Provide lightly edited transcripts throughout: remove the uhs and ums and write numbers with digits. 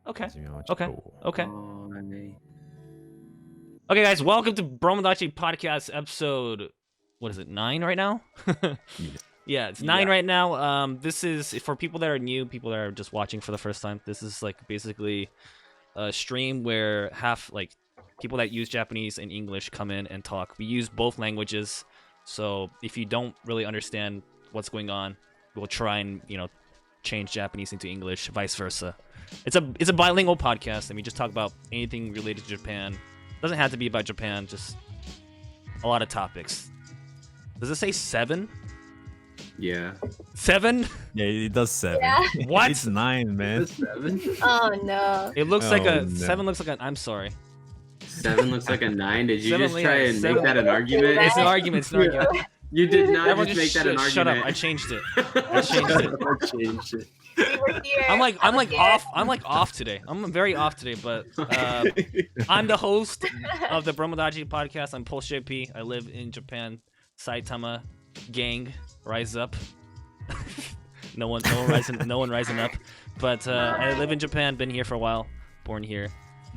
Okay. Okay. Okay. Okay, guys, welcome to Bromodachi Podcast episode. What is it? 9 right now? Yeah, it's 9 right now. This is for people that are new, people that are just watching for the first time. This is like basically a stream where half like people that use Japanese and English come in and talk. We use both languages, so if you don't really understand what's going on, we'll try and change Japanese into English, vice versa. It's a bilingual podcast, and we just talk about anything related to Japan. Doesn't have to be about Japan, just a lot of topics. Does it say 7? Yeah. 7? Yeah, it does 7. Yeah. What? It's 9, man. 7? Oh no. It looks like a no. 7 looks like an. I'm sorry. 7 looks like a 9. Did you 7, just try and seven. make that an argument? It's an argument. It's an argument. You did not Everyone just make that an argument. shut up. I changed it. I changed it. We were here. I'm like here. off. I'm like off today. I'm very off today, but I'm the host of the Bromodachi Podcast. I'm JP. I live in Japan. Saitama gang, rise up. no one rising up. But I live in Japan. Been here for a while. Born here.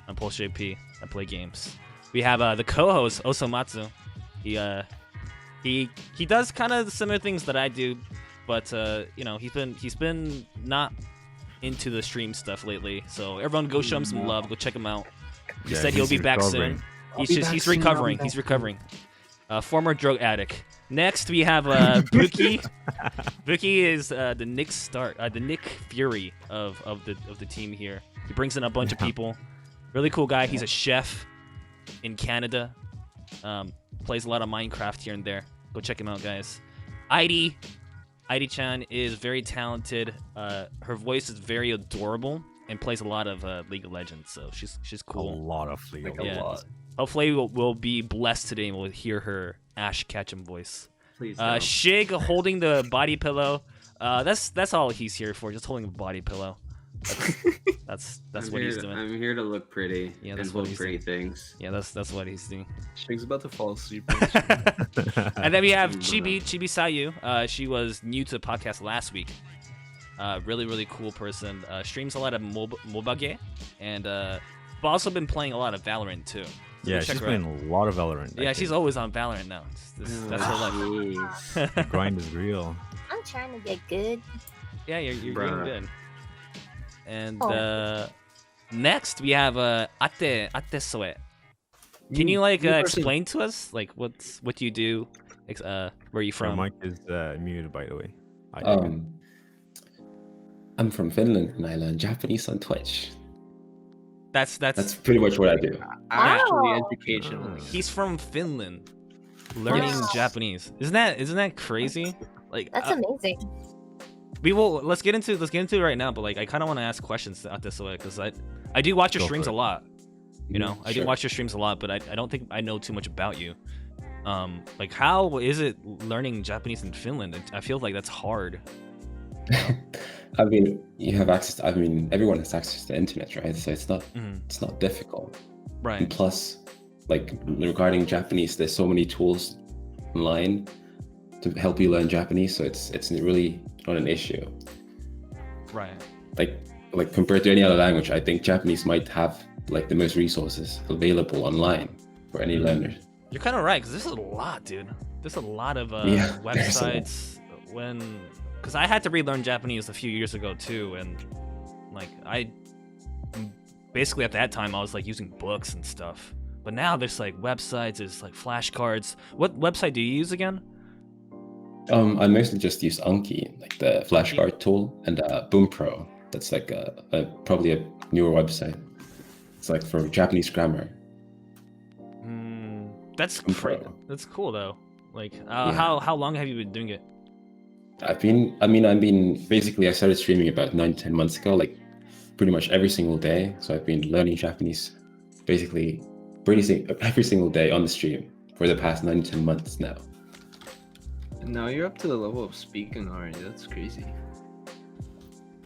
I'm JP. I play games. We have the co-host Osomatsu. He does kind of similar things that I do, but he's been not into the stream stuff lately. So everyone go show him some love. Go check him out. He said he'll be back soon. He's recovering. He's recovering. Former drug addict. Next we have Buki. Buki is the Nick Fury of the team here. He brings in a bunch of people. Really cool guy. He's a chef in Canada. Plays a lot of Minecraft here and there. Go check him out, guys. Airi-chan is very talented. Her voice is very adorable and plays a lot of League of Legends, so she's cool. A lot of League of Legends. Hopefully we'll be blessed today and we'll hear her Ash Ketchum voice. Please. Shig holding the body pillow. That's all he's here for, just holding a body pillow. That's what he's doing. I'm here to look pretty. Yeah, that's what pretty things. Yeah, that's what he's doing. Shig's about to fall asleep. And then we have ChibiSayu. She was new to the podcast last week. Really cool person. Streams a lot of mobage, and but also been playing a lot of Valorant too. So Yeah, she's playing a lot of Valorant. Yeah, she's always on Valorant now. That's her life. The grind is real. I'm trying to get good. Yeah, you're doing good. And Oh. next we have atesoe. Can you explain to us what do you do? Where are you Your from? mic is muted, by the way. I'm from Finland and I learn Japanese on Twitch. That's pretty much what I do. Actually, educational. He's from Finland, learning Wow. Japanese. Isn't that crazy? Like That's amazing. we will let's get into it right now. But I kind of want to ask questions to Atesoe because I do watch your Go streams for a it. lot. I do Sure. watch your streams a lot, but I don't think I know too much about you. How is it learning Japanese in Finland? I feel like that's hard. I mean, you have access. Everyone has access to the internet, right? So it's not Mhm. it's not difficult. Right. And plus, regarding Japanese, there's so many tools online to help you learn Japanese. So it's really not an issue. Right. Like compared to any other language, I think Japanese might have the most resources available online for any learner. You're kind of right, because there's a lot, dude. There's a lot of Yeah, there's a lot. websites because I had to relearn Japanese a few years ago too, and I basically at that time I was using books and stuff. But now there's websites, there's flashcards. What website do you use again? I mostly just use Anki, the flashcard tool, and Boom Pro. That's probably a newer website. It's for Japanese grammar. That's Pro. great. That's cool though. Yeah. How long have you been doing it? I've been basically I started streaming about 9-10 months ago, pretty much every single day. So I've been learning Japanese basically every single day on the stream for the past 9-10 months now. And now you're up to the level of speaking already. That's crazy.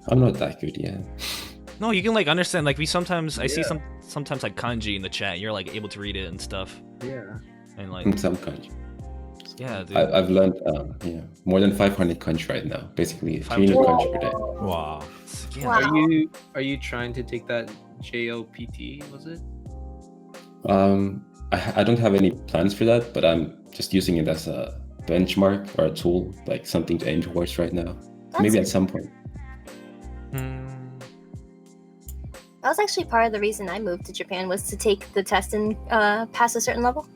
I'm not that good yet. No, you can understand. I see sometimes kanji in the chat. You're able to read it and stuff. Yeah. And In some countries. Yeah, dude. I've learned more than 500 kanji right now. Basically 300 kanji per day. Wow. Yeah. Wow. Are you trying to take that JOPT? Was it? I don't have any plans for that, but I'm just using it as a benchmark or a tool, like something to aim towards right now. Maybe at some point. That was actually part of the reason I moved to Japan, was to take the test and pass a certain level.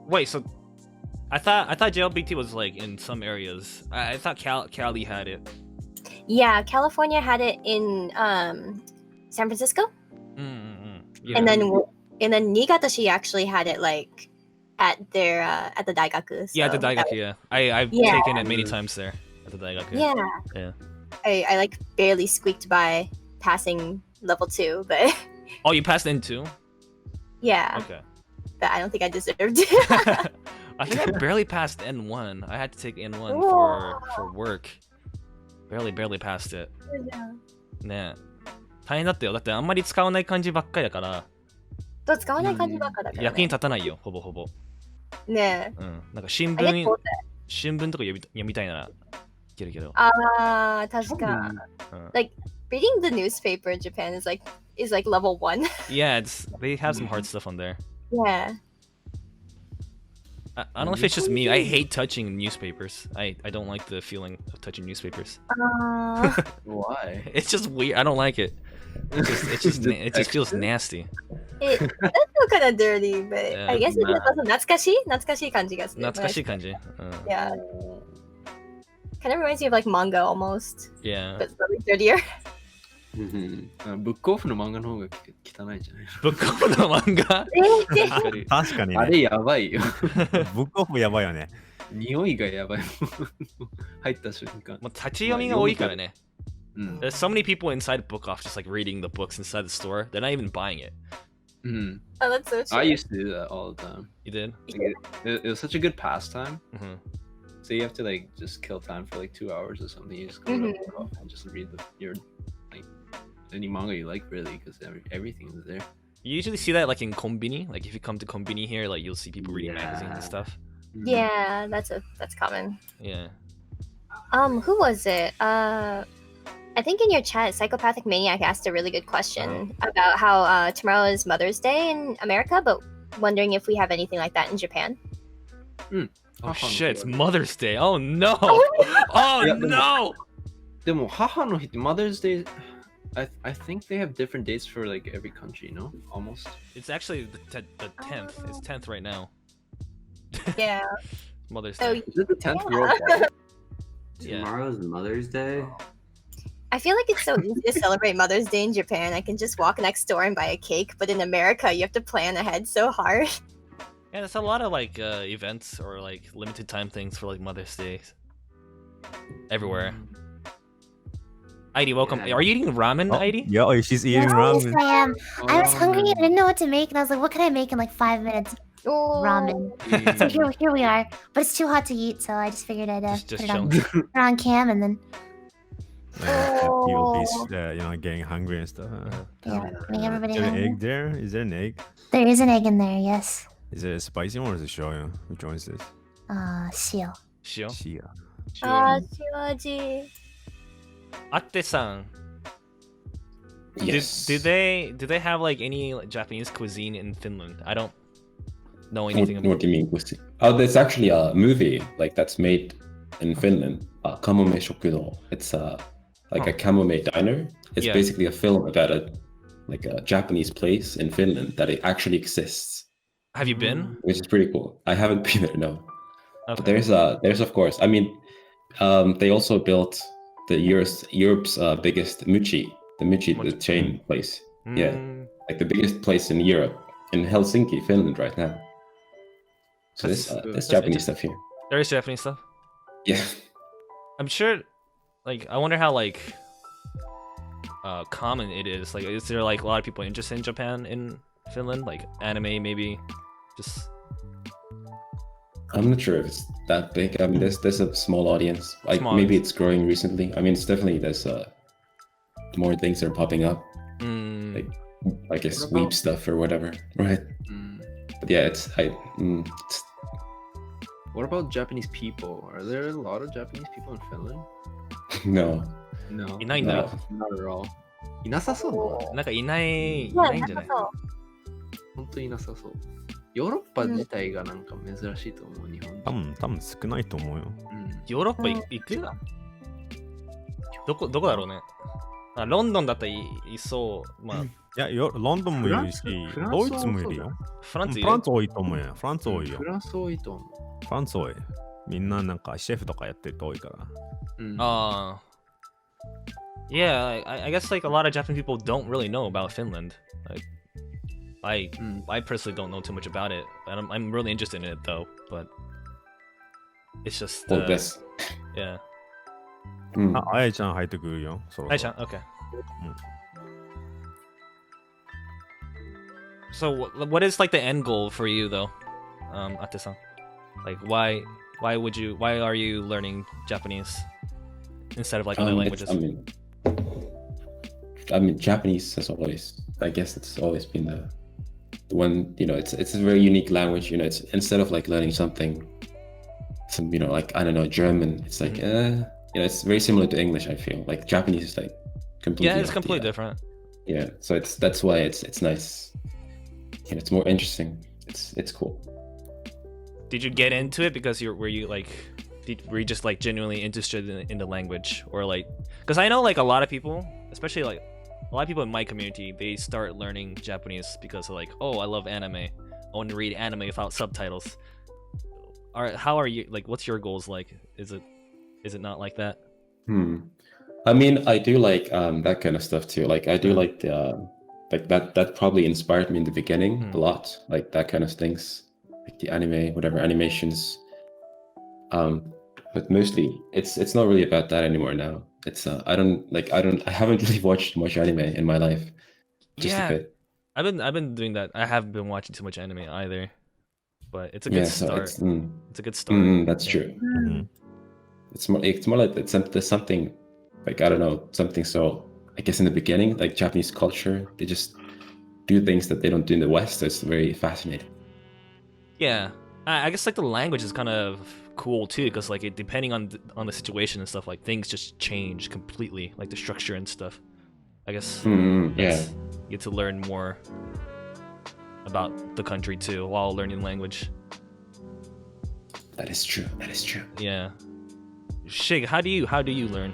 Wait, so I thought JLBT was like in some areas. I thought Cali had it. Yeah, California had it in San Francisco, Yeah. and then Niigatashi actually had it like at their at the Daigaku. Yeah, the so that Daigaku, yeah. I've Yeah. taken it many times there at the Daigaku. Yeah. Yeah. I like barely squeaked by passing level 2, but Oh, you passed in too? yeah, Okay. but I don't think I deserved it. I think I barely passed N1. I had to take N1 for work. Barely passed it. ねえ。大変だったよ。だってあんまり使わない漢字ばっかりだから、そう使わない感じばっかだから役にね。立たないよ、ほぼほぼ。ねえ。うん。なんか新 I get 聞 both. とか読みたいならいけるけど。ああ、確か。うん Like reading the newspaper in Japan is like level 1. Yeah, they have some hard stuff on there. Yeah. I don't know if it's just me. I hate touching newspapers. I don't like the feeling of touching newspapers. Why? It's just weird. I don't like it. It just feels nasty. It does feel kind of dirty, but Yeah. I guess it just also 懐かしい感じがする。懐かしい感じ。Yeah. Kind of reminds me of like manga almost, Yeah. but slightly dirtier. ブックオフの漫画の方が汚いじゃないブックオフの漫画確かにね。あれやばいよ。ブックオフやばいよね。匂いがやばい。入った瞬間。もう立ち読みが多いからね。うん。 There's so many people inside book off just like reading the books inside the store. They're not even buying it. うん。 Oh, that's so true. I used to do that all the time. You did? Like, it was such a good pastime. Mhm. So you have to like just kill time for like 2 hours or something. You just go to the book off and just read your like any manga you like really, because everything is there. You usually see that like in konbini. Like if you come to konbini here, like you'll see people reading magazines and stuff. Yeah, that's common. Yeah. Who was it? I think in your chat, Psychopathic Maniac asked a really good question about how tomorrow is Mother's Day in America, but wondering if we have anything like that in Japan. Oh shit, it's Mother's Day. Oh no. Oh Yeah, no. でも母の日って Mother's Day. I think they have different dates for like every country, no? Almost. It's actually the 10th. It's 10th right now. Yeah. Mother's So Day. Is it the 10th Yeah. worldwide? Yeah. Tomorrow's Mother's Day. I feel like it's so easy to celebrate Mother's Day in Japan. I can just walk next door and buy a cake, but in America, you have to plan ahead so hard. Yeah, there's a lot of like events or like limited time things for like Mother's Day everywhere. Heidi, welcome. Yeah. Are you eating ramen, Heidi? Yeah, she's eating Yes, ramen. I am. I was hungry and I Oh, didn't know what to make, and I was like, "What can I make in like 5 minutes?" Oh. Ramen. So here we are. But it's too hot to eat, so I just figured I'd Just put chill. it on cam, and then You'll be, Oh. getting hungry and stuff. yeah, make everybody Is there an hungry. egg there? Is there an egg? There is an egg in there, yes. Is it a spicy one or is it shoyu? Which one is this? Shio. Shio. Shia. Shiwaji. Atte-san. Yes. Do they have like any like, Japanese cuisine in Finland? I don't know anything What about. do you mean? Oh, there's actually a movie like that's made in Finland. Kamome Shokudo. It's like a kamome diner. It's Yeah. basically a film about a Japanese place in Finland that it actually exists, Have you been? which is pretty cool. I haven't been there, no. But Okay. there's of course. I mean, they also built the Europe's biggest the chain place. Yeah. Mm, Like the biggest place in Europe, in Helsinki, Finland, right now. So there's that's Japanese stuff here. there is Japanese stuff. Yeah. I'm sure. Like, I wonder how like common it is. Like, is there like a lot of people interested in Japan in Finland? Like anime, maybe. Just I'm not sure if it's that big. I mean, there's a small audience. Like Small maybe audience. it's growing recently. I mean, it's definitely there's more things are popping up. mm, I guess What about- weeb stuff or whatever, right? Mm. But yeah, What about Japanese people? Are there a lot of Japanese people in Finland? No. No. いないんだよ。 Not at all. いなさそうだ。なんかいないんじゃない？本当にいなさそう。ヨーロッパ自体がなんか珍しいと思う、日本多分少ないと思うよ。ヨーロッパ行く？どこだろうね。あ、ロンドンだったらいそう。まあ、いや、ロンドンもいるし、フランスドイツもいるよ。フランスいる。フランス多いと思うよ。フランス多いよフ。ランス多いと思う。フランス多い。みんななんかシェフとかやってる人多いから。Yeah, I guess like a lot of Japanese people don't really know about Finland. Like, I personally don't know too much about it, and I'm really interested in it though. But it's just Well, that's. yeah. あやちゃん入ってくるよ。そろそろ Aisha, okay. So what is like the end goal for you though, Ate-san? Like why are you learning Japanese instead of like other languages? I mean, Japanese has always. I guess it's always been the one. You know, it's a very unique language. You know, it's instead of like learning something, like I don't know, German. It's like it's very similar to English. I feel like Japanese is like completely. Yeah, it's completely different. Yeah, so that's why it's nice. You know, it's more interesting. It's cool. Did you get into it because were you just like genuinely interested in the language, or like, because I know like a lot of people, especially like a lot of people in my community, they start learning Japanese because of like, oh, I love anime, I want to read anime without subtitles. How are you, like, what's your goals like? Is it not like that? I mean, I do like that kind of stuff too. Like I do like the like that probably inspired me in the beginning a lot, like that kind of things, like the anime, whatever animations. But mostly it's not really about that anymore now. It's I haven't really watched much anime in my life. Just a bit. I've been doing that. I haven't been watching too much anime either, but it's a good start. It's a good start. That's true. It's more like there's something like, I don't know, something. So I guess in the beginning, like Japanese culture, they just do things that they don't do in the West. So it's very fascinating. Yeah, I guess like the language is kind of cool too, because like depending on the situation and stuff, like things just change completely, like the structure and stuff. I guess you get to learn more about the country too while learning language. That is true. Yeah. Shig, how do you learn?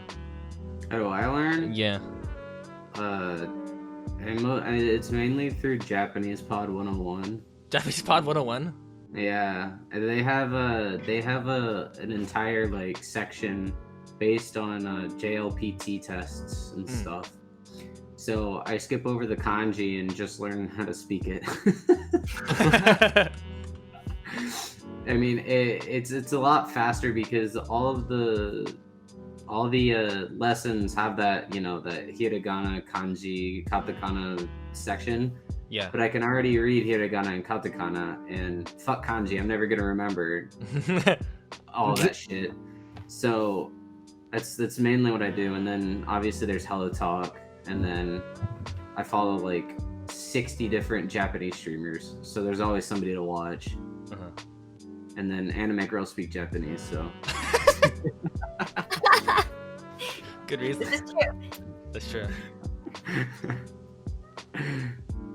How do I learn? Yeah. It's mainly through Japanese Pod 101. Japanese Pod 101? Yeah, they have an entire like section based on JLPT tests and stuff. So I skip over the kanji and just learn how to speak it. I mean, it's a lot faster because all the lessons have that, that hiragana, kanji, katakana section. Yeah. But I can already read hiragana and katakana, and fuck kanji, I'm never gonna remember all that shit. So that's mainly what I do. And then obviously there's Hello Talk, and then I follow like 60 different Japanese streamers, so there's always somebody to watch. And then anime girls speak Japanese, so good reason. This is true. That's true.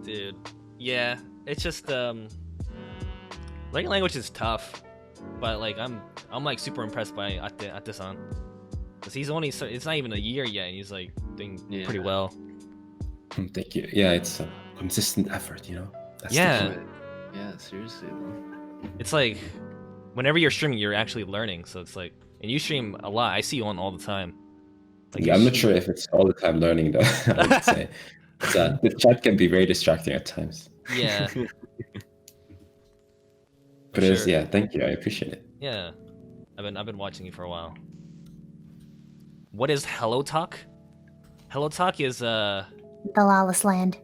Dude, yeah, it's just learning language is tough, but like I'm like super impressed by Ate-san, because he's only it's not even a year yet, and he's like doing pretty well. Thank you. Yeah, it's a consistent effort, That's yeah, seriously. It's like whenever you're streaming, you're actually learning. So it's like, and you stream a lot. I see you on all the time. Like I'm not sure if it's all the time learning though. I would say the chat can be very distracting at times. Yeah. But it is, thank you. I appreciate it. Yeah, I've been watching you for a while. What is Hello Talk? Hello Talk is The Lawless Land.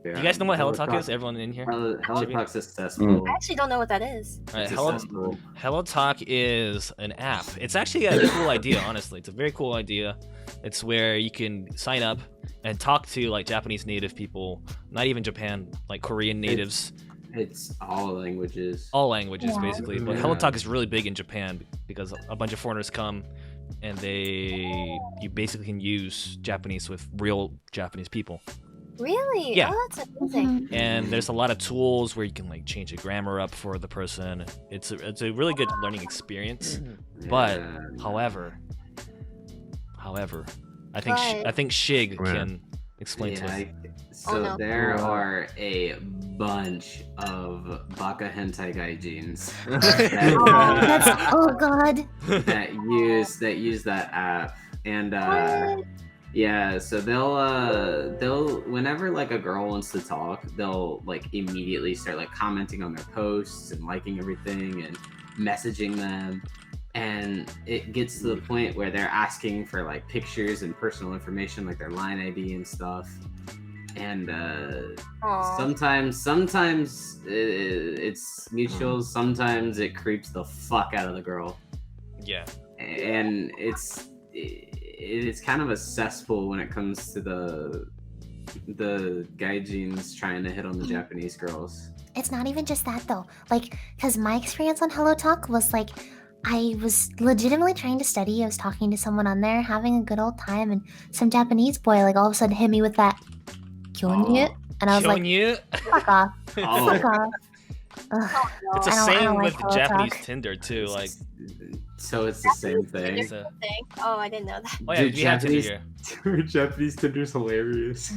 yeah. You guys know what Hello Talk is? Everyone in here? Hello Talk's accessible. I actually don't know what that is. All right, It's accessible. Hello Talk is an app. It's actually a cool idea, honestly. It's a very cool idea. It's where you can sign up and talk to like Japanese native people, not even Japan, like Korean natives. It's all languages. All languages Yeah. basically, but Yeah. Hello Talk is really big in Japan because a bunch of foreigners come and you basically can use Japanese with real Japanese people. Really? Yeah. Oh, that's amazing. And there's a lot of tools where you can like change the grammar up for the person. It's a really good learning experience. But Yeah. however, I think Shig Yeah. can explain to us. So Oh, no. there are a bunch of baka hentai gaijins Oh God. that use that app, and yeah, so they'll whenever like a girl wants to talk, they'll like immediately start like commenting on their posts and liking everything and messaging them, and it gets to the point where they're asking for like pictures and personal information like their line ID and stuff. And Aw. sometimes it's mutual, sometimes it creeps the fuck out of the girl, Yeah. and it's kind of a cesspool when it comes to the gaijins trying to hit on the Japanese girls. It's not even just that though. Like, cause my experience on Hello Talk was like, I was legitimately trying to study. I was talking to someone on there, having a good old time, and some Japanese boy like all of a sudden hit me with that kyonyu, and I was like, Kyonyu? fuck off, Oh, fuck off. Ugh. It's the I don't same like with Hello Japanese Talk. Tinder too. Like, so it's the same thing. it's a, Oh, I didn't know that. oh yeah, Dude, you have to do Japanese- here. Japanese Tinder's hilarious.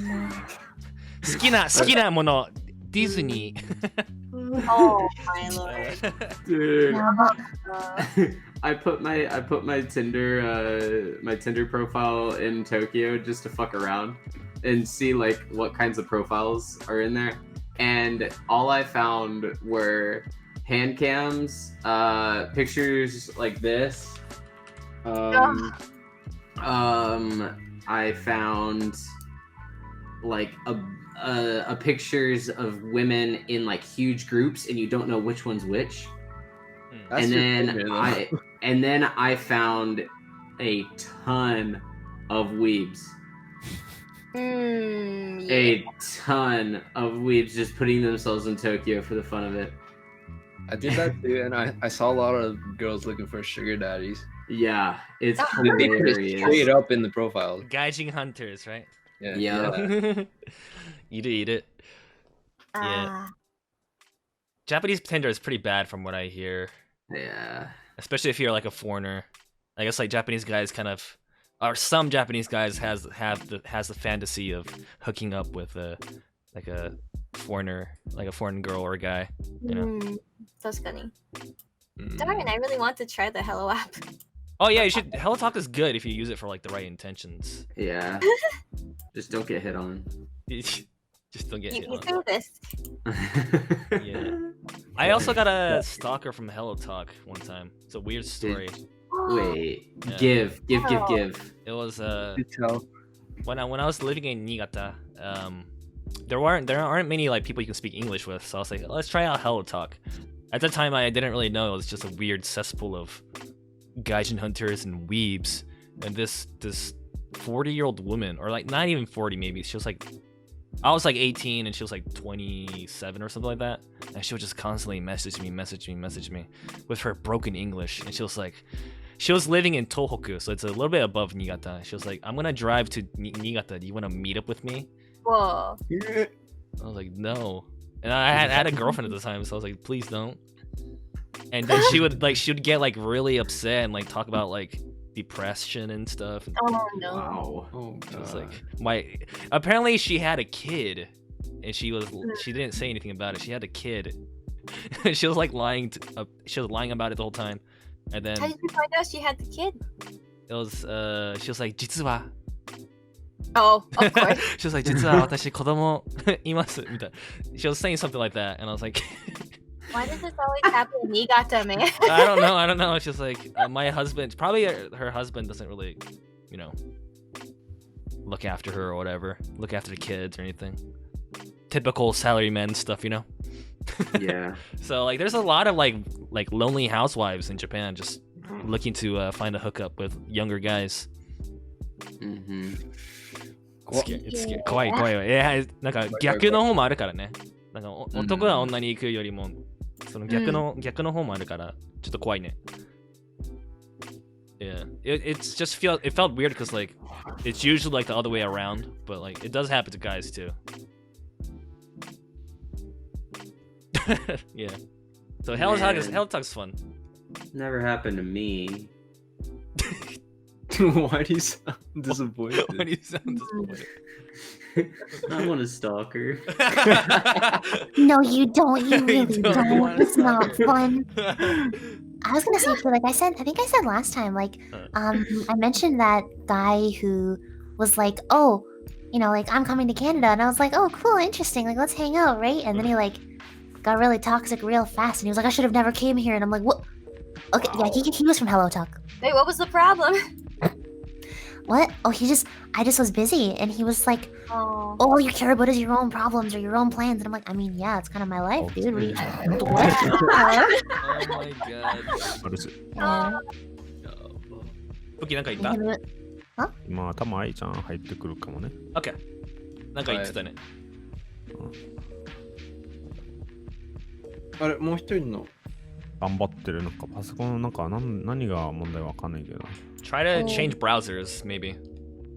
好きなものディズニー。 Oh my lord. Dude, Yeah, but I put my Tinder profile in Tokyo just to fuck around and see like what kinds of profiles are in there, and all I found were hand cams, pictures like this. I found like a pictures of women in like huge groups, and you don't know which one's which. That's And your then favorite, though. I found a ton of weebs. Yeah. A ton of weebs just putting themselves in Tokyo for the fun of it. I did that too, and I saw a lot of girls looking for sugar daddies. Yeah, it's Oh, They put it hilarious. straight up in the profile. Gaijin hunters, right? Yeah. Yeah. Eat it. Yeah. Japanese Tinder is pretty bad from what I hear, Yeah. especially if you're like a foreigner. I guess like Japanese guys kind of, or some Japanese guys has the fantasy of hooking up with a foreigner, like a foreign girl or a guy. You know. That's funny. Mm. Darn, I really want to try the Hello app. Oh yeah, you should. Hello Talk is good if you use it for like the right intentions. Yeah. Just don't get hit on. Just don't get You hit can on. do this. Yeah. I also got a stalker from Hello Talk one time. It's a weird story. Wait. Yeah. Give. It was Good tell. when I was living in Niigata, there aren't many like people you can speak English with, so I was like, let's try out Hello Talk. At the time, I didn't really know it was just a weird cesspool of gaijin hunters and weebs, and this 40-year-old woman, or like not even 40, maybe she was like, I was like 18 and she was like 27 or something like that, and she would just constantly message me with her broken English, and she was like. She was living in Tohoku, so it's a little bit above Niigata. She was like, I'm gonna drive to Niigata. Do you want to meet up with me? Whoa. I was like, no. And I had a girlfriend at the time, so I was like, please don't. And then she would get like really upset and like talk about like depression and stuff. Oh no. Wow. Oh, It was God. like apparently she had a kid, and she didn't say anything about it. She had a kid. She was like lying about it the whole time. And then How did you find out she had the kid? it was she was like 実は Oh, of course. she was like 実は私子供いますみたいな She was saying something like that, and I was like Why does this always happen in Niigata, man? I don't know. She was like my husband, probably her husband doesn't really, you know, look after her or whatever, look after the kids or anything. Typical salaryman stuff, you know. Yeah. So like there's a lot of like lonely housewives in Japan just looking to find a hookup with younger guys. Mm-hmm. It's scary. 怖い。いや、なんか逆の方もあるからね。ななんか男が女に行くよりもその逆の方もあるからちょっと怖いね。Yeah, it felt weird because like it's usually like the other way around, but like it does happen to guys too. Yeah. So hell talk's fun. Never happened to me. Why do you sound disappointed? Why do you sound disappointed? I want a stalker. No, you don't. You really don't don't. want a It's not stalker. fun. I was gonna say too, like I think I said last time, like, I mentioned that guy who was like, oh, you know, like I'm coming to Canada, and I was like, oh, cool, interesting, like let's hang out, right? And then he like got really toxic real fast, and he was like, I should have never came here, and I'm like, what? Okay, yeah, he was from Hello Talk. Wait, what was the problem? What? Oh, I just was busy, and he was like, Oh. all you care about is your own problems or your own plans, and I'm like, I mean, yeah, it's kind of my life, dude. What? Oh my god. あるし Yeah. 武器なんか言った 今多分愛ちゃん入ってくるかもね。 ?OK。なんか言ってたね。あれ、もう一人の。頑張ってる。なんかパソコンのなんか何が問題わかんないけど。Try to change browsers, maybe.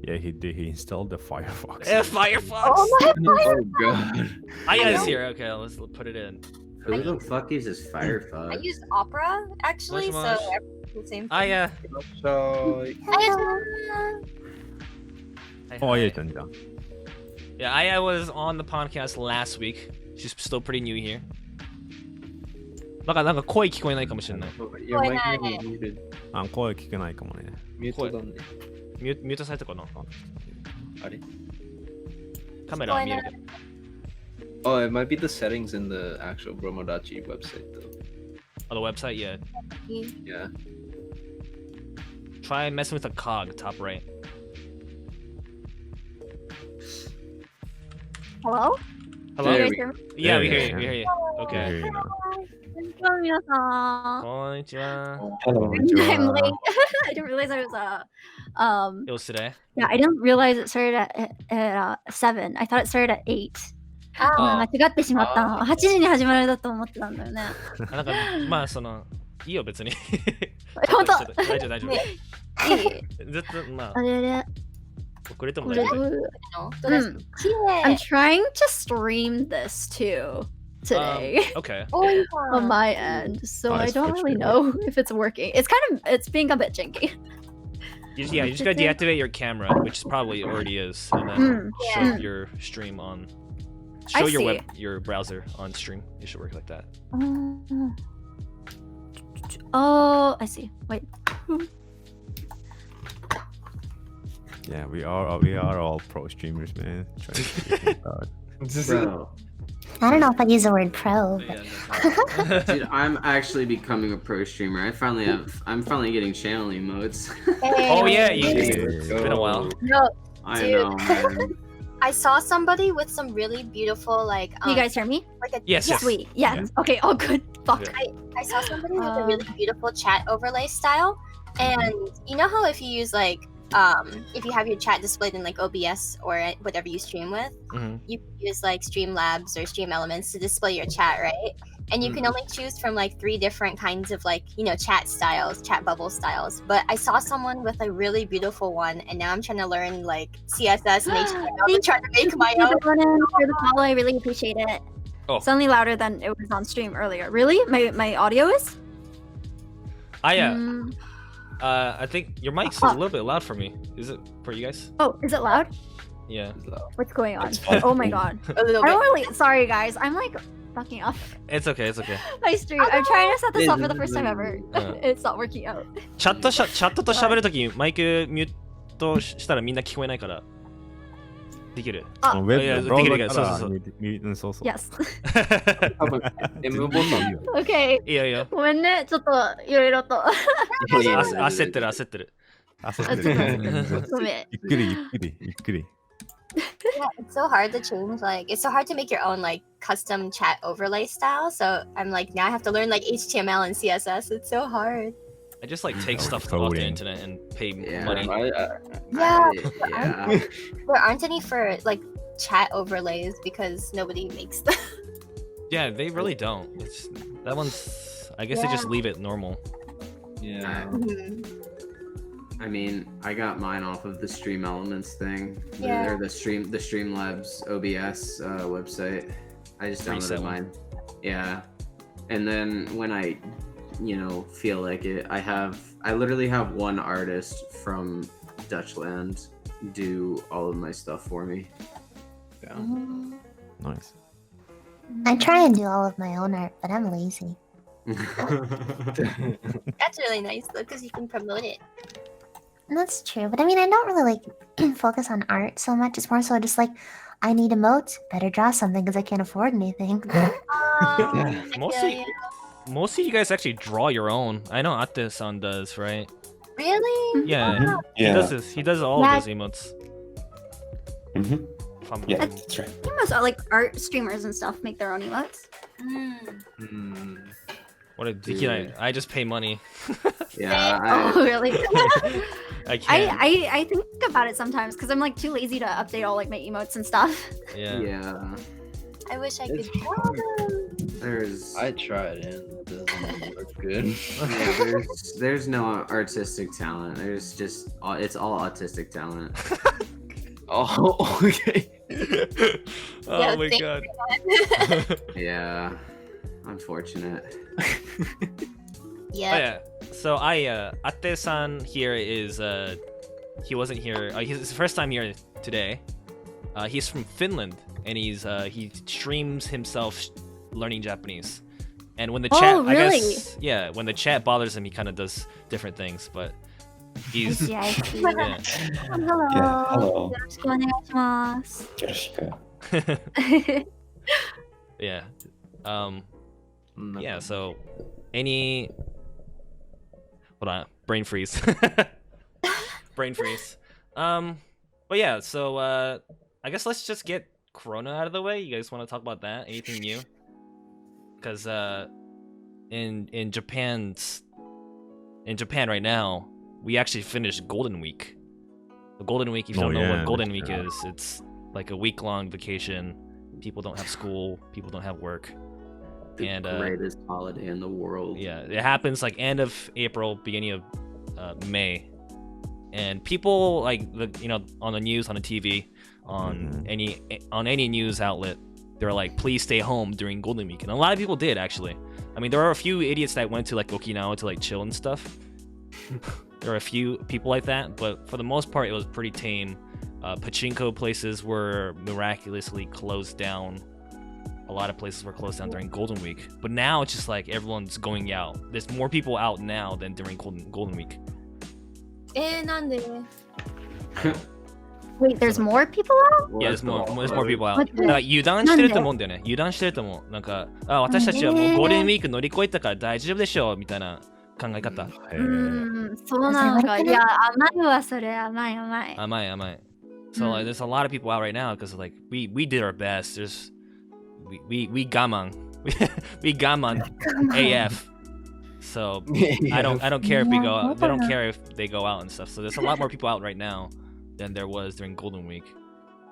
Yeah, he did. He installed the Firefox. Firefox! Oh god. is here. Okay, let's put it in. Who the fuck uses I Firefox? used Opera actually, so Much. everything's the same. So, Oh, ちゃんじゃん。 Yeah, Aya was on the podcast last week. She's still pretty new here. なんか声聞こえないかもしれない。 your mic may be muted. あ、声聞けないかもね。ミュートだね。ミュートされたかなあれカメラ見えるけど。 Oh, it might be the settings in the actual Bromodachi website though. On the website, yeah. Yeah. Try messing with the cog, top right. Hello? Hello? There You guys hear me? Yeah, we Yeah, hear you. yeah. We hear you. Okay. いいな。Konnichiwa, minasan. こんにちは。 Hello. I'm late. I didn't realize I was It was today. yeah, I didn't realize it started at 7. I thought it started at 8. あ間違ってしまった。8時に始まるだと思ってたんだよね。なんか、まあ、いいよ、別に。本当大丈夫、大丈夫。いいずっと、まあ、あれれ遅れてもこ大丈夫。れI'm trying to stream this too today Okay. on my end, so I don't really know if it's working. It's being a bit janky. You just gotta deactivate your camera, which probably already is, and then show your stream on. Show your browser on stream. It should work like that. Oh, I see. Wait. Yeah, we are all pro streamers, man. Trying to figure things out. Bro, I don't know if I'd use the word pro, but dude, I'm actually becoming a pro streamer. I'm finally getting channel emotes. Oh yeah, Hey. it's been a while. No, I Dude. know, man. I saw somebody with some really beautiful like. Can you guys hear me? Like a Yes, yes. Sweet. Yes. Yeah. Okay. Oh, good. Fuck. Yeah. I saw somebody with a really beautiful chat overlay style, and you know how if you use like if you have your chat displayed in like OBS or whatever you stream with, Mhm. you can use like Streamlabs or Stream Elements to display your chat, right? And you can only choose from like 3 different kinds of like, you know, chat styles, chat bubble styles. But I saw someone with a really beautiful one, and now I'm trying to learn like CSS and HTML to try to make my own. For the follow, I really appreciate it. Oh. It's only louder than it was on stream earlier. Really? My audio is? Mm. I think your mic's a little bit loud for me. Is it for you guys? Oh, is it loud? Yeah. What's going on? It's fine. Oh my god. A little I bit. don't really. Sorry guys. I'm like fucking up It's okay. It's okay. my stream. I'm trying to set this up for the first time ever. Yeah. It's not working out. チャットと喋るときマイクミュートしたらみんな聞こえないからできる。あウェいやブブラウザできるからそうそうそうそう。 Yes. 多分 M ボタン Okay. いいよいいよ。ごめんね。ちょっといろいろと。焦ってる焦ってる。焦ってる。ごめん。ゆっくりゆっくりゆっくり。 Yeah, it's so hard to change. Like, it's so hard to make your own like custom chat overlay style. So I'm like, now I have to learn like HTML and CSS. It's so hard. I just like take stuff off the internet and pay money. Yeah, Yeah. there aren't any for like chat overlays because nobody makes them. Yeah, they really don't. That one's. I guess they just leave it normal. Yeah. I mean, I got mine off of the Stream Elements thing. Yeah. They're the Streamlabs OBS website. I just downloaded Preset one. mine. Yeah. And then when I, feel like it, I literally have one artist from Dutchland do all of my stuff for me. Yeah. Nice. I try and do all of my own art, but I'm lazy. That's really nice though, because you can promote it. That's true, but I mean, I don't really like focus on art so much. It's more so just like, I need emotes, better draw something because I can't afford anything. Mostly you guys actually draw your own. I know Ate-san does, right? Really? Yeah. He does this. He does all of those emotes. Mhm. Yeah, Fun. that's right. Most like art streamers and stuff make their own emotes. What a I just pay money. Yeah. Oh, really? I can't. I think about it sometimes because I'm like too lazy to update all like my emotes and stuff. Yeah. I wish I It's could draw them. I tried and it doesn't work good. Yeah, there's no artistic talent. It's all autistic talent. Oh, okay. Oh my god. Yeah. Unfortunate. Yeah. So Ate-san here is he wasn't here. He's his first time here today. He's from Finland and he streams himself learning Japanese. And when the chat, really? I guess, yeah, when the chat bothers him, he kind of does different things. But he's I see. yeah. Hello. Yeah, hello. よろしくお願いします。よろしく。yeah. Yeah. So any hold on, brain freeze. Brain freeze. But yeah, so I guess let's just get Corona out of the way. You guys want to talk about that? Anything new? Because in Japan right now, we actually finished Golden Week. The Golden Week, if you don't know what Golden Week is, it's like a week-long vacation. People don't have school. People don't have work. The greatest holiday in the world. Yeah, it happens like end of April, beginning of May, and people like on the news, on the TV, on any news outlet, they're like, please stay home during Golden Week, and a lot of people did actually. I mean, there are a few idiots that went to like Okinawa to like chill and stuff. There are a few people like that, but for the most part, it was pretty tame. Pachinko places were miraculously closed down. A lot of places were closed down during Golden Week, but now it's just like everyone's going out. There's more people out now than during Golden Week. なんで? Wait, there's more people out? Yeah, there's more people out. だから油断してると思うんだよね。油断してると思う。なんか、私たちはもうゴールデンウィーク乗り越えたから大丈夫でしょうみたいな考え方。そうなのか。いや、甘いわ、それ。甘い。甘い。So like, there's a lot of people out right now because like we did our best. We gaman. We gaman AF. So I don't care if we go out. They don't care if they go out and stuff. So there's a lot more people out right now than there was during Golden Week.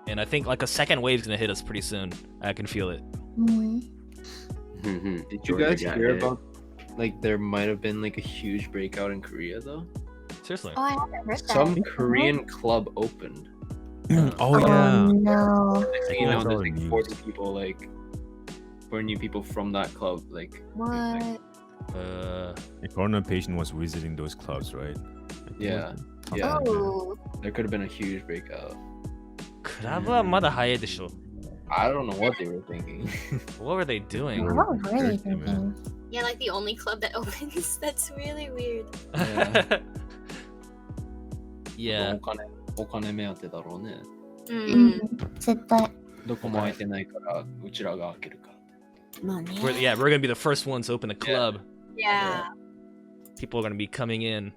And I think like a second wave is gonna hit us pretty soon. I can feel it. Did you guys hear about like there might have been like a huge breakout in Korea though? Seriously. Oh, I haven't heard that. Some Korean club opened. Oh yeah. No. Next thing you know, there's like News. 40 people, like 40 new people from that club, like. What? A corona patient was visiting those clubs, right? Yeah. Something Yeah. like that. Oh. There could have been a huge breakout. クラブはまだ早いでしょ。 I don't know what they were thinking. What were they doing? What were they Thirsty, man. thinking? Yeah, like the only club that opens. That's really weird. Yeah. お金目当てだろうね。絶対。どこも空いてないからうちらが開けるか。まあね。We're gonna be the first ones to open the club. Yeah. People are gonna be coming in.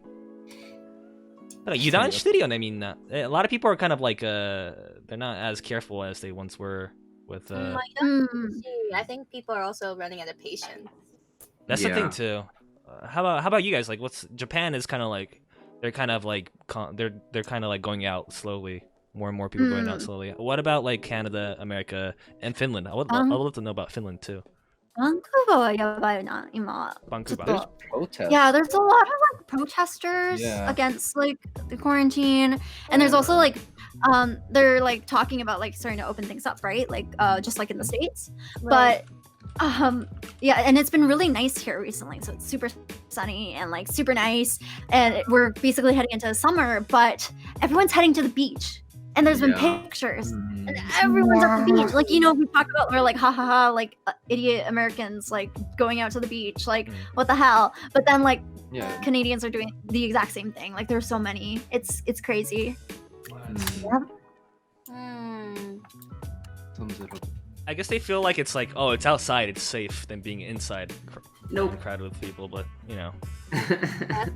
だから油断してるよねみんな。A lot of people are kind of like they're not as careful as they once were with I think people are also running out of patience. That's the thing too. How about you guys? Like, Japan is kind of like they're kind of like going out slowly. More and more people going out slowly. What about like Canada, America, and Finland? I would love to know about Finland too. 한국어가 야바이나, 이마. Vancouver. Just Protest. Yeah, there's a lot of like protesters Yeah. against like the quarantine, and there's also like they're like talking about like starting to open things up, right? Like just like in the States. Right. But yeah, and it's been really nice here recently, so it's super sunny and like super nice, and we're basically heading into summer, but everyone's heading to the beach. And there's been Yeah. pictures, Mm. and everyone's at the Yeah. beach. Like, you know, we talk about, we're like, ha ha ha, like idiot Americans, like going out to the beach, like what the hell? But then like Yeah. Canadians are doing the exact same thing. Like there's so many. It's crazy. Hmm. Sums it up. I guess they feel like it's like, oh, it's outside, it's safe than being inside, Nope. crowded with people. But you know,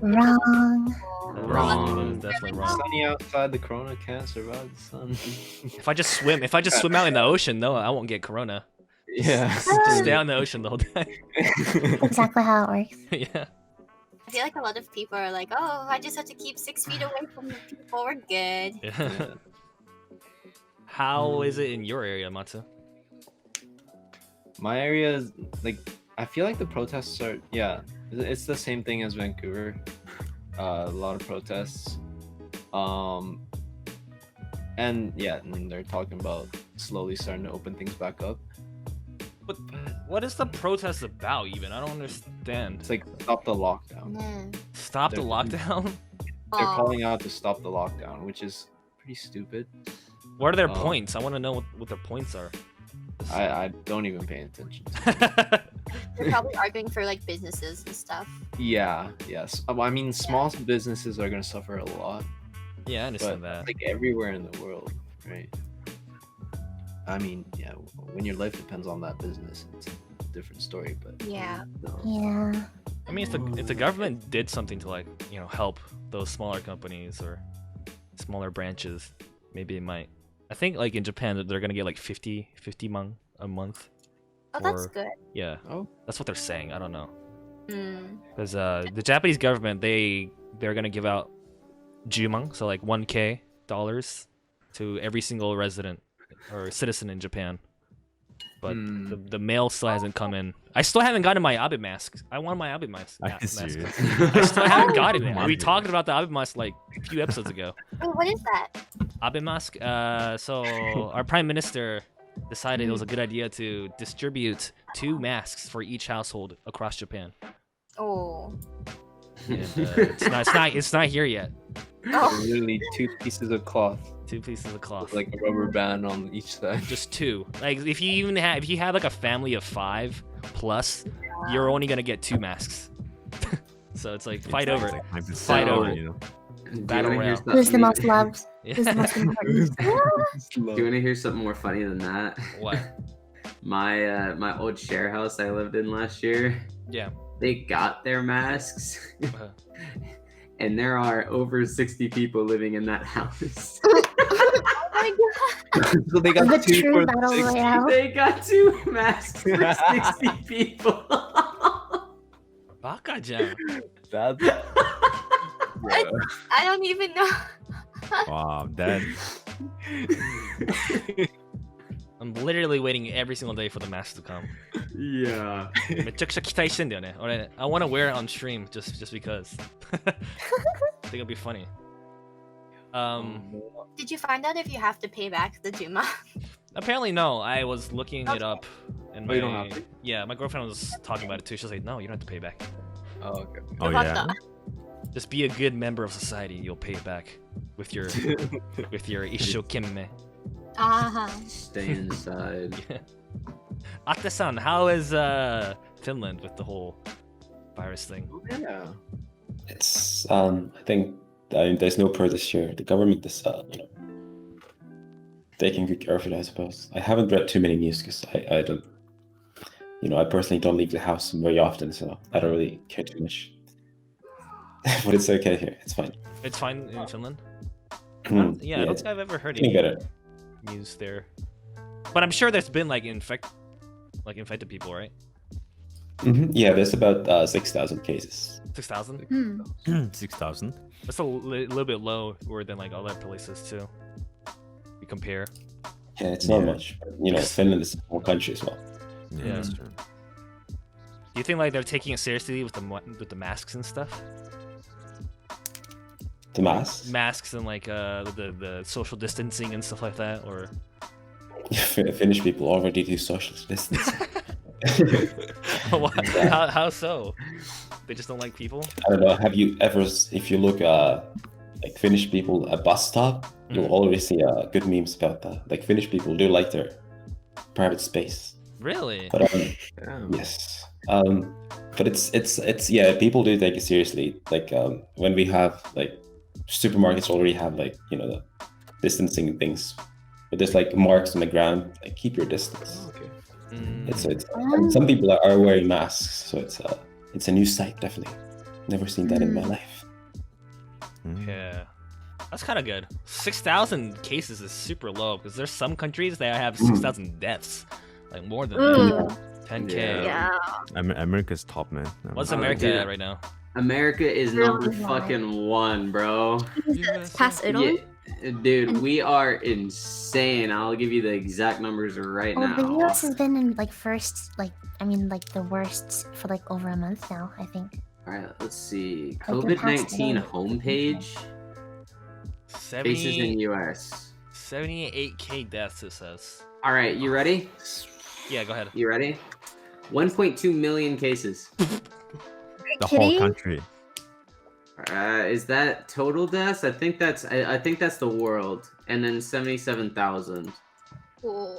Wrong. Wrong. That's definitely wrong. Sunny outside, the corona can't survive the sun. If I just swim out in the ocean, no, I won't get corona. Yeah. Just stay out in the ocean the whole time. Exactly how it works. Yeah. I feel like a lot of people are like, oh, I just have to keep 6 feet away from the people. We're good. Yeah. How is it in your area, Matsu? My area is like, I feel like the protests are, yeah, it's the same thing as Vancouver. A lot of protests. And yeah, and they're talking about slowly starting to open things back up. But what is the protest about even? I don't understand. It's like stop the lockdown. Mm. Stop the They're- lockdown? They're Aw. calling out to stop the lockdown, which is pretty stupid. What are their Oh. points? I want to know what their points are. I don't even pay attention. They're probably arguing for like businesses and stuff. Yeah, yes. I mean, small businesses are gonna suffer a lot, Yeah, I but understand that. like everywhere in the world, right? I mean, yeah, when your life depends on that business, it's a different story. But Yeah. Yeah. I mean, if the government did something to like, you know, help those smaller companies or smaller branches, maybe it might. I think like in Japan, they're gonna get like 50 mang a month. Oh, that's Or- good. Yeah, oh, that's what they're saying. I don't know. Mm. Because the Japanese government, they're gonna give out jumang, so like $1K to every single resident or citizen in Japan. But the mail still hasn't come in. I still haven't gotten my Abe mask. I want my Abe mask. Are you serious? I still haven't gotten it. We talked about the Abe mask like a few episodes ago. Wait, what is that? Abe mask. So our prime minister decided it was a good idea to distribute 2 masks for each household across Japan. Oh. And, it's not here yet. Oh. literally 2 pieces of cloth, 2 pieces of cloth. with like a rubber band on each side. Just 2. Like if you have like a family of 5 plus, you're only gonna get 2 masks. So it's like fight over it. Like the Fight cell, over it. you know. Battle royale. Who's the most loved? Yeah. Who's the most important? Do you want to hear something more funny than that? What? My old share house I lived in last year, Yeah. they got their masks, Uh-huh. and there are over 60 people living in that house. Oh my god. So they got The 2 true for battle 60. royale. They got 2 masks for 60 people. Baka-jan. That's I don't even know. Wow, that. I'm literally waiting every single day for the mask to come. Yeah. めちゃくちゃ期待してんだよね。俺、I want to wear it on stream just because. I think it'll be funny. Did you find out if you have to pay back the Juma? Apparently no. I was looking it up, and Oh, you don't have to? yeah, my girlfriend was talking about it too. She was like, "No, you don't have to pay back. oh, okay. Oh yeah. Just be a good member of society. You'll pay it back with your ishokemme." Stay inside. Ate-san, how is Finland with the whole virus thing? Yeah. It's I think there's no protest here. The government is taking good care of it, I suppose. I haven't read too many news because I don't, I personally don't leave the house very often, so I don't really care too much. But it's okay here. It's fine. It's fine in Finland. Yeah, I don't it's think I've ever heard getting any better. news there, but I'm sure there's been like infected people, right? Yeah, there's about 6,000 cases. 6,000. 6,000. That's a little bit lower than like other places too. We compare. Yeah, it's not Yeah. much. But, Finland is a small country as well. Yeah, Yeah. that's true. Do you think like they're taking it seriously with the masks and stuff? The mask. Masks and like the social distancing and stuff like that, or Finnish people already do social distancing. how so? They just don't like people? I don't know. Have you ever, if you look like Finnish people at bus stop, you'll always see good memes about that. Like Finnish people do like their private space. Really? But yes. But it's yeah, people do take it seriously. Like when we have like supermarkets already have like, you know, the distancing things. But there's like marks on the ground, like keep your distance. Okay. It's and some people are wearing masks, so it's a new sight, definitely. Never seen that in my life. Yeah. That's kind of good. 6,000 cases is super low because there's some countries that have 6,000 deaths, like more than that. 10K. Yeah. America's top, man. What's America at right now? America is number fucking 1, bro. Past Italy? Yeah, dude, we are insane. I'll give you the exact numbers right Well, now. the US has been in like first, like the worst for like over a month now, I think. All right, let's see. Like, they're past COVID-19 Italy. homepage. Cases in US. 78K deaths, it says. All right, you ready? Yeah, go ahead. You ready? 1.2 million cases. The whole country. Is that total deaths? I think that's the world, and then 77,000 Wait,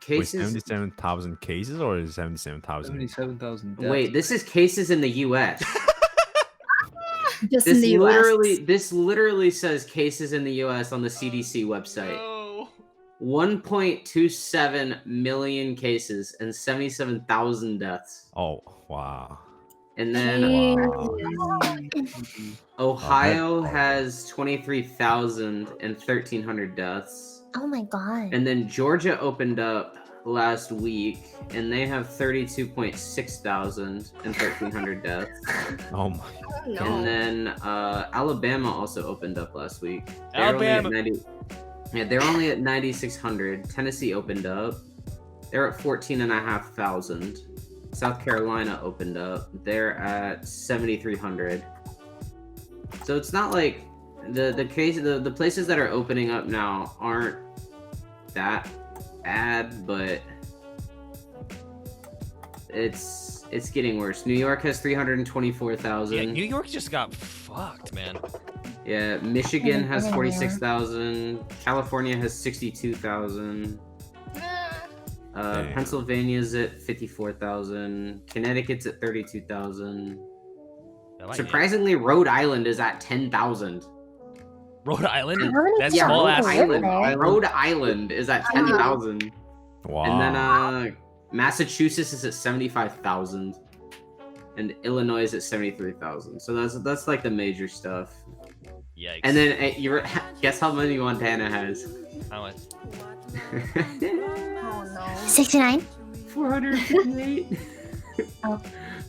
cases. 77,000 cases or is it 77,000? 77,000. Wait, this is cases in the U.S. Just in the US. This literally says cases in the U.S. on the CDC website. No. 1.27 million cases and 77,000 deaths. Oh, wow. And then Ohio has 23,000 and 1,300 deaths. Oh my god. And then Georgia opened up last week, and they have 32.6 thousand and 1,300 deaths. Oh my. And then Alabama also opened up last week. Alabama. They're only at 9,600. Tennessee opened up. They're at 14,500. South Carolina opened up. They're at 7,300. So it's not like the places that are opening up now aren't that bad, but it's getting worse. New York has 324,000. Yeah, New York just got fucked, man. Yeah, Michigan has 46,000. California has 62,000. Pennsylvania's at 54,000. Connecticut's at 32,000. Like Surprisingly, Rhode Island is at 10,000. Rhode Island? How many That's people small ass. live there? Rhode Island is at 10,000. Wow. And then Massachusetts is at 75,000. And Illinois is at 73,000. So that's like the major stuff. Yikes. And then guess how many Montana has? How much? 69? 458. Oh.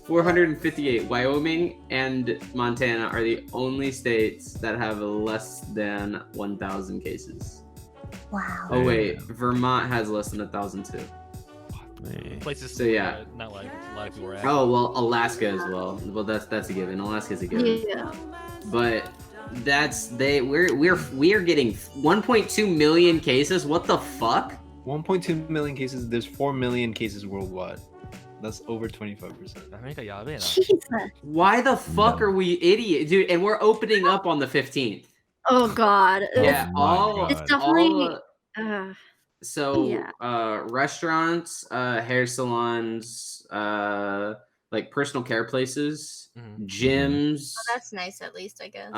458. Wyoming and Montana are the only states that have less than 1,000 cases. Wow. Oh wait, Vermont has less than 1,000 too. Man. Places So, yeah. not like a lot of people are at. Oh well, Alaska as well. Well, that's a given. Alaska's a given. Yeah. But we're getting 1.2 million cases. What the fuck? 1.2 million cases. There's 4 million cases worldwide. That's over 25%. America, yabe na. Jesus. Why the fuck No. are we idiots, dude? And we're opening up on the 15th. Oh god. Yeah, my all God. It's definitely. all- So, Yeah. restaurants, hair salons, like personal care places, Mhm. gyms, That's nice, at least, I guess.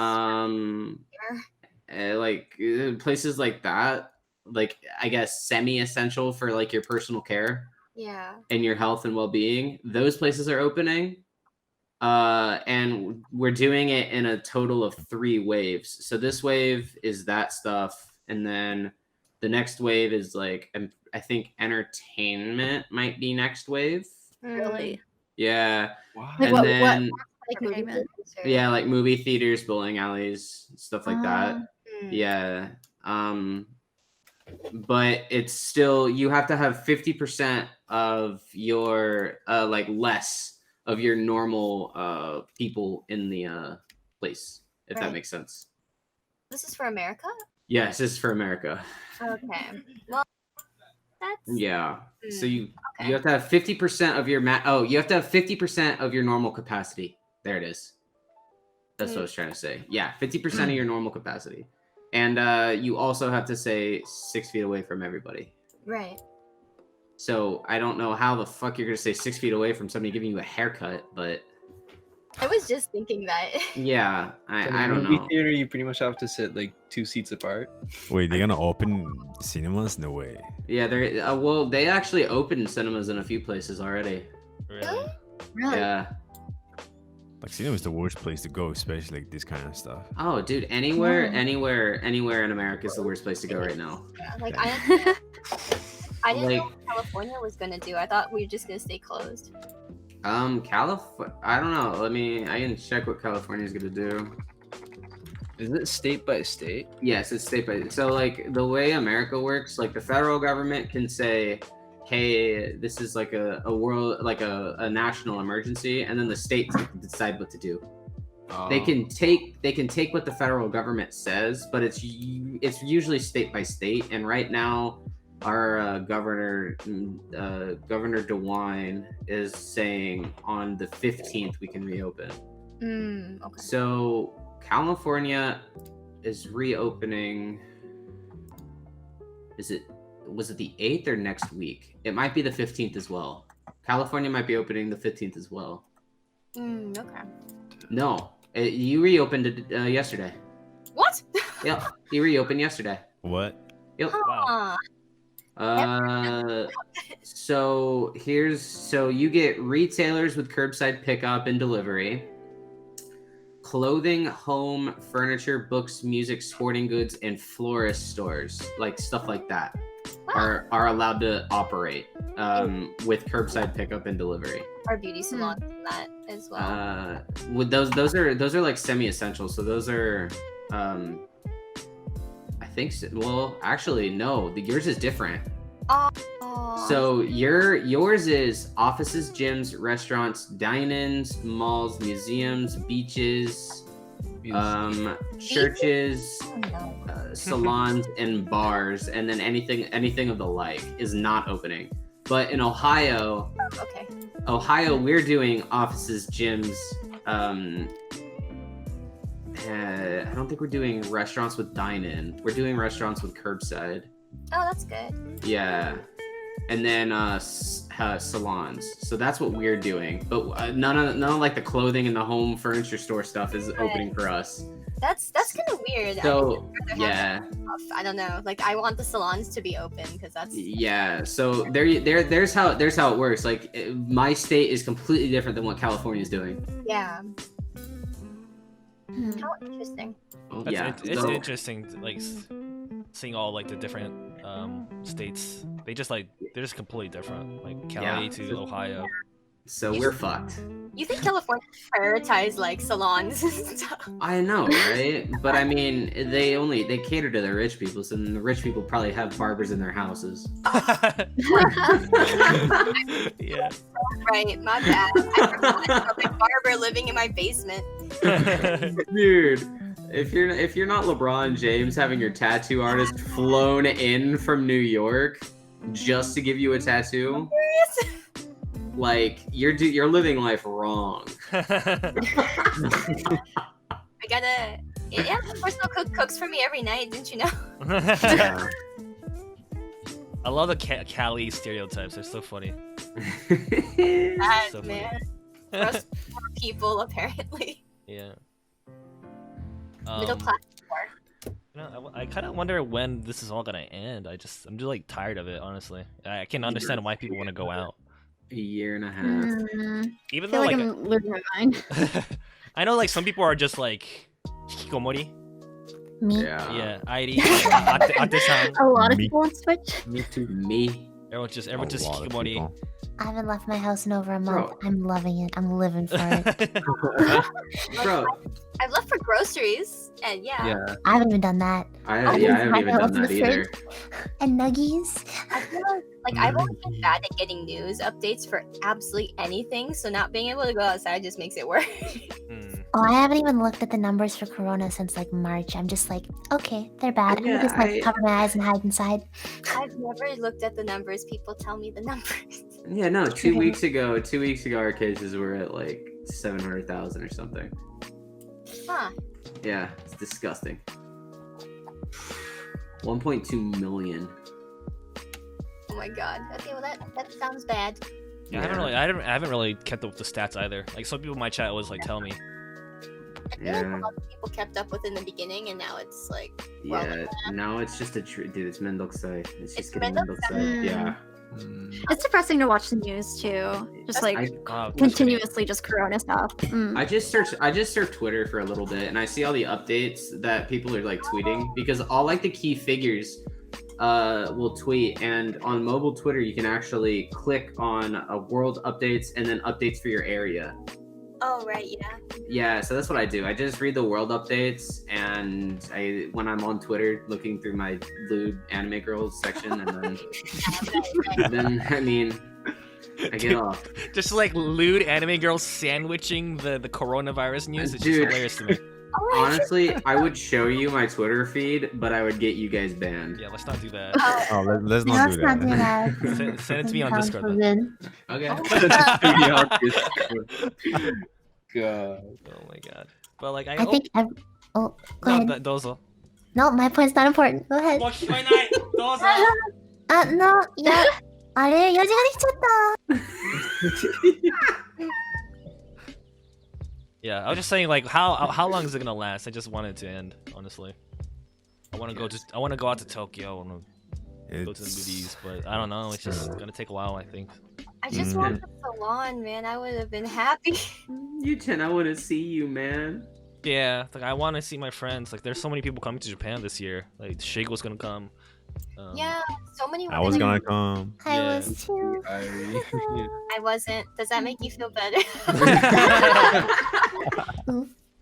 places like that, like I guess semi-essential for like your personal care Yeah. and your health and well-being. Those places are opening, and we're doing it in a total of 3 waves. So this wave is that stuff, and then the next wave is like I think entertainment might be next wave. Really. Yeah, Wow. Like and what? then Like movie Entertainment. theaters or- yeah, like movie theaters, bowling alleys, stuff like that. Mm. Yeah. but it's still you have to have 50% of your like less of your normal people in the place, if that Right. makes sense. This is for America? Yes, this is for America. Okay. Well, that's Yeah. So you okay. have to have 50% of your you have to have 50% of your normal capacity. There it is. That's what I was trying to say. Yeah, 50% of your normal capacity. And you also have to say 6 feet away from everybody. Right. So I don't know how the fuck you're gonna say 6 feet away from somebody giving you a haircut, but I was just thinking that. yeah, So I in the don't movie know. theater, you pretty much have to sit like 2 seats apart. Wait, they're gonna open cinemas? No way. Yeah, they're well, they actually opened cinemas in a few places already. Really? Really? Yeah. Like cinema is the worst place to go, especially like this kind of stuff. Oh, dude, anywhere in America is the worst place to go right now. Yeah, like I didn't Like- know what California was gonna do. I thought we were just gonna stay closed. California. I don't know. I can check what California's gonna do. Is it state by state? Yes, it's state by. So like the way America works, like the federal government can say, "Hey, this is like a world, like a national emergency," and then the states can decide what to do. They can take what the federal government says, but it's usually state by state. And right now, our Governor DeWine is saying on the 15th we can reopen. Okay. So California is reopening. Was it the 8th or next week? It might be the 15th as well. California might be opening the 15th as well. Okay. No, you reopened it yesterday. What? Yep, you reopened yesterday. What? Yep. Wow. So you get retailers with curbside pickup and delivery. Clothing, home, furniture, books, music, sporting goods, and florist stores, like stuff like that, are allowed to operate with curbside pickup and delivery. Our beauty salons and that as well. With those are like semi-essential. So those are, I think. Well, actually, no. Yours is different. Oh. So yours is offices, gyms, restaurants, dine-ins, malls, museums, beaches, churches, Oh, no. salons, and bars, and then anything of the like is not opening. But in Ohio, Okay. we're doing offices, gyms. I don't think we're doing restaurants with dine-in. We're doing restaurants with curbside. Oh, that's good. Yeah. And then salons. So that's what we're doing. But none of like the clothing and the home furniture store stuff is opening for us. That's kind of weird. So I'd rather have yeah, I don't know. Like I want the salons to be open because that's yeah. So there's how it works. Like my state is completely different than what California is doing. yeah. How interesting. Yeah. It's so- interesting, like seeing all like the different states. They're just completely different. Like Cali Yeah. to Ohio. So we're fucked. You think California prioritize like salons and stuff? I know, right? But I mean, they cater to the rich people, so the rich people probably have barbers in their houses. Yeah. Right, my bad. I forgot. I have a barber living in my basement. Dude, if you're not LeBron James having your tattoo artist flown in from New York just to give you a tattoo, like you're living life wrong. I gotta. Yeah, the personal cook cooks for me every night. Didn't you know? Yeah. I love the Cali stereotypes. They're so funny. Bad, So funny. man. For us poor people, apparently. Yeah. Middle class poor. You know, I kind of wonder when this is all gonna end. I'm just like tired of it, honestly. I can understand why people want to go out, A year and a half. even I feel though like like I'm losing my mind. I know like some people are just like hikikomori. Me. Yeah. Yeah, airi, atesoe. A lot of Me. people on Switch. Me too. Me. Everyone just A lot of hikikomori. people. I haven't left my house in over a month. Bro. I'm loving it. I'm living for it. Bro, I've left for groceries, and yeah. I haven't even done that. I I haven't just even hide done in that the either. And nuggies. I feel like I've always been bad at getting news updates for absolutely anything, so not being able to go outside just makes it worse. Hmm. Oh, I haven't even looked at the numbers for Corona since like March. I'm just like, okay, they're bad. Yeah, I'm just like cover my eyes and hide inside. I've never looked at the numbers. People tell me the numbers. Yeah, no, 2 weeks ago, our cases were at like 700,000 or something. Huh. Yeah, it's disgusting. 1.2 million. Oh my god. Okay, well that sounds bad. Yeah, I haven't really kept up with the stats either. Like some people in my chat always like tell me. I feel like Yeah. a lot of people kept up with in the beginning, and now it's like, well, Yeah, now it's just a dude. It's mendokusai. It's just It's getting mendokusai. mendokusai. Yeah. It's depressing to watch the news too. Just like Oh, continuously just Corona stuff. I just surf Twitter for a little bit, and I see all the updates that people are like tweeting because all like the key figures will tweet, and on mobile Twitter you can actually click on world updates and then updates for your area. oh right, yeah. Yeah, so that's what I do. I just read the world updates, and when I'm on Twitter looking through my lewd anime girls section, and then I mean, I get off. Just like lewd anime girls sandwiching the coronavirus news. It's just Dude. hilarious to me. Honestly, I would show you my Twitter feed, but I would get you guys banned. Yeah, let's not do that. Oh, let's not do Let's not do that. that. Send it to me on Sounds Discord then. forbidden. Okay. God. Oh my god. But like I think. Oh, go ahead. Dozo. No, my point's not important. Go ahead. 聞こえないどうぞ No, yeah. あれ、用事ができちゃった。 Yeah, I was just saying like how long is it gonna last? I just want it to end, honestly. I want to go out to Tokyo. I want to go to the movies, but I don't know. It's just gonna take a while, I think. I just want the salon, man. I would have been happy. Yu-chan, I want to see you, man. Yeah, like I want to see my friends. Like there's so many people coming to Japan this year. Like Shig was gonna come. Yeah, so many. I was gonna come. I Yeah. was too. I wasn't. Does that make you feel better? I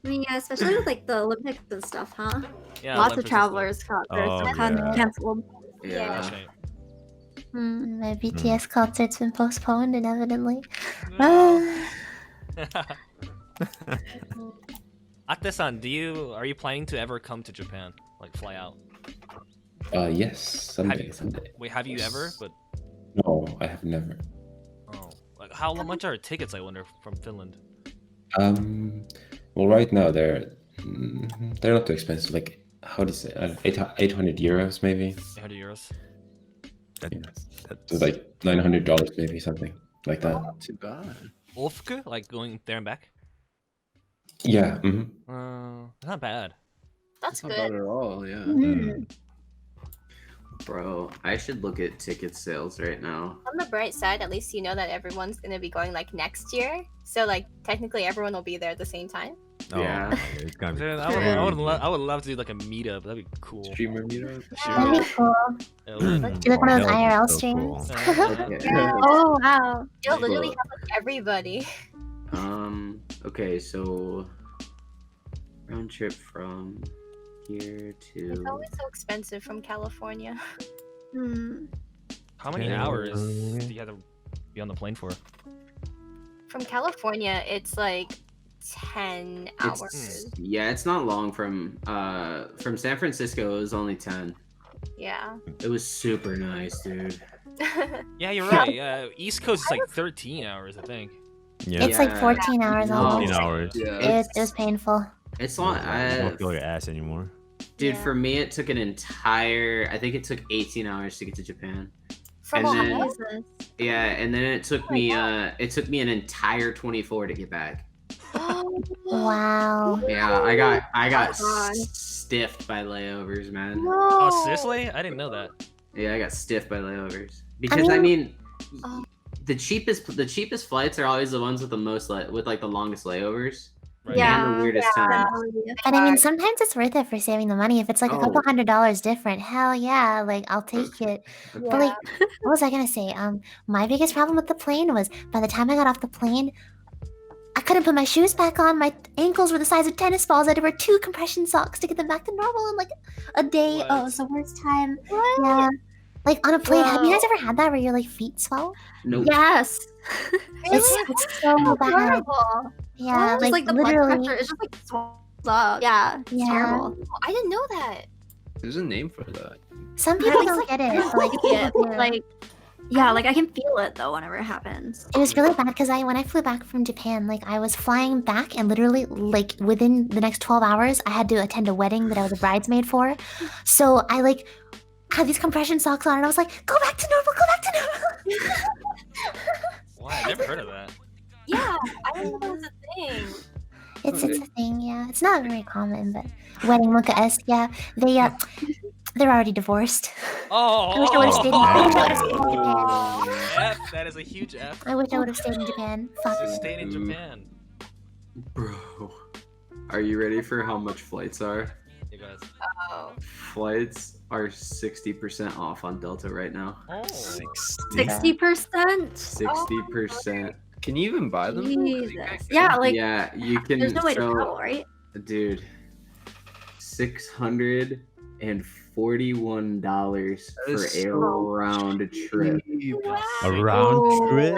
mean, yeah, especially with like the Olympics and stuff, huh? Yeah, Lots Olympics of and travelers got their Oh, stuff yeah. canceled. Yeah. That's right. My BTS concert's been postponed inevitably. Ate-san, are you planning to ever come to Japan? Like fly out? Yes, someday. Wait, have you ever? But No, I have never. oh, like how much are tickets? I wonder from Finland. Well, right now they're not too expensive. Like how do you say 800 euros maybe? 800 euros. Yeah. So like $900 maybe, something like that. Not too bad. Ofuku, like going there and back. Yeah. Not bad. That's Not bad good. at all. Yeah. Bro, I should look at ticket sales right now. On the bright side, at least you know that everyone's gonna be going like next year. So like technically everyone will be there at the same time. Oh, Yeah. okay, it's gonna be. Dude, I would love to do like a meetup. That'd be cool. Streamer meetup. That'd be cool. Yeah, like- Do like one of those That would be IRL so streams. cool. Yeah. Oh wow. You'll Cool. literally have like everybody. Okay, so round trip from here It's to always so expensive from California. How many hours do you have to be on the plane for? From California, it's like 10 hours. it's not long from San Francisco. It was only 10. Yeah. It was super nice, dude. Yeah, you're right. East Coast is like 13 hours, I think. Yeah. It's like 14 hours No. almost. 14 hours. Yeah. It was painful. It's long. You don't feel your ass anymore. Dude, Yeah. for me, it took I think it took 18 hours to get to Japan. From And then- Ohio? Yeah, and then it took me an entire 24 to get back. Wow. Yeah, I got Oh, God. stiffed by layovers, man. Oh, seriously? I didn't know that. Yeah, I got stiffed by layovers because I mean, Oh. the cheapest flights are always the ones with the most with like the longest layovers. Right. Yeah. And the weirdest times. But I mean, sometimes it's worth it for saving the money. If it's like a couple Oh. $100 different, hell yeah, like I'll take it. But like, what was I gonna say? My biggest problem with the plane was by the time I got off the plane, I couldn't put my shoes back on. My ankles were the size of tennis balls. I had to wear 2 compression socks to get them back to normal in like a day. What? Oh, it was the worst time. Yeah. Like on a plane, have you guys ever had that where your like feet swell? Nope. Yes. It's so bad. Horrible. Yeah, Just like the blood literally. pressure, it's just like swells up. Yeah, it's Yeah. terrible. Oh, I didn't know that. There's a name for that. Some people it's don't like- get it, but like Yeah, people do. like yeah, like I can feel it though whenever it happens. It was really bad because when I flew back from Japan, like I was flying back and literally like within the next 12 hours, I had to attend a wedding that I was a bridesmaid for. So I like had these compression socks on and I was like, go back to normal, go back to normal. Wow, I never heard of that. Yeah, I didn't know that was a thing. It's a thing, yeah. It's not very common, but wedding mocha-esque, yeah. They're already divorced. Oh, I wish I would have stayed in Japan. F, that is a huge F. I wish I would have stayed in Japan. Fuck. Just staying in Japan. Bro, are you ready for how much flights are? You guys. Oh. Flights are 60% off on Delta right now. Oh. 60%. 60%. Can you even buy them? 'Cause you Jesus. can't get Yeah, them. like Yeah, you can. there's no way to so, travel, right? Dude, $641 That is for a so round trip. A round trip?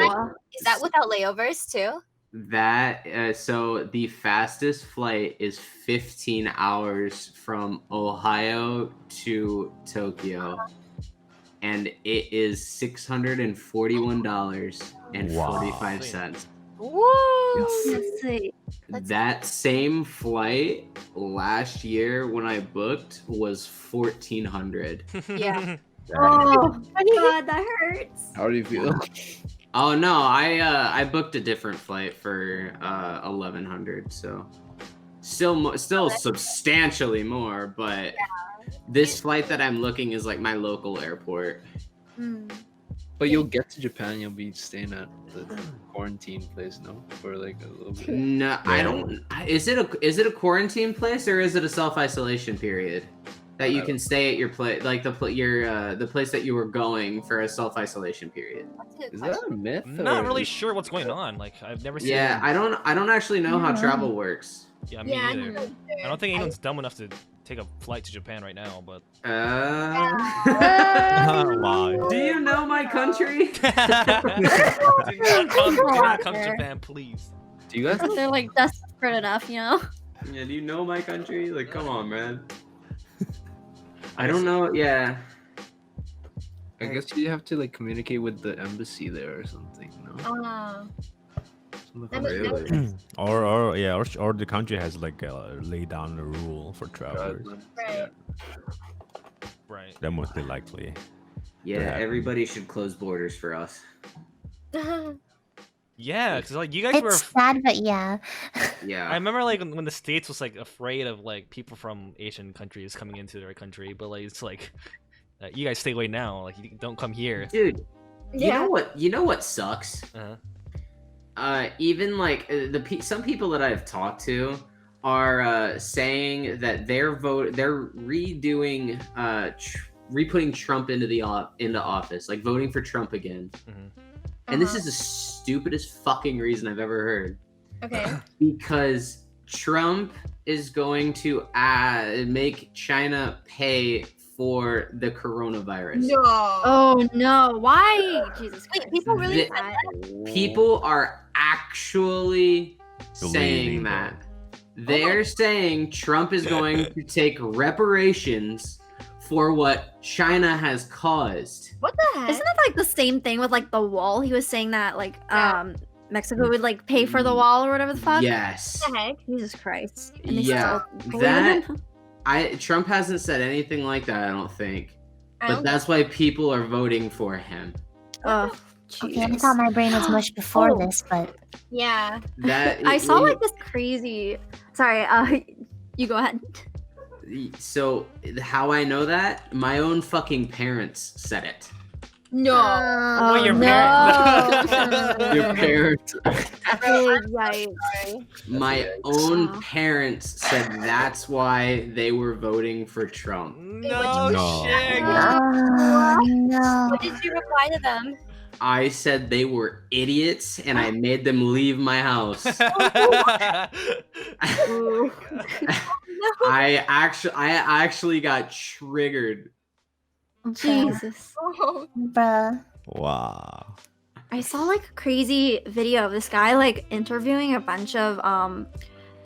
Is that without layovers too? That so the fastest flight is 15 hours from Ohio to Tokyo, and it is $641.45. Woo! Let's see. That same flight last year when I booked was $1,400. Yeah. Oh god, that hurts. How do you feel? Oh no, I booked a different flight for $1,100, so still substantially more, but this flight that I'm looking is like my local airport. Mm. But you'll get to Japan, you'll be staying at the quarantine place, no? For like a little bit. No, I don't. Is it a quarantine place or is it a self-isolation period that you can stay at your place, like the place that you were going for a self-isolation period? Is that a myth? I'm not or- really sure what's going on. Like I've never seen. Yeah, I don't actually know how travel works. Yeah, me Yeah, I either. know. I don't think anyone's dumb enough to take a flight to Japan right now, but. Wow. Do you know my country? do not come to Japan, please. Do you guys? They're like desperate enough, you know? Yeah, do you know my country? Like, come on, man. I don't know. Yeah. I guess you have to like communicate with the embassy there or something, no? Something Really? or the country has like laid down a rule for travelers. Right. Right. That most be likely. Yeah, happen. everybody should close borders for us. Yeah, because like you guys were. It's sad, but yeah. Yeah. I remember like when the states was like afraid of like people from Asian countries coming into their country, but like it's like you guys stay away now. Like you don't come here. Dude, Yeah. you know what sucks? Uh-huh. Even like some people that I've talked to are saying that they're redoing re-putting Trump into office, like voting for Trump again. Mhm. And this is the stupidest fucking reason I've ever heard. Okay. Because Trump is going to make China pay for the coronavirus. No. Oh no! Why? Jesus Christ! Wait, people really The- said that? People are actually saying Believing that. Oh They're saying Trump is going to take reparations for what China has caused. What the heck? Isn't that like the same thing with like the wall? He was saying that like Mexico would like pay for the wall or whatever the fuck. Yes. What the heck? Jesus Christ! And they Yeah, still believe in that- it? Trump hasn't said anything like that, I don't think. I But don't that's why people are voting for him. Oh, Okay, I jeez. thought my brain was mush before Oh. this, but Yeah. That I saw like this crazy. Sorry. You go ahead. So how I know that? My own fucking parents said it. No. Oh, your no. Your parents. Right. My own parents said that's why they were voting for Trump. No, No. shit. No. What did you reply to them? I said they were idiots and I made them leave my house. I actually got triggered. Jesus. Bruh. Wow. I saw like a crazy video of this guy like interviewing a bunch of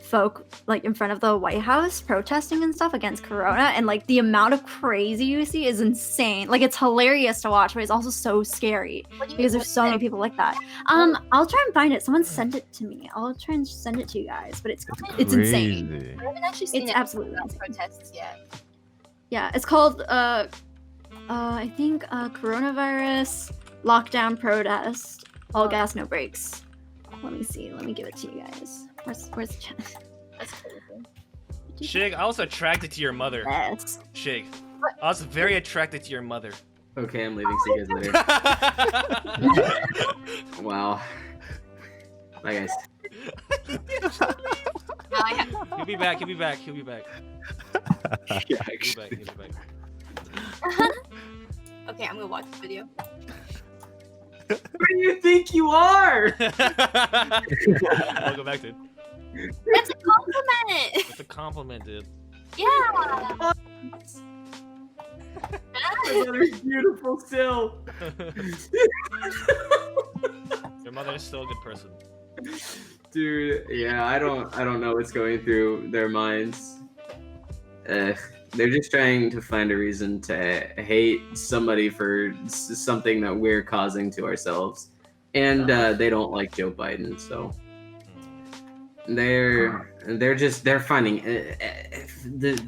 folk like in front of the White House protesting and stuff against Corona, and like the amount of crazy you see is insane. Like it's hilarious to watch, but it's also so scary because there's so many people like that. I'll try and find it. Someone sent it to me. I'll try and send it to you guys, but it's insane. Crazy. I haven't actually seen It's it absolutely about insane. protests yet. Yeah, it's called I think coronavirus lockdown protest, all gas no brakes. Let me see. Let me give it to you guys. Where's the chat? That's crazy. Shig, I was attracted to your mother. Yes. Shig, I was very attracted to your mother. Okay, I'm leaving. See you guys later. Wow. Bye, guys. Now I have He'll be back. He'll be back. He'll be back. Yeah, He'll be actually. back. He'll be back. Okay, I'm gonna watch the video. Who do you think you are? I'll go back, dude. That's a compliment. It's a compliment, dude. Yeah. My mother's beautiful still. Your mother is still a good person. Dude, yeah, I don't know what's going through their minds. They're just trying to find a reason to hate somebody for something that we're causing to ourselves, and they don't like Joe Biden, so they're finding the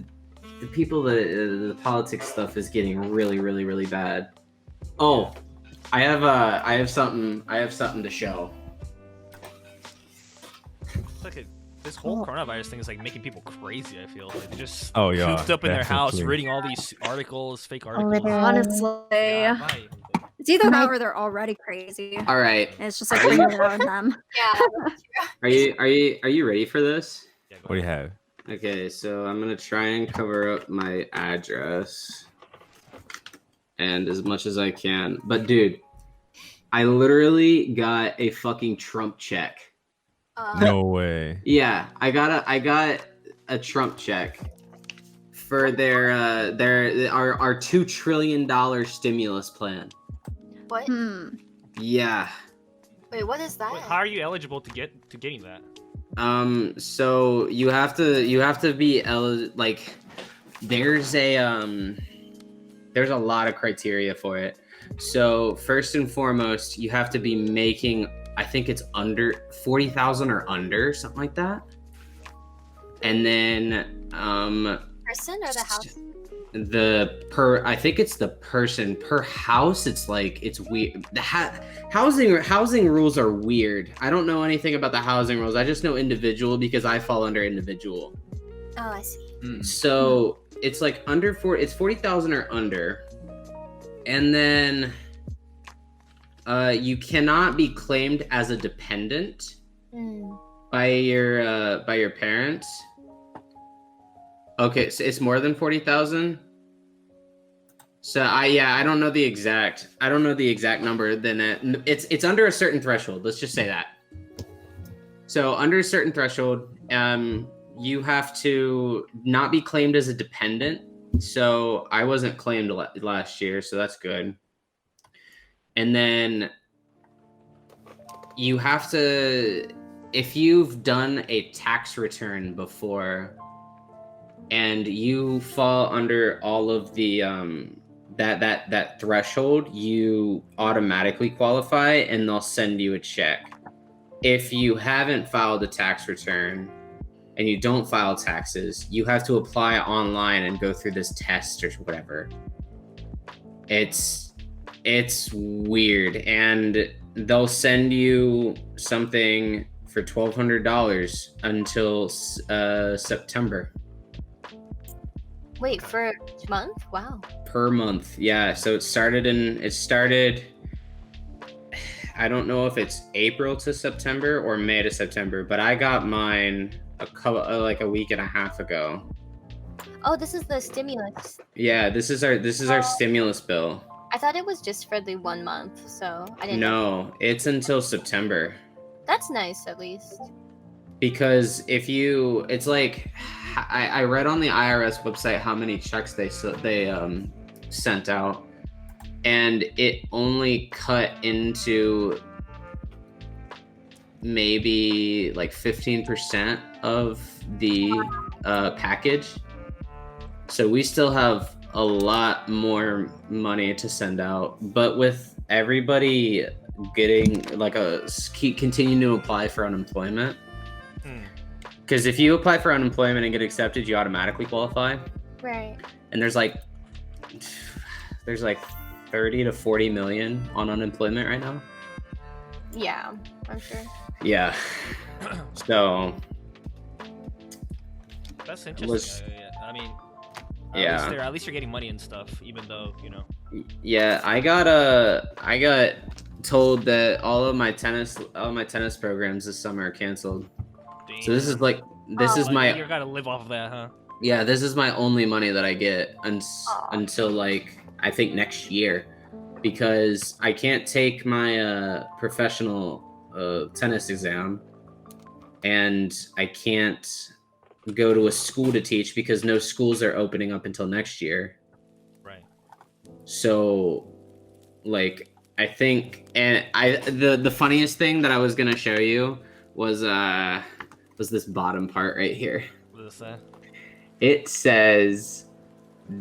people the politics stuff is getting really bad. Oh, I have something to show. It's like this whole coronavirus thing is like making people crazy. I feel like they're just Oh, yeah, cooped up in their house, definitely. reading all these articles, fake articles. Literally. Honestly, Yeah, why? it's either that or they're already crazy. All right, And it's just like bringing it out in them. Yeah. are you ready for this? Yeah, What do you have? Okay, so I'm gonna try and cover up my address and as much as I can. But dude, I literally got a fucking Trump check. No way. Yeah, I got a Trump check for their our $2 trillion stimulus plan. What? Yeah. Wait, what is that? Wait, how are you eligible to getting that? So you have to be like there's a lot of criteria for it. So first and foremost, you have to be making, I think it's under 40,000 or under, something like that. And then Person or the house? I think it's the person per house. It's like it's weird. The housing rules are weird. I don't know anything about the housing rules. I just know individual because I fall under individual. Oh, I see. So it's like it's 40,000 or under, and then you cannot be claimed as a dependent by your parents. Okay, so it's more than 40,000. So I don't know the exact number. Then it's under a certain threshold. Let's just say that. So under a certain threshold, you have to not be claimed as a dependent. So I wasn't claimed last year, so that's good. And then you have to, if you've done a tax return before and you fall under all of the that threshold, you automatically qualify and they'll send you a check. If you haven't filed a tax return and you don't file taxes, you have to apply online and go through this test or whatever. It's weird, and they'll send you something for $1,200 until September. Wait, for each month? Wow. per month. Yeah, so it started. I don't know if it's April to September or May to September, but I got mine like a week and a half ago. Oh, this is the stimulus. Yeah, this is our stimulus bill. I thought it was just for the 1 month, so I didn't. No, it's until September. That's nice, at least. Because it's like I read on the IRS website how many checks they sent out, and it only cut into maybe like 15% of the package. So we still have a lot more money to send out, but with everybody getting like continuing to apply for unemployment, because if you apply for unemployment and get accepted, you automatically qualify. Right. And there's like 30 to 40 million on unemployment right now. Yeah, I'm sure. Yeah. So that's interesting. I mean, at least you're getting money and stuff, even though, you know. Yeah, I got told that all my tennis programs this summer are canceled. Damn. So this is you gotta live off of that, huh? Yeah, this is my only money that I get until like I think next year, because I can't take my professional tennis exam, and I can't go to a school to teach because no schools are opening up until next year. Right. So, like, I think, and the funniest thing that I was gonna show you was this bottom part right here. What does it say? It says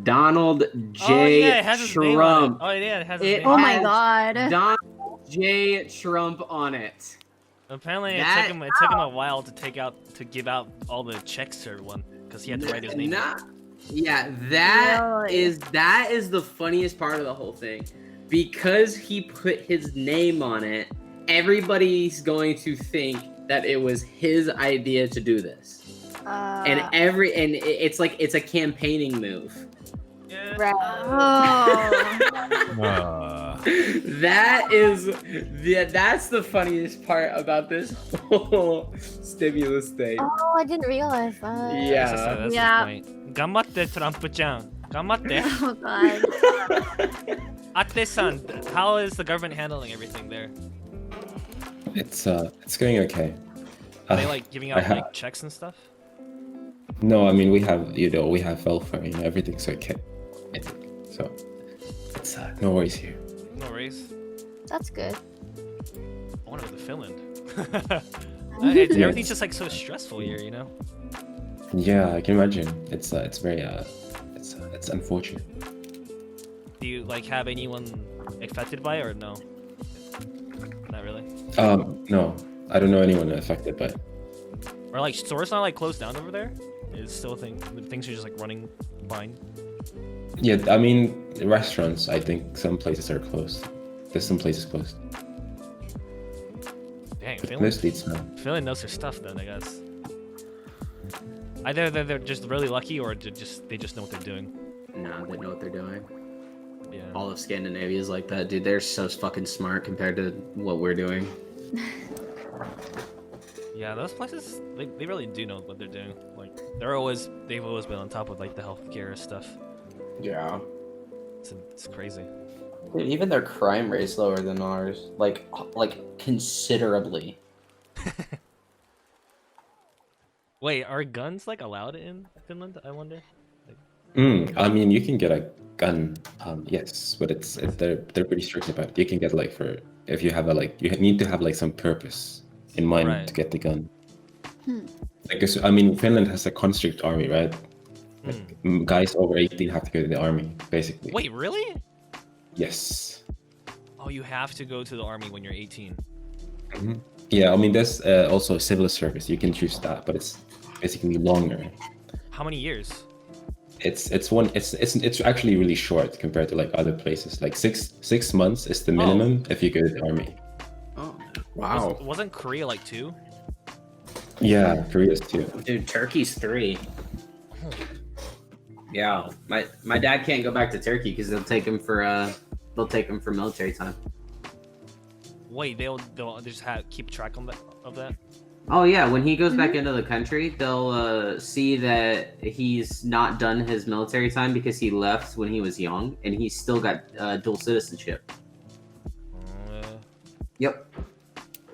Donald J. Trump. Oh yeah, it has his name. Oh my god. Donald J. Trump on it. Apparently, it took him a while to give out all the checks to everyone because he had to write his name. Yeah, that is the funniest part of the whole thing, because he put his name on it. Everybody's going to think that it was his idea to do this, and it's like it's a campaigning move. Yeah. Right. That's the funniest part about this whole stimulus thing. Oh, I didn't realize that. Yeah. That's Yeah. the point. 頑張って Trump-chan. 頑張って Oh god. Ate-san, how is the government handling everything there? It's going okay. Are they like giving out like checks and stuff? No, I mean we have welfare, everything's okay. So it's no worries here. No worries. That's good. I want to go to Finland. Everything's just like so stressful here, you know? Yeah, I can imagine. It's very it's unfortunate. Do you like have anyone affected by it or no? Not really. No, I don't know anyone affected by it. Or like stores not like closed down over there? It's still things are just like running fine. Yeah, I mean restaurants. I think some places are closed. There's some places closed. Dang, But mostly it's not. Finland knows their stuff then, I guess. Either they're just really lucky, or they just know what they're doing. No, they know what they're doing. Yeah. All of Scandinavia is like that, dude. They're so fucking smart compared to what we're doing. Yeah, those places they really do know what they're doing. Like they've always been on top of like the healthcare stuff. Yeah. It's crazy. Dude, even their crime rate's lower than ours. Like considerably. Wait, are guns like allowed in Finland? I wonder. I mean, you can get a gun, yes, but they're pretty strict about it. You can get if you have you need to have some purpose in mind Right. to get the gun. I mean, Finland has a conscript army, right? Guys over 18 have to go to the army, basically. Wait, really? Yes. Oh, you have to go to the army when you're 18. Yeah, I mean, there's also civil service. You can choose that, but it's basically longer. How many years? It's actually really short compared to other places. Like 6 months is the minimum if you go to the army. Oh, wow. Wasn't Korea like 2? Yeah, Korea's too. Dude, Turkey's 3. Yeah, my dad can't go back to Turkey because they'll take him for military time. Wait, they'll just keep track of that. Oh yeah, when he goes back into the country, they'll see that he's not done his military time because he left when he was young, and he's still got dual citizenship. Yep.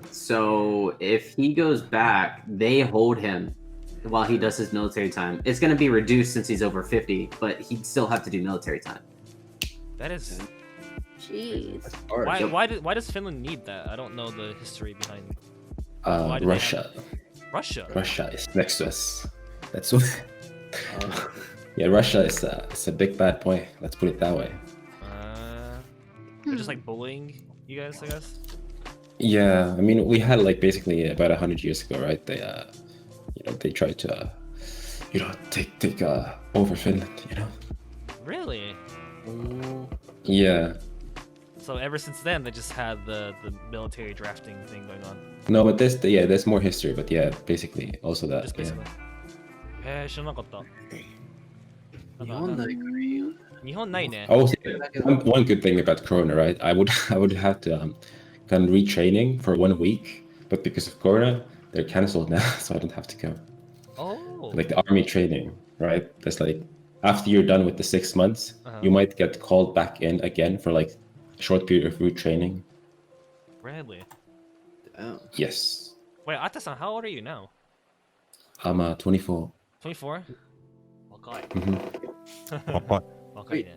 So if he goes back, they hold him while he does his military time. It's going to be reduced since he's over 50, but he'd still have to do military time. That is. Jeez. Why does Finland need that? I don't know the history behind. Russia. Russia is next to us. That's what. Yeah, Russia is a big bad boy. Let's put it that way. They're just like bullying you guys, I guess. Yeah, I mean, we had like basically about 100 years ago, right? They, they tried to, take over Finland. Really? Yeah. So ever since then, they just had the military drafting thing going on. No, but there's more history. But yeah, basically also that. Just basically. 知らなかった。日本ないからいいよね。日本ないね。Also, one good thing about Corona, right? I would have to kind of retraining for 1 week, but because of Corona, they're canceled now, so I don't have to go. Oh. Like the army training, right? That's like after you're done with the 6 months, you might get called back in again for like a short period of retraining. Really? Damn. Yes. Wait, Ata-san, how old are you now? I'm 24. 24? Okay. Wait,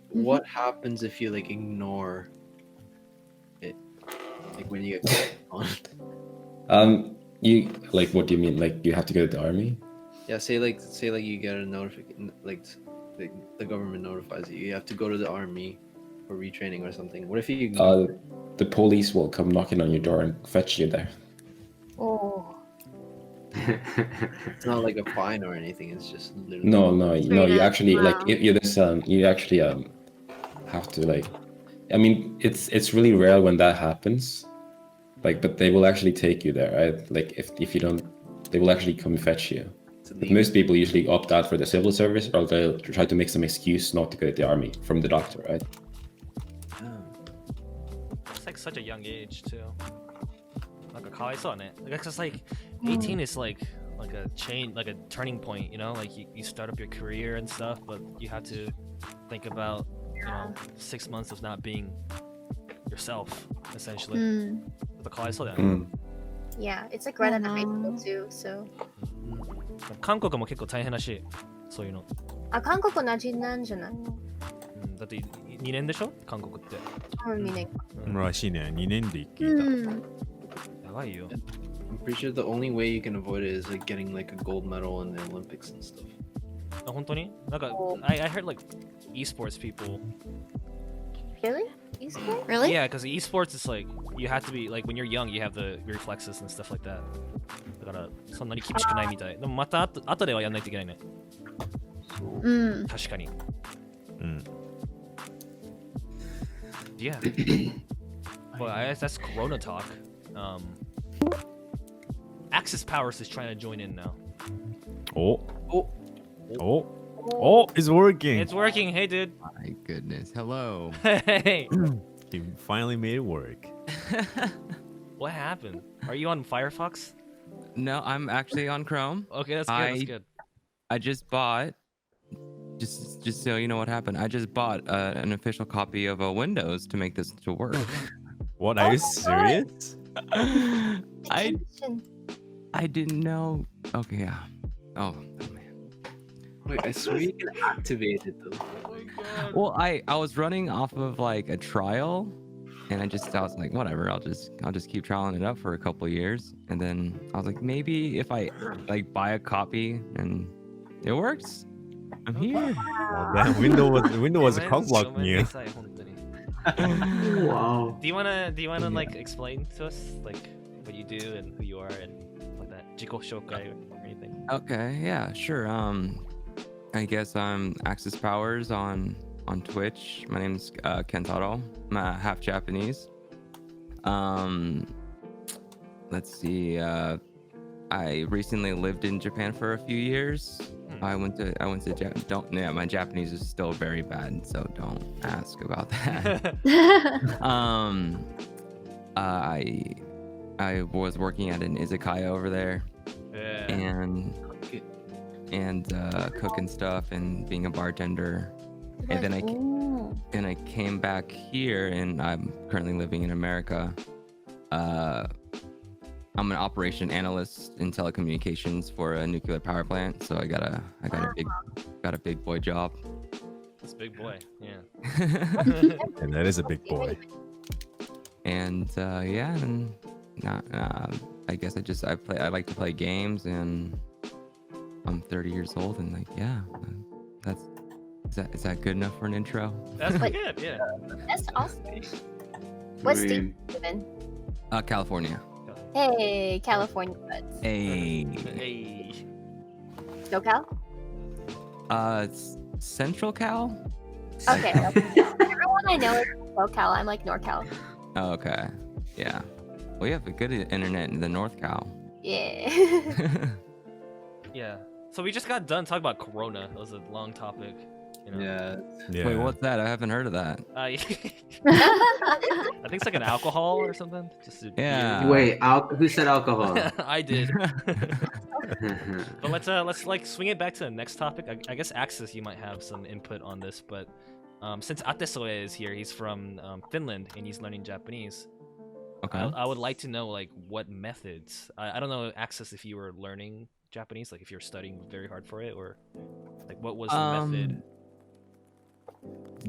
what happens if you like ignore it? Like when you get on? You like, what do you mean? Like you have to go to the army? Yeah, say like you get a notification, like the government notifies you. You have to go to the army for retraining or something. What if you ignore? The police will come knocking on your door and fetch you there. Oh. It's not like a fine or anything. It's just literally. No. You actually like Wow. you actually have to like. I mean, it's really rare when that happens. Like, but they will actually take you there, right? Like, if you don't, they will actually come fetch you. But most people usually opt out for the civil service, or they'll try to make some excuse not to go to the army from the doctor, right? It's like such a young age too. Like a kawaiso on it. Like, it's like 18 is like a change, like a turning point, like you start up your career and stuff, but you have to think about 6 months of not being yourself, essentially. The kawaisoだよね。 Yeah, it's like right at the high school too, so. 韓国も結構大変らしい、そういうの。あ、韓国同じなんじゃない？だって2年でしょ、韓国って。2年。らしいね。2年で聞いた。やばいよ。 I'm pretty sure the only way you can avoid it is like getting like a gold medal in the Olympics and stuff. あ、本当に？なんか、I heard like esports people. Really? Esports? Really? Yeah, because esports is like you have to be like when you're young, you have the reflexes and stuff like that. だからそんなに厳しくないみたい。でもまた後ではやんないといけないね。確かに。Yeah. Well, I guess that's Corona talk. Axispowers is trying to join in now. Oh, it's working. It's working. Hey, dude. My goodness. Hello. Hey. You finally made it work. What happened? Are you on Firefox? No, I'm actually on Chrome. Okay, that's good. That's good. I just bought. Just so you know what happened, I just bought an official copy of Windows to make this to work. What, are you serious? I didn't know. Okay, yeah. Oh man. Wait, I swear you can activate it though. Well, I was running off of like a trial, and I was like, whatever, I'll just keep trialing it up for a couple years, and then I was like, maybe if I like buy a copy and it works, I'm here. Well, that window was a cock blocking you. Wow. Do you wanna like explain to us like what you do and who you are and like that? 自己紹介 or anything? Okay, yeah, sure. I guess I'm Axispowers on Twitch. My name's Kentaro. I'm half Japanese. Let's see. I recently lived in Japan for a few years. I went to my Japanese is still very bad, so don't ask about that. I was working at an izakaya over there, and cooking stuff and being a bartender. And then I came back here, and I'm currently living in America. I'm an operation analyst in telecommunications for a nuclear power plant, so I got a big boy job. That's a big boy, yeah. And that is a big boy. And I guess I like to play games, and I'm 30 years old, and like, yeah, is that good enough for an intro? That's pretty good, yeah. That's awesome. What state do you live in? California. Hey, California buds. Hey. SoCal? It's Central Cal. Okay. Everyone I know is SoCal. I'm like NorCal. Oh, okay. Yeah. Well, you have a good internet in the North Cal. Yeah. Yeah. So we just got done talking about Corona. That was a long topic. You know? Yeah. Wait, what's that? I haven't heard of that. I think it's like an alcohol or something. Yeah. Wait, who said alcohol? I did. But let's like swing it back to the next topic. I guess Axis, you might have some input on this, but since atesoe is here, he's from Finland and he's learning Japanese. Okay. I would like to know like what methods. I don't know, Axis, if you were learning Japanese, like if you're studying very hard for it, or like what was the method?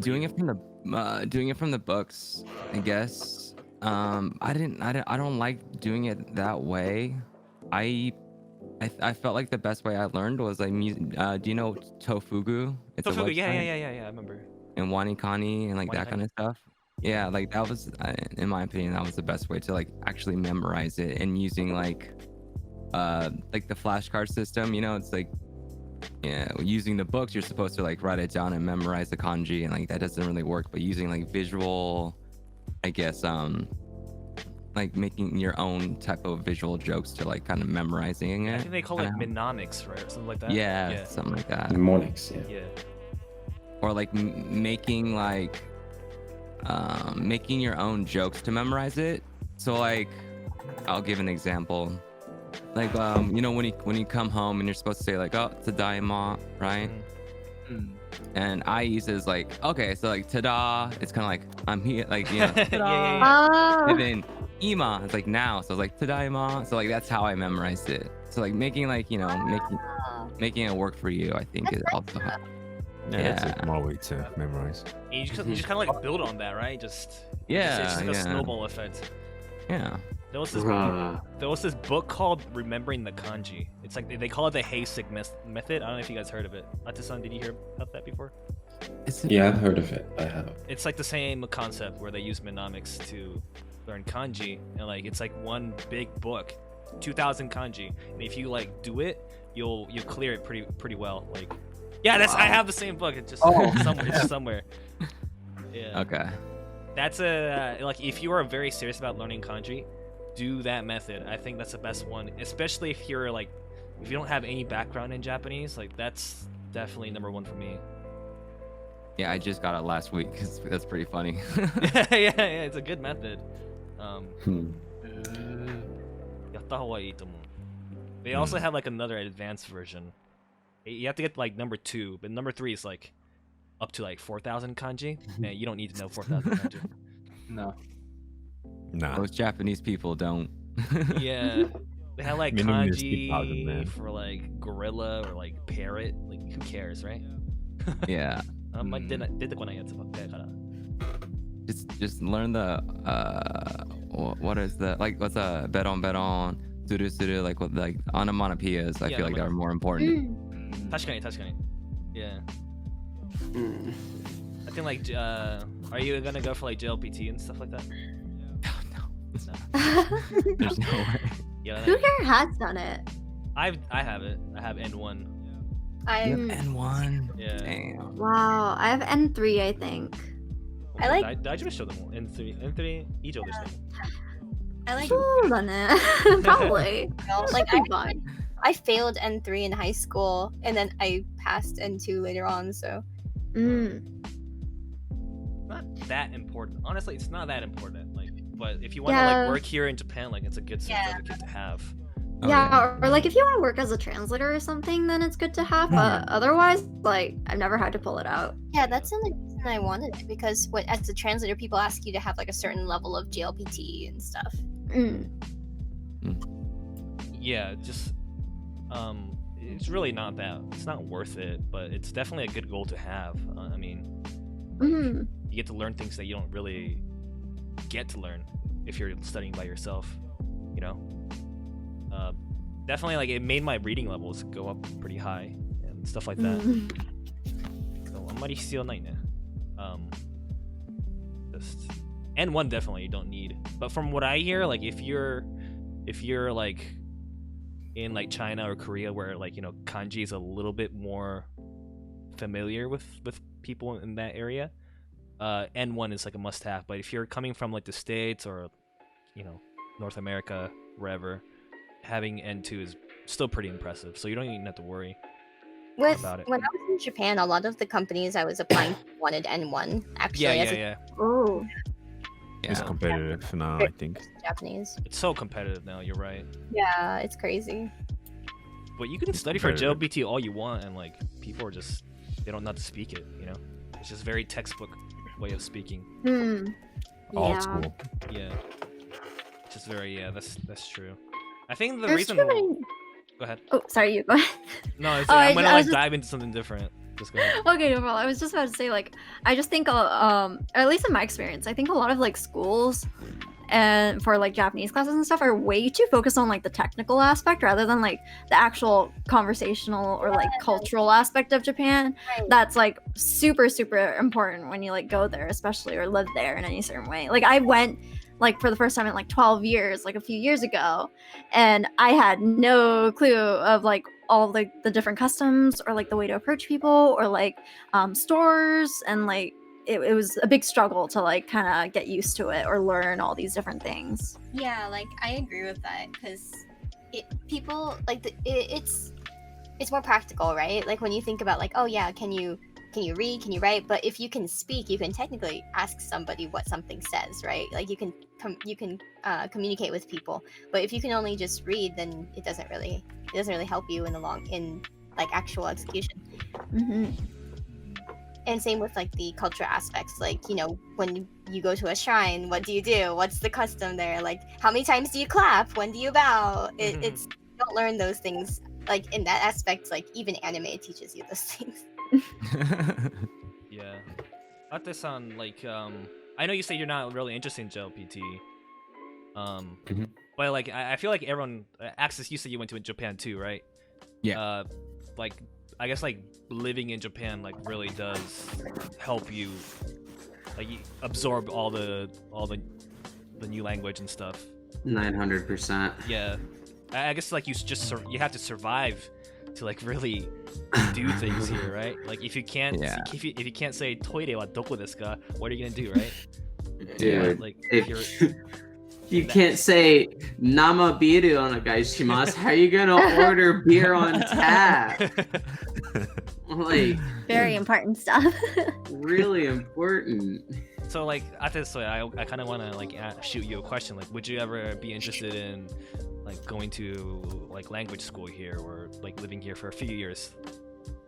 Doing it from the books, I guess. I don't like doing it that way. I felt like the best way I learned was like do you know Tofugu? It's Tofugu, yeah, I remember. And Wanikani and like that Wanikani. kind of stuff. Yeah, like that was, in my opinion, that was the best way to like actually memorize it, and using like the flashcard system. You know, it's like, yeah, using the books, you're supposed to like write it down and memorize the kanji, and like that doesn't really work. But using like visual, I guess, like making your own type of visual jokes to like kind of memorizing it. I think they call it mnemonics, right, or something like that. Yeah, something like that. Mnemonics, yeah. Or like making your own jokes to memorize it. So like, I'll give an example. Like you know, when you come home and you're supposed to say like, oh, tadaima, right? And I use it as like, okay, so like tada, it's kind of like I'm here, like, you know, tada. And then ima, it's like now, so it's like tadaima. So like that's how I memorized it. So like making like, you know, making it work for you, I think is also. Yeah, that's a more way to memorize. And you just kind of like build on that, right? It's just like a snowball effect. Yeah. There was this book called Remembering the Kanji. It's like they call it the Heisig method. I don't know if you guys heard of it. Ate-san, did you hear about that before? Yeah, I've heard of it. I have. It's like the same concept where they use mnemonics to learn kanji, and like it's like one big book, 2,000 kanji, and if you like do it, you'll clear it pretty well. Like, yeah, I have the same book. It's just somewhere. Yeah. Okay. That's like if you are very serious about learning kanji, do that method. I think that's the best one, especially if you don't have any background in Japanese. Like that's definitely number one for me. Yeah, I just got it last week. That's pretty funny. yeah, it's a good method. They also have like another advanced version. You have to get like number 2, but number 3 is like up to like 4,000 kanji. Man, you don't need to know 4,000 kanji. No. Nah. Most Japanese people don't. Yeah. They have like Minimum is kanji 8,000, for like gorilla or like parrot. Like who cares, right? Yeah. Just learn the what is the like what's a beron suru like what like onomatopoeias. I feel like they're more important. 確かに Yeah. I think like are you gonna go for like JLPT and stuff like that? No. There's no way. Yeah. Who here has done it? I have it. I have N1. I'm N1. Yeah. Damn. Wow, I have N3, I think. I like. 大丈夫でしょでも N3 以上でしたね。I likeそうだね。Probably. like Should be fine. I failed N3 in high school and then I passed N2 later on, so Not that important. Honestly, it's not that important. Like, but if you want to Yeah. like work here in Japan, like it's a good certificate to have. Oh, Yeah, or like if you want to work as a translator or something, then it's good to have. But otherwise, like I've never had to pull it out. yeah, that's the only reason I wanted it because as a translator, people ask you to have like a certain level of JLPT and stuff. Yeah, just it's really not that. It's not worth it, but it's definitely a good goal to have. I mean, you get to learn things that you don't really get to learn if you're studying by yourself. You know, definitely like it made my reading levels go up pretty high and stuff like that. So あんまり必要ないね. Just N1 definitely you don't need. But from what I hear, like if you're like in like China or Korea where like, you know, kanji is a little bit more familiar with people in that area, N1 is like a must-have. But if you're coming from like the States or, you know, North America, wherever, having N2 is still pretty impressive. So you don't even have to worry about it. When I was in Japan, a lot of the companies I was applying to wanted N1 actually as a Yeah. Oh. It's Yeah. competitive now, I think. Japanese. It's so competitive now, you're right. Yeah, it's crazy. But you can study for Competitive. JLBT all you want, and like people are just they don't know how to speak it, you know? It's just very textbook way of speaking. Old Yeah. school. Yeah. Just very that's true. I think the There's reason too many- Go ahead. Oh, sorry, you go ahead. No, it's Oh, I'm I gonna was like just- dive into something different. Just go ahead. Okay, no problem. I was just about to say, like, I just think, at least in my experience, I think a lot of like schools and for like Japanese classes and stuff are way too focused on like the technical aspect rather than like the actual conversational or like cultural aspect of Japan. Right. That's like super important when you like go there, especially or live there in any certain way. Like I went like for the first time in like 12 years, like a few years ago, and I had no clue of like all the different customs or like the way to approach people or like stores, and like it was a big struggle to like kind of get used to it or learn all these different things. Yeah, like I agree with that because people like it's more practical, right? Like when you think about like, oh yeah, can you read, can you write? But if you can speak, you can technically ask somebody what something says, right? Like you can communicate with people. But if you can only just read, then it doesn't really help you in like actual execution. And same with like the cultural aspects, like, you know, when you go to a shrine, what do you do? What's the custom there? Like, how many times do you clap? When do you bow? It's you don't learn those things like in that aspect. Like even anime teaches you those things. Yeah. Ate-san, like I know you say you're not really interested in JLPT. But like I feel like everyone Axis, you said you went to Japan too, right? Yeah. Like I guess like living in Japan like really does help you like absorb all the new language and stuff. 900%. Yeah. I guess like you have to survive to like really do things here, right? Like if you can't if you can't say toire wa doko desu ka, what are you gonna do, right? Dude, Like if you're you can't say nama biru onegaishimasu, how are you gonna order beer on tap? Like Very important stuff. really important. So like atesoe, I kind of want to like shoot you a question. Like, would you ever be interested in like going to like language school here or like living here for a few years?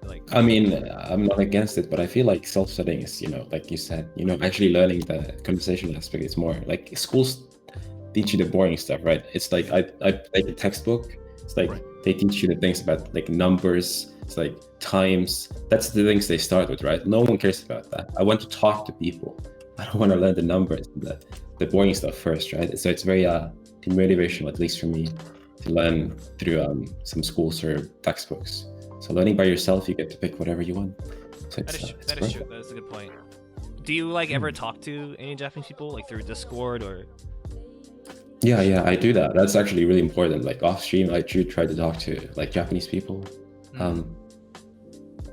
Like, I mean, I'm not against it, but I feel like self-studying is, you know, like you said, you know, actually learning the conversational aspect is more like schools teach you the boring stuff, right? It's like I take a textbook. It's like they teach you the things about like numbers. It's like times. That's the things they start with, right? No one cares about that. I want to talk to people. I don't want to learn the numbers, the boring stuff first, right? So it's very motivational, at least for me, to learn through some schools or textbooks. So learning by yourself, you get to pick whatever you want. So that is true. That's a good point. Do you like ever talk to any Japanese people like through Discord or? Yeah, I do that. That's actually really important. Like off stream, I do try to talk to like Japanese people.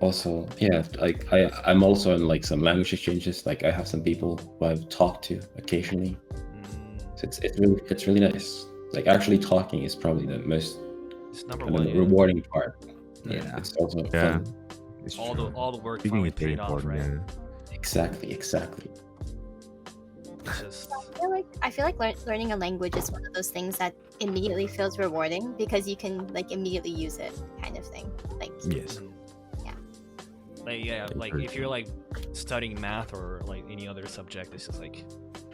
Also, yeah, like I'm also in like some language exchanges. Like I have some people who I've talked to occasionally. It's really nice. Like actually talking is probably the most It's number kind of one. Yeah. rewarding part. Yeah. It's also Yeah. fun. It's All true. the work Speaking finally is very paid off, important. right? Yeah. Exactly. It's just I feel like learning a language is one of those things that immediately feels rewarding because you can like immediately use it, kind of thing. Like Yes. like if you're like studying math or like any other subject, it's just like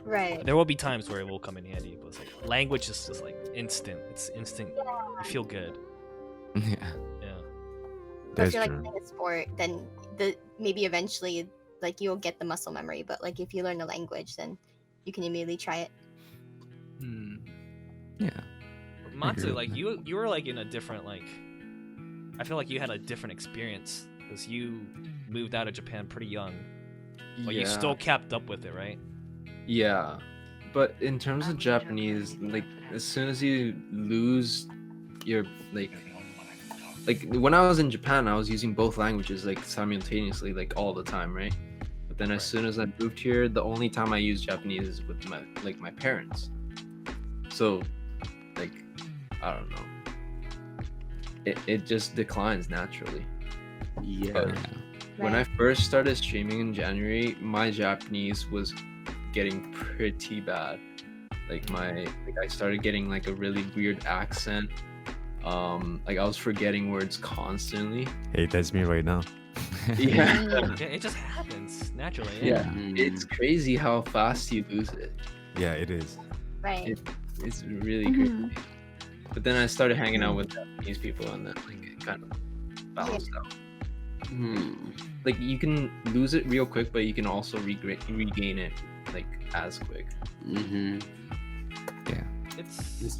right. there will be times where it will come in handy, but it's like language is just like instant. It's instant. You feel good. Yeah. Yeah. But if That's you're like true. playing a sport, then maybe eventually like you'll get the muscle memory. But like if you learn a language, then you can immediately try it. Hmm. Yeah. Matsu, with like that. you were like in a different like. I feel like you had a different experience because you moved out of Japan pretty young, but you still kept up with it, right? Yeah, but in terms of Japanese, like as soon as you lose your like when I was in Japan, I was using both languages like simultaneously, like all the time, right? But then as soon as I moved here, the only time I use Japanese is with my parents. So, like, I don't know. It just declines naturally. Yeah. But when I first started streaming in January, my Japanese was getting pretty bad. Like I started getting like a really weird accent. Like I was forgetting words constantly. Hey, that's me right now. Yeah. Yeah, it just happens naturally. Yeah. Mm. It's crazy how fast you lose it. Yeah, it is. Right. It's really Mhm. crazy. But then I started hanging out with Japanese people and then like it kind of balanced out. Like you can lose it real quick, but you can also regain it like as quick. Mm-hmm. It's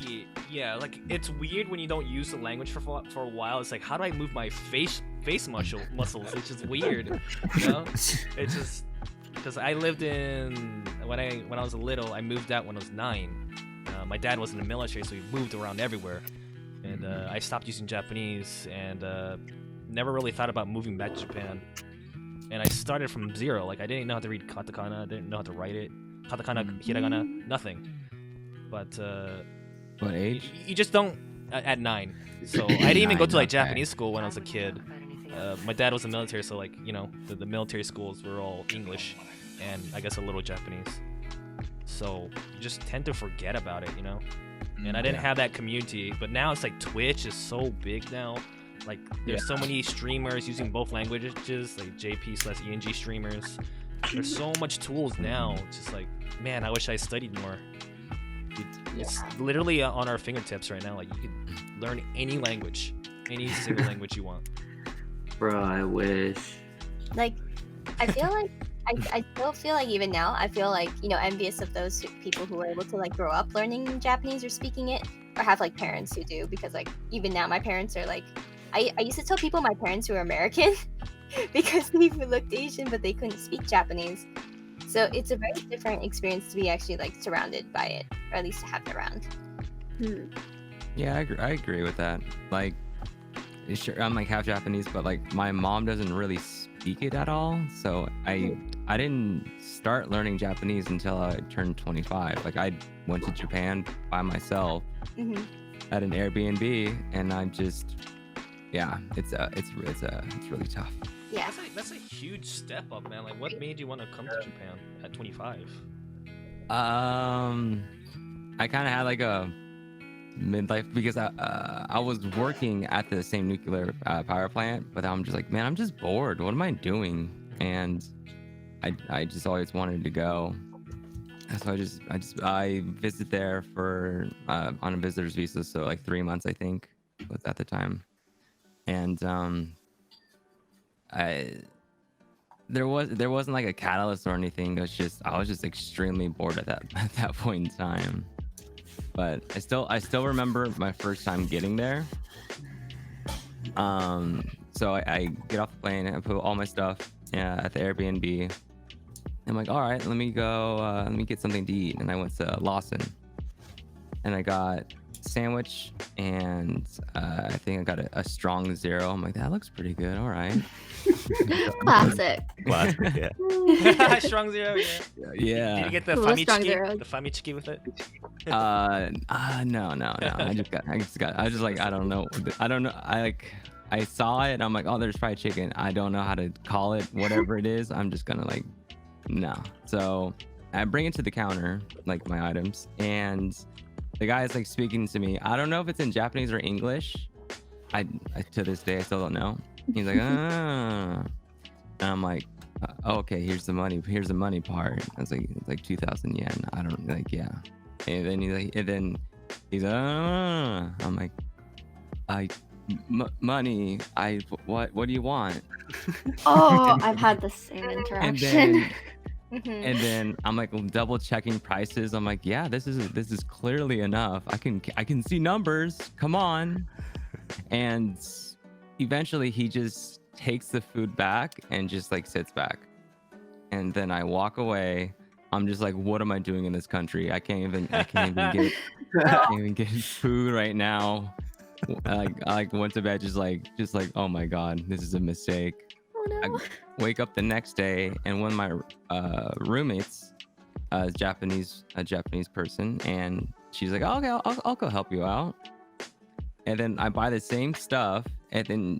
yeah, like it's weird when you don't use the language for a while. It's like, how do I move my face muscles? It's just weird, you know. It's just because I lived in when I was little. I moved out when I was 9. My dad was in the military, so he moved around everywhere, and I stopped using Japanese and never really thought about moving back to Japan. And I started from zero. Like I didn't know how to read katakana, I didn't know how to write it, katakana, hiragana, nothing. But What age? you just don't at 9. So I didn't even go to like Japanese school when I was a kid. My dad was in the military, so like the military schools were all English and I guess a little Japanese. So you just tend to forget about it, And I didn't have that community, but now it's like Twitch is so big now. Like there's so many streamers using both languages, like JP/ENG streamers. There's so much tools now. It's just like, man, I wish I studied more. It's literally on our fingertips right now. Like you can learn any language, any single language you want. Bro, I wish. Like I feel like I still feel like even now I feel like envious of those people who are able to like grow up learning Japanese or speaking it, or have like parents who do, because like even now my parents are like I used to tell people my parents were American because they looked Asian but they couldn't speak Japanese. So it's a very different experience to be actually like surrounded by it, or at least to have it around. Yeah, I agree with that. Like, sure, I'm like half Japanese, but like my mom doesn't really speak it at all. So I didn't start learning Japanese until I turned 25. Like I went to Japan by myself at an Airbnb, and I just, it's really tough. Yeah. That's a huge step up, man. Like, what made you want to come to Japan at 25? I kind of had like a midlife because I was working at the same nuclear power plant, but I'm just like, man, I'm just bored. What am I doing? And I just always wanted to go. So I visited there for on a visitor's visa, so like 3 months I think was at the time, and there wasn't like a catalyst or anything. It was just I was just extremely bored at that point in time. But I still remember my first time getting there. So I get off the plane and I put all my stuff at the Airbnb. I'm like, all right, let me go. Let me get something to eat. And I went to Lawson, and I got sandwich, and I think I got a strong 0. I'm like, that looks pretty good. All right. Classic. Classic, yeah. Strong 0, yeah. Yeah. Did you get the Cool, strong famichiki? zero. The famichiki with it? No. I was just like, I don't know. I saw it. I'm like, oh, there's fried chicken. I don't know how to call it. Whatever it is, I'm just gonna like, no. So I bring it to the counter, like my items, and the guy is like speaking to me. I don't know if it's in Japanese or English. I to this day I still don't know. He's like, ah. And I'm like, okay, here's the money. Here's the money part. I was like, it's like 2,000 yen. I don't like, yeah. And then he's like, ah. I'm like, money. What do you want? Oh, I've had the same interaction. And then I'm like double checking prices. I'm like, yeah, this is clearly enough. I can see numbers. Come on. And eventually he just takes the food back and just like sits back. And then I walk away. I'm just like, what am I doing in this country? I can't even get food right now. I went to bed just like, oh my god, this is a mistake. Oh no. I wake up the next day, and one of my roommates, a Japanese person, and she's like, oh, okay, I'll go help you out. And then I buy the same stuff, and then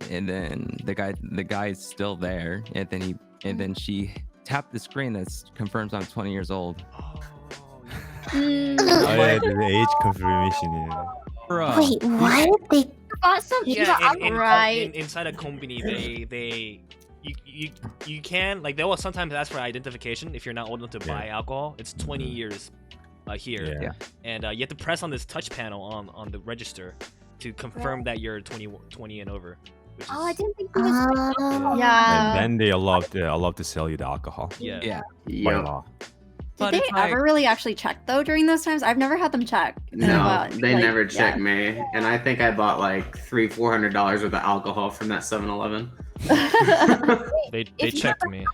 the guy is still there, and then she tapped the screen that confirms I'm 20 years old. Oh, Oh yeah, the age confirmation, yeah. Bro. Wait, what? They Got some yeah. Right. Inside a company, you can like they will sometimes ask for identification if you're not old enough to buy alcohol. It's 20 years here, Yeah. and you have to press on this touch panel on the register to confirm that you're 20 and over. Which is, Oh, I didn't think it was. Oh. Yeah. And then they allow to sell you the alcohol yeah. Yeah. by Yep. law. Did they ever really actually check though during those times? I've never had them check. No, they like, never check yeah. me, and I think I bought like $300-$400 worth of alcohol from that 7-Eleven. They If you checked have me.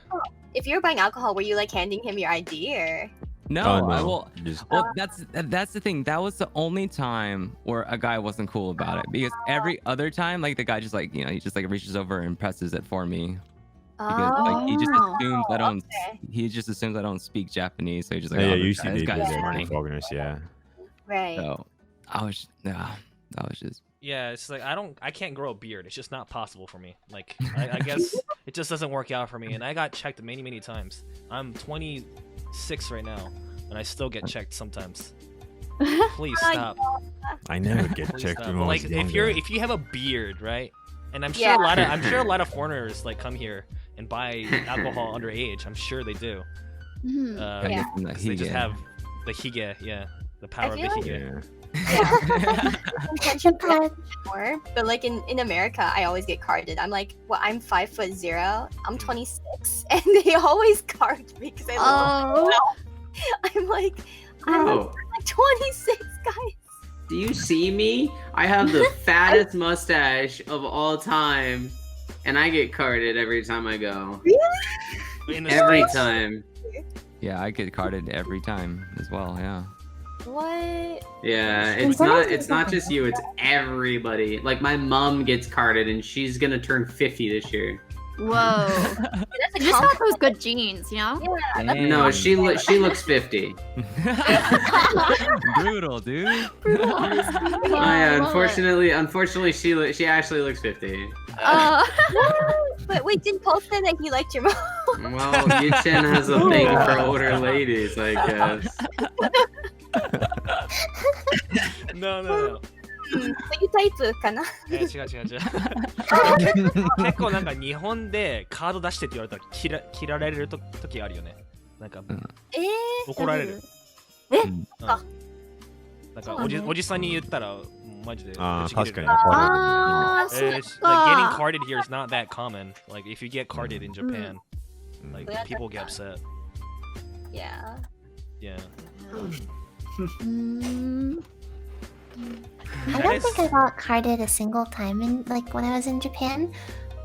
If you were buying alcohol, were you like handing him your ID or? No, Oh, I no. will. Just- Well, that's the thing. That was the only time where a guy wasn't cool about it, because every other time, like the guy just like he just like reaches over and presses it for me. Because like he just assumes I don't. okay. He just assumes I don't speak Japanese, so he's just like, yeah, oh, usually this they do guy's that funny. for foreigners, yeah. Right. So I was just Yeah, it's like I can't grow a beard. It's just not possible for me. Like I guess it just doesn't work out for me. And I got checked many times. I'm 26 right now, and I still get checked sometimes. Please stop. I never get Please checked stop. when I was Like younger. if you have a beard, right? And I'm sure Yeah. a lot of foreigners like come here and buy alcohol underage. I'm sure they do. Mhm. gotta Yeah. get some of that 'Cause they just hige. have the hige, yeah, the power of the feel like- hige. Yeah. Intention more, but like in America, I always get carded. I'm like, well, I'm 5'0", I'm 26, and they always card me because I look. Oh. I'm like, I'm Bro, like 26, guys. do you see me? I have the fattest mustache of all time, and I get carded every time I go. In the Every States, time. Yeah, I get carded every time as well. Yeah. What? Yeah, What? it's not just you, it's everybody. Like my mom gets carded and she's gonna turn 50 this year. Whoa. That's a You just got compliment. those good genes, you know? No, she looks 50. Brutal, dude. Yeah, unfortunately she actually looks 50. But wait, didn't Paul say that he liked your mom? Well, Yu-Chen has a thing for older ladies, I guess. No. そういうタイプかな。違う。結構なんか日本でカード出してって言われたら切られる時あるよね。なんか怒られる。なんかおじさんに言ったらマジであー、ぶち切れる。確かに。あー、そっ Like getting か。 carded here is not that common. Like if you get carded in Japan, like people get upset. Yeah. Yeah. I don't think I got carded a single time in like when I was in Japan.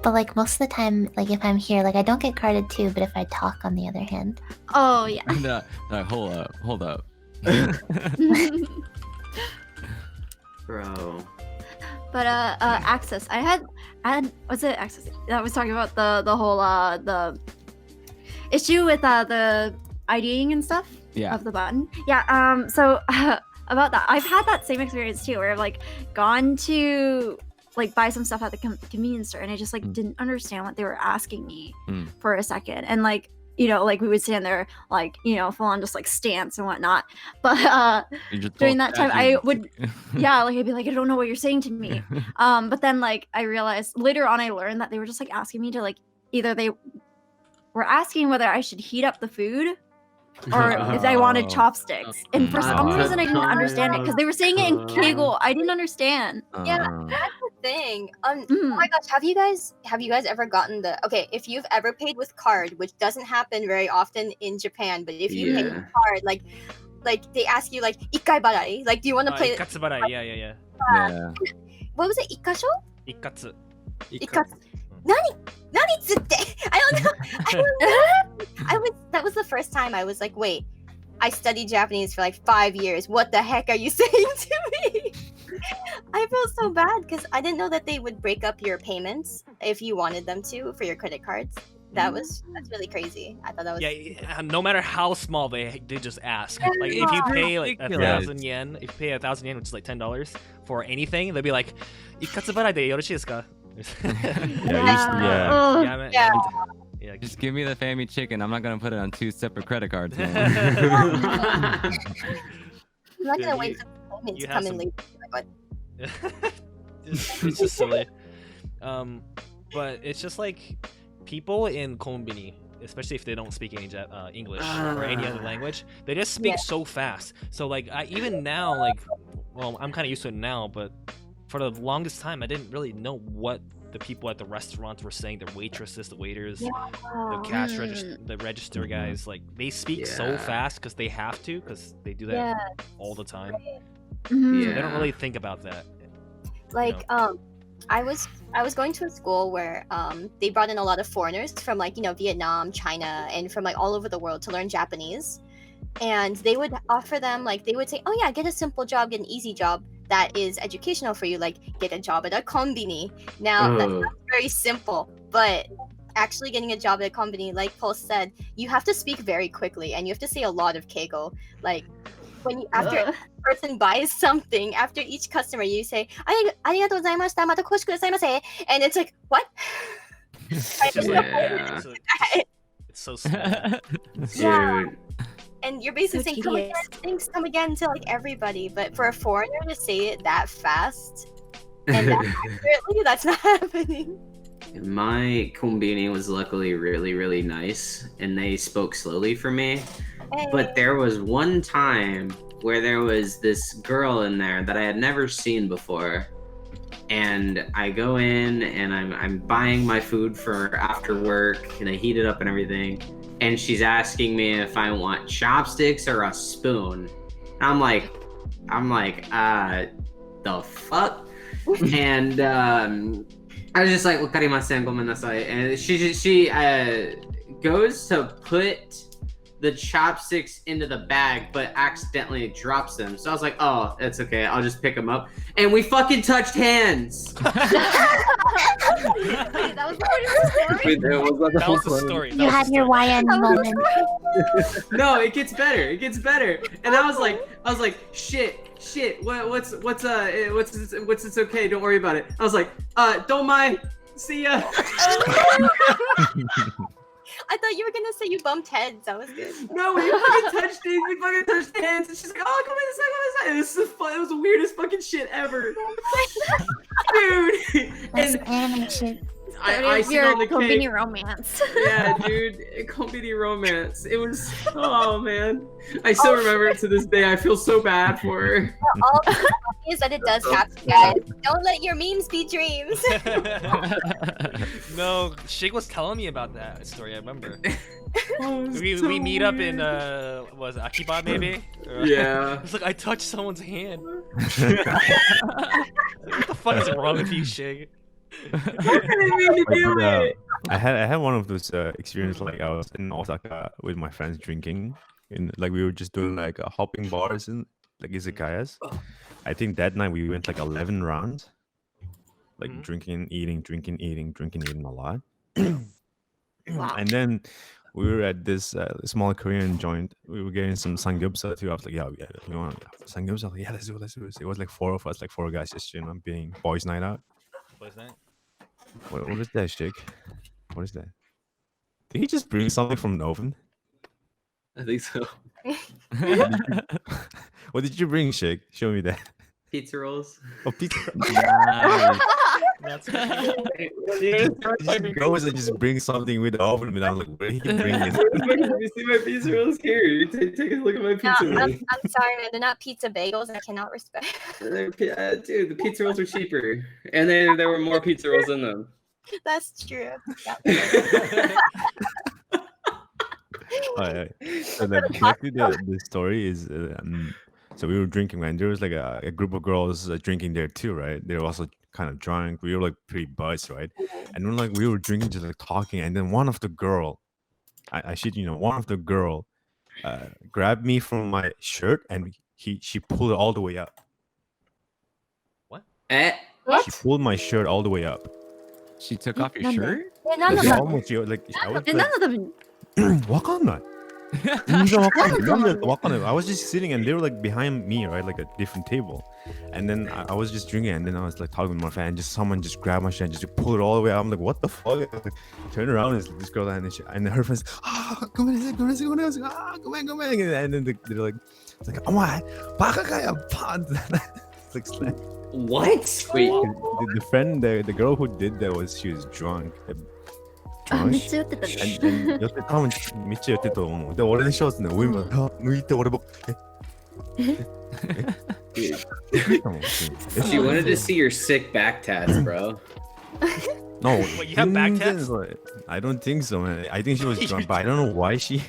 But like most of the time, like if I'm here, like I don't get carded too, but if I talk on the other hand. Oh, yeah. No, hold up. Bro. But Access. I had what's it? Access. I was talking about the whole the issue with the IDing and stuff Yeah. of the button. Yeah. So about that, I've had that same experience too, where I've like gone to like buy some stuff at the convenience store, and I just like didn't understand what they were asking me for a second, and like. You know, like we would stand there, like, you know, full on just like stance and whatnot. But during that time, I would, yeah, like I'd be like, I don't know what you're saying to me. But then like I realized later on, I learned that they were just like asking me to like either they were asking whether I should heat up the food or if I wanted chopsticks. And for some reason, I didn't understand it because they were saying it in Kegel. I didn't understand. Yeah, that's the thing. Oh my gosh, have you guys ever gotten the if you've ever paid with card, which doesn't happen very often in Japan, but if you pay with card, like they ask you like ikkai barari, like do you want to play Ikkatsu barai, yeah. What was it? Ikkasho? Ikkatsu. Ikkatsu. Nani tsutte? I don't know. That was the first time I was like, wait, I studied Japanese for like 5 years. What the heck are you saying to me? I felt so bad because I didn't know that they would break up your payments if you wanted them to for your credit cards. That's really crazy. I thought that was no matter how small they just ask. Like if you pay like 1,000 yen, if you pay 1,000 yen, which is like $10 for anything, they'll be like, "Ikkatsu barai de yoroshiii desu ka?" Yeah, just give me the family chicken. I'm not gonna put it on 2 separate credit cards, man. I'm not gonna wait for the payment to come in later. Like, what? It's just silly. But it's just like people in konbini, especially if they don't speak any English or any other language, they just speak so fast. So like even now, like, well, I'm kind of used to it now, but for the longest time, I didn't really know what the people at the restaurants were saying. The waitresses, the waiters, the cash register, the register guys, like they speak so fast because they have to, because they do that all the time. So they don't really think about that. Like, I was going to a school where they brought in a lot of foreigners from like, you know, Vietnam, China, and from like all over the world to learn Japanese. And they would offer them, like, they would say, oh yeah, get a simple job, get an easy job that is educational for you, like get a job at a konbini. Now that's not very simple, but actually getting a job at a konbini, like Paul said, you have to speak very quickly and you have to say a lot of keigo. Like when you, after a person buys something, after each customer you say arigatou gozaimashita, mata koshiku kudasaimasen, and it's like, what? It's so small. Dude. And you're basically saying, come again, thanks, come again to like everybody. But for a foreigner to say it that fast and that accurately, that's not happening. My konbini was luckily really, really nice, and they spoke slowly for me. But there was one time where there was this girl in there that I had never seen before. And I go in and I'm buying my food for after work, and I heat it up and everything. And she's asking me if I want chopsticks or a spoon. I'm like, the fuck? And I was just like, wakarimasen, gomen nasai. And she goes to put the chopsticks into the bag, but accidentally drops them. So I was like, oh, it's okay. I'll just pick them up. And we fucking touched hands. Wait, that was the story. You had your YN moment. No, it gets better. It gets better. And I was like, shit. What's it's okay. Don't worry about it. I was like, don't mind. See ya. I thought you were gonna say you bumped heads. That was good. No, we fucking touched things. We fucking touched hands. And she's like, oh, come in a second. It was the weirdest fucking shit ever. Dude. That's anime shit. I see your on the konbini cake. romance. Yeah, dude. Konbini romance. It was, oh man. I still remember it to this day. I feel so bad for her. All the is that it does happen, guys. Don't let your memes be dreams. No, Shig was telling me about that story. I remember. We meet up in was it Akiba maybe? Yeah. It's like I touched someone's hand. What the fuck is wrong with you, Shig? I had one of those experiences. Like I was in Osaka with my friends drinking, and like we were just doing like hopping bars and like izakayas. I think that night we went like 11 rounds, like Mhm. drinking, eating a lot. Wow. And then we were at this small Korean joint. We were getting some samgyeopsal too. I was like, yeah, you want samgyeopsal? Yeah, let's do it. It was like 4 of us, like 4 guys, just being boys' night out. What's that? What is that, Shik? What is that? Did he just bring something from the oven? I think so. What did you bring, Shik? Show me that. Pizza rolls. Oh, pizza. Nice. That's He goes and just brings something with the oven, and I'm like, where did he bring it? You see my pizza rolls here? Take a look at my No, pizza rolls. I'm sorry, man. They're not pizza bagels. I cannot respect. Dude, the pizza rolls are cheaper, and then there were more pizza rolls in them. That's true. Alright. So then basically the story is so we were drinking and there was like a group of girls drinking there too, right? They were also kind of drunk. We were like pretty buzzed, right? And then like we were drinking, just like talking, and then one of the girl, I shit you know, one of the girl grabbed me from my shirt and she pulled it all the way up. Eh? She pulled my shirt all the way up. She took off your shirt? Yeah, none of Like, them. almost, like I was And like, none of them. 와카나. I was just sitting and they were like behind me, right? Like a different table. And then I was just drinking and then I was like talking with my friend and just someone just grabbed my shirt and just pulled it all the way out. I'm like, what the fuck? Like, turn around and this girl and then her friends, come on. And then they're like, it's like, oh my, it's like, What? Wait. the friend, the girl who did that she was drunk. あ、めっちゃ酔ってたね。 and 寄って多分めっちゃ寄ってたと思う。で俺のショーツね上まで抜いて俺も She wanted to see your sick back tats, bro. No, Wait, you have back tats? I don't think so, man. I think she was drunk, but I don't know why she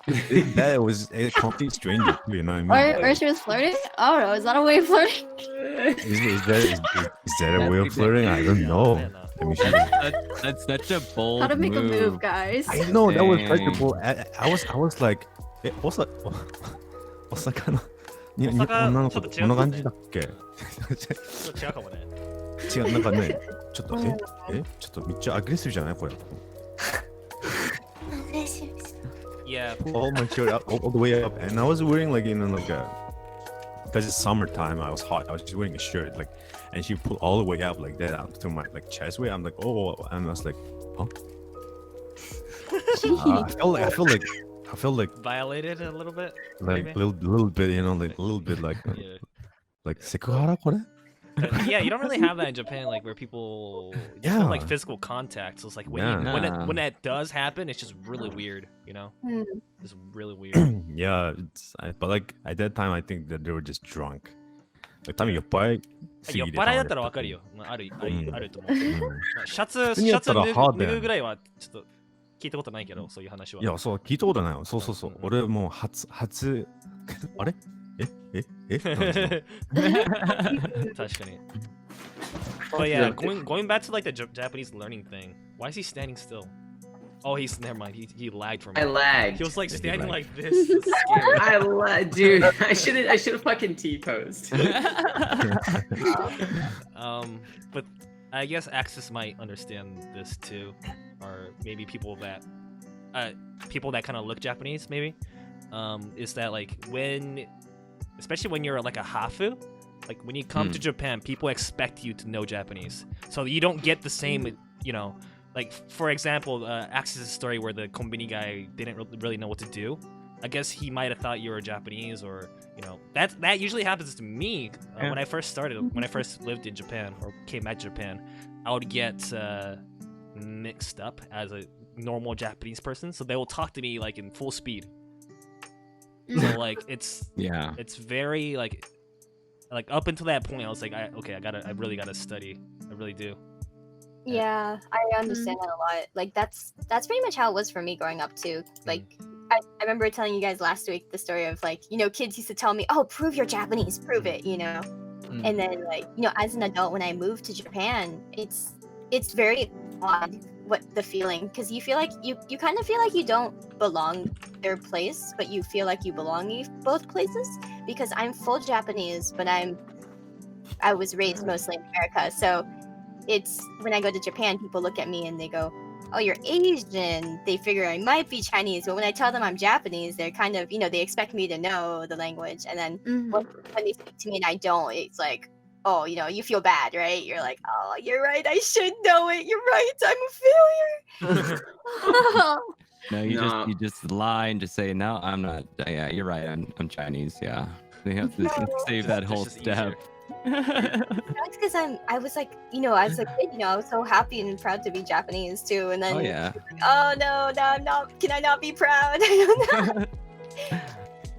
did that. It was a complete stranger, you know what I mean? Or she was flirting? I don't know. Is that a way of flirting? Is that a way of flirting? I don't know. I mean, That's such a bold How to make a move. move, guys. I know that was such a Dang. bull. I was like, お魚に女の子こんな感じだっけ？ちょっと違うかもね。違うなんかねちょっとちょっとめっちゃアグレッシブじゃないこれ。Yeah. All my shirt up, all the way up, and I was wearing like like a because it's summertime. I was hot. I was just wearing a shirt like, and she put all the way up like that up to my like chest way. I'm like, oh, and I was like, huh? I feel like Violated a little bit. like maybe? little bit, you know, like a little bit like Yeah. like sekuhara kore? Yeah, you don't really have that in Japan, like where people feel like physical contact. So it's like when when that does happen, it's just really weird, you know? Hmm. It's really weird. Yeah, but like at that time, I think that they were just drunk. Like, 多分酔っ払いすぎ酔って払いだったらわかるよ。まああると思うけど。うんシャツ普通にやったら脱ハードやんぐぐらいはちょっと聞いたことないけど、そういう話は。いや、そう、聞いたことないよ。そうそうそう。俺もう初、あれなんですか確かに。But yeah, going back to like the Japanese learning thing, why is he standing still? Oh, never mind. He lagged for me. I lagged. He was like standing lagged. like this. It's scary. I lagged, dude. I should have fucking T-posed. But I guess Axis might understand this too, or maybe people that kind of look Japanese, maybe. Is that like especially when you're like a hafu, like when you come to Japan, people expect you to know Japanese, so you don't get the same, you know, like for example, Axis' story where the konbini guy didn't really know what to do. I guess he might have thought you were Japanese, or you know, that usually happens to me when I first lived in Japan or came at Japan. I would get mixed up as a normal Japanese person, so they will talk to me like in full speed. So like it's very like up until that point, I was like, I really gotta study. I really do. Yeah, I understand that a lot. Like that's pretty much how it was for me growing up too. Like I remember telling you guys last week the story of like, you know, kids used to tell me, oh, prove you're Japanese, prove it, you know. And then like, you know, as an adult when I moved to Japan, it's very odd what the feeling, because you feel like you kind of feel like you don't belong their place, but you feel like you belong in both places, because I'm full Japanese, but I'm I was raised mostly in America, so it's when I go to Japan, people look at me and they go, "Oh, you're Asian." They figure I might be Chinese, but when I tell them I'm Japanese, they're kind of, they expect me to know the language, and then when they speak to me and I don't, it's like, oh, you feel bad, right? You're like, oh, you're right, I should know it. You're right, I'm a failure. No, you just lie and just say no. I'm not. Yeah, you're right. I'm Chinese. Yeah, they have to save that whole step. That's because I was like, I was so happy and proud to be Japanese too, and then oh no, I'm not. Can I not be proud? I don't know.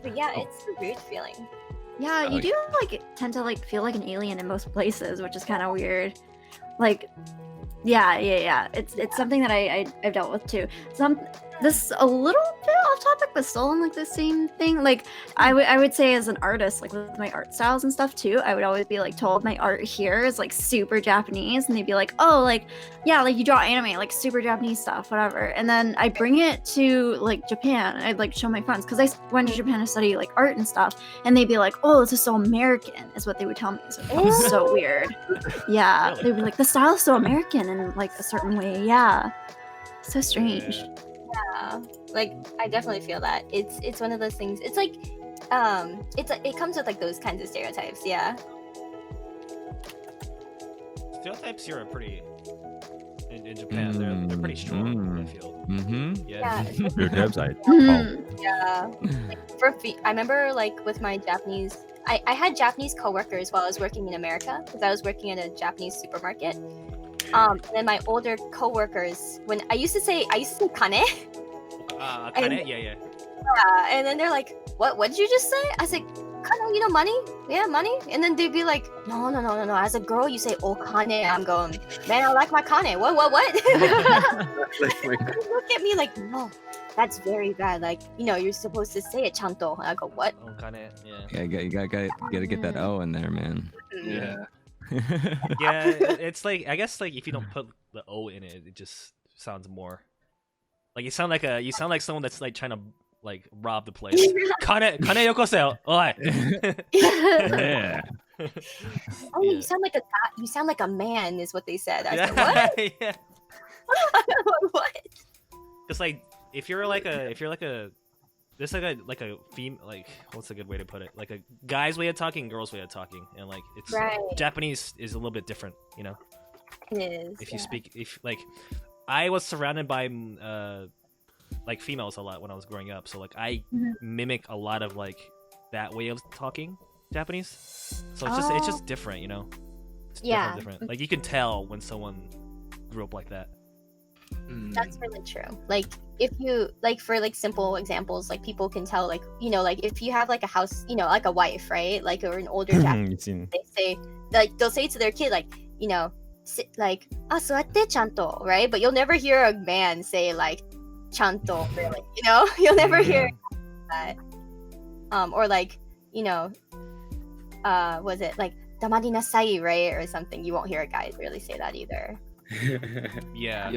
But yeah, it's a weird feeling. Yeah, you do tend to feel like an alien in most places, which is kind of weird. Yeah. It's something that I've dealt with too. This a little bit off topic, but still in the same thing. I would say as an artist, with my art styles and stuff too, I would always be told my art here is super Japanese, and they'd be like, oh, yeah, you draw anime, super Japanese stuff, whatever. And then I bring it to Japan, and I'd show my friends, because I went to Japan to study art and stuff, and they'd be like, oh, this is so American, is what they would tell me. So it was so weird. Yeah, Really? they'd be like, the style is so American in a certain way. Yeah, so strange. Yeah, I definitely feel that. It's one of those things. It's it comes with those kinds of stereotypes. Yeah. Stereotypes here are pretty in Japan. They're pretty strong. I feel. Yeah. Your website. Yeah. I remember with my Japanese. I had Japanese coworkers while I was working in America, because I was working at a Japanese supermarket. And then my older coworkers, when I used to say kane. Kane? Yeah. Yeah, and then they're like, what did you just say? I said, kane, money? Yeah, money. And then they'd be like, no. As a girl, you say okane. I'm going, man, I like my kane. What? They look at me like, no, that's very bad. You're supposed to say it chanto. And I go, what? Okane, yeah. Yeah, you gotta get that O in there, man. Yeah. Yeah, it's I guess if you don't put the O in it, it just sounds more you sound like someone that's trying to rob the place. Kane yokoseo. Oi. Yeah. Oh, you sound like a man, is what they said. I said, what? Yeah. What? Because if you're there's a female, what's a good way to put it? A guy's way of talking, girl's way of talking, and it's right. Japanese is a little bit different, It is. If you speak, I was surrounded by females a lot when I was growing up, so I mimic a lot of that way of talking Japanese. So it's just different, It's different. You can tell when someone grew up like that. That's really true. If you for simple examples, people can tell, if you have a house, a wife, right, or an older Japanese, they say they'll say to their kid suatte chanto, right? But you'll never hear a man say chanto, really, you'll never hear that. Or was it damari nasai, right, or something? You won't hear a guy really say that either. Yeah.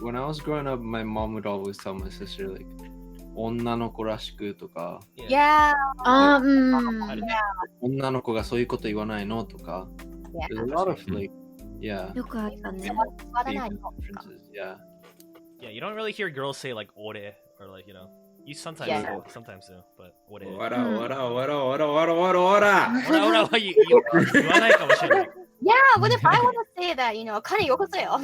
When I was growing up, my mom would always tell my sister "onna no ko rashiku" とか Yeah. 女の子がそういうこと言わないのとか There's a lot of yeah. よくあったね。 differences. Yeah. Yeah, you don't really hear girls say ore or you sometimes Yeah. sometimes do, but ore. Ora. You 言わないかもしれない。 Yeah, what if I want to say that, kane yokoseo?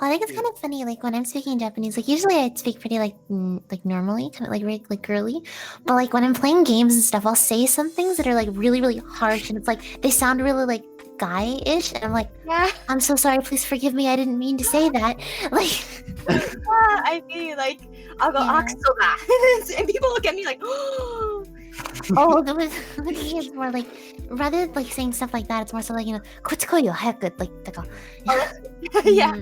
I think it's kind of funny, when I'm speaking Japanese, usually I speak pretty normally, kind of very girly, but when I'm playing games and stuff, I'll say some things that are really, really harsh, and it's they sound really guy-ish, and I'm like, Yeah. I'm so sorry, please forgive me, I didn't mean to say that. Yeah, I feel I'll go Yeah. Axispowers, and people look at me like, Oh, with me it's more rather saying stuff like that, it's more so kochikoyo hayaku, とか yeah.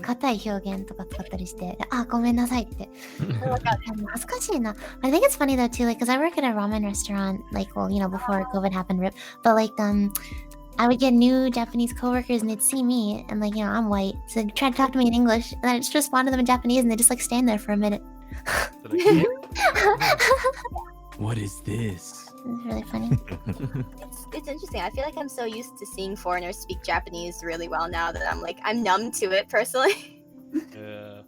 硬い表現とか使ったりして、ごめんなさいって。恥ずかしいな。I think it's funny though too, because I work at a ramen restaurant, before COVID happened, but I would get new Japanese coworkers and they'd see me and I'm white, so they'd try to talk to me in English, and I'd just respond to them in Japanese, and they just stand there for a minute. What is this? It's really funny. It's interesting. I feel like I'm so used to seeing foreigners speak Japanese really well now that I'm numb to it personally. Yeah.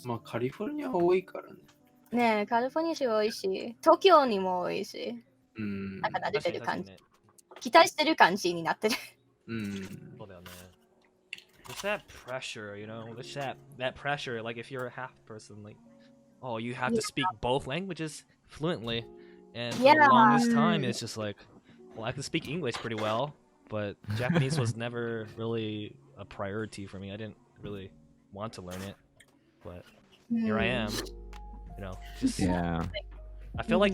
まあカリフォルニア多いからね。ねえ、カリフォルニア州多いし、東京にも多いし、うん。なんか慣れてる感じ。ね。期待してる感じになってる。うん。そうだよね。There's that pressure, you know. There's that pressure. Like if you're a half person, like, oh, you have to speak both languages fluently, and for the longest time, it's just like, well, I can speak English pretty well, but Japanese was never really a priority for me. I didn't really want to learn it, but here I am. You know, just Yeah. I feel like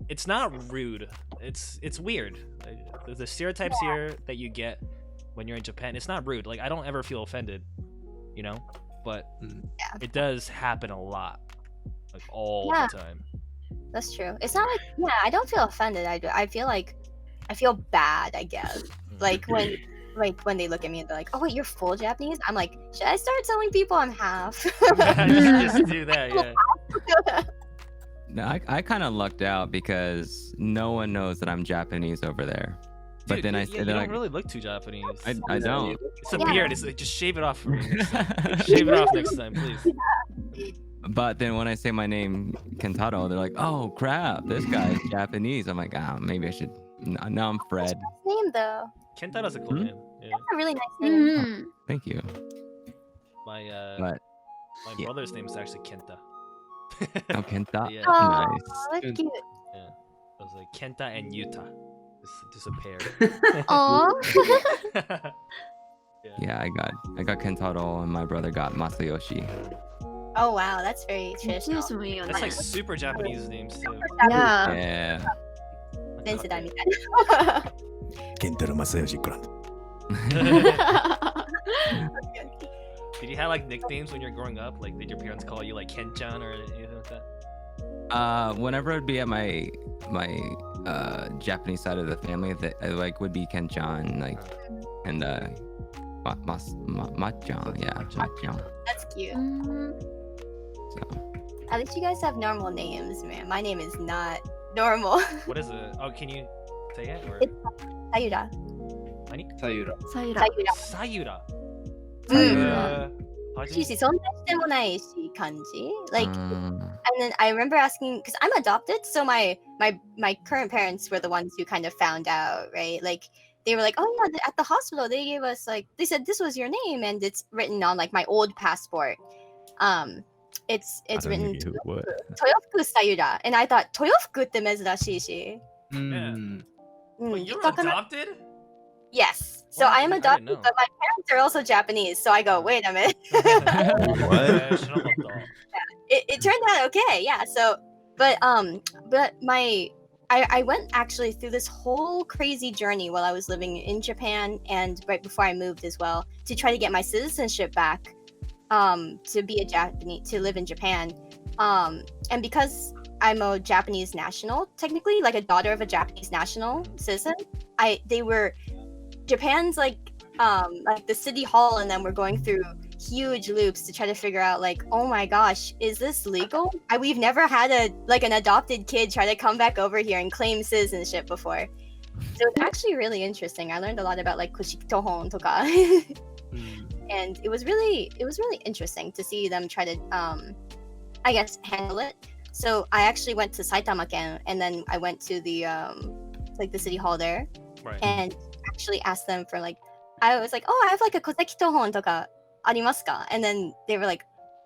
it's not rude. It's weird. The stereotypes here that you get when you're in Japan, it's not rude. Like I don't ever feel offended, you know, but it does happen a lot, like all the time. That's true. It's not like I don't feel offended. I feel like I feel bad, I guess. Like when they look at me and they're like, "Oh wait, you're full Japanese?" I'm like, "Should I start telling people I'm half?" just do that, yeah. No, I kind of lucked out because no one knows that I'm Japanese over there. But Dude, then you then don't really look too Japanese. I don't. It's a beard. It's like, just shave it off for me. Shave it off next time, please. But then when I say my name, Kentaro, they're like, "Oh crap, this guy's Japanese." I'm like, maybe I should. No, I'm Fred. Name though. Kentaro's a cool name. Yeah. That's a really nice name. Thank you. My But my brother's name is actually Kenta. oh, Kenta. Yeah. Oh, Nice. that's cute. Yeah. I was like Kenta and Yuta. Just a pair. Aww. Yeah, I got Kentaro, and my brother got Masayoshi. Oh wow, that's very traditional. That's like super Japanese names too. Yeah. Yeah. 全世代みたいな。Kentaro Masayoshi Grant. Did you have like nicknames when you're growing up? Like, did your parents call you like Ken-chan or anything like that? Whenever I'd be at my Japanese side of the family, that I like would be Ken-chan, like, and Ma-chan, yeah, Ma-chan. That's cute. So. At least you guys have normal names, man. My name is not normal. What is it? Oh, can you say it? Or... It's Sayura. Sayura. Sayura. She's so nice, kanji. Like, and then I remember asking, because I'm adopted, so my current parents were the ones who kind of found out, right? Like, they were like, "Oh yeah, at the hospital they gave us like they said this was your name, and it's written on like my old passport. It's written Toyofuku Sayura, and I thought Toyofuku って珍しいし. Wait, you're adopted? Yes. So I am adopted, but my parents are also Japanese. So I go, wait a minute. It turned out okay, yeah. So, but I went actually through this whole crazy journey while I was living in Japan and right before I moved as well to try to get my citizenship back, to be a Japanese, to live in Japan, and because I'm a Japanese national, technically, like a daughter of a Japanese national citizen, they were Japan's like the city hall, and then we're going through huge loops to try to figure out like, oh my gosh, is this legal? We've never had an adopted kid try to come back over here and claim citizenship before. So it's actually really interesting. I learned a lot about like kushikitohon toka. And it was really interesting to see them try to I guess handle it. So I actually went to Saitama-ken, and then I went to the like the city hall there, and actually asked them for like, I was like, oh, I have like a kosekitohon toka arimasu ka? And then they were like,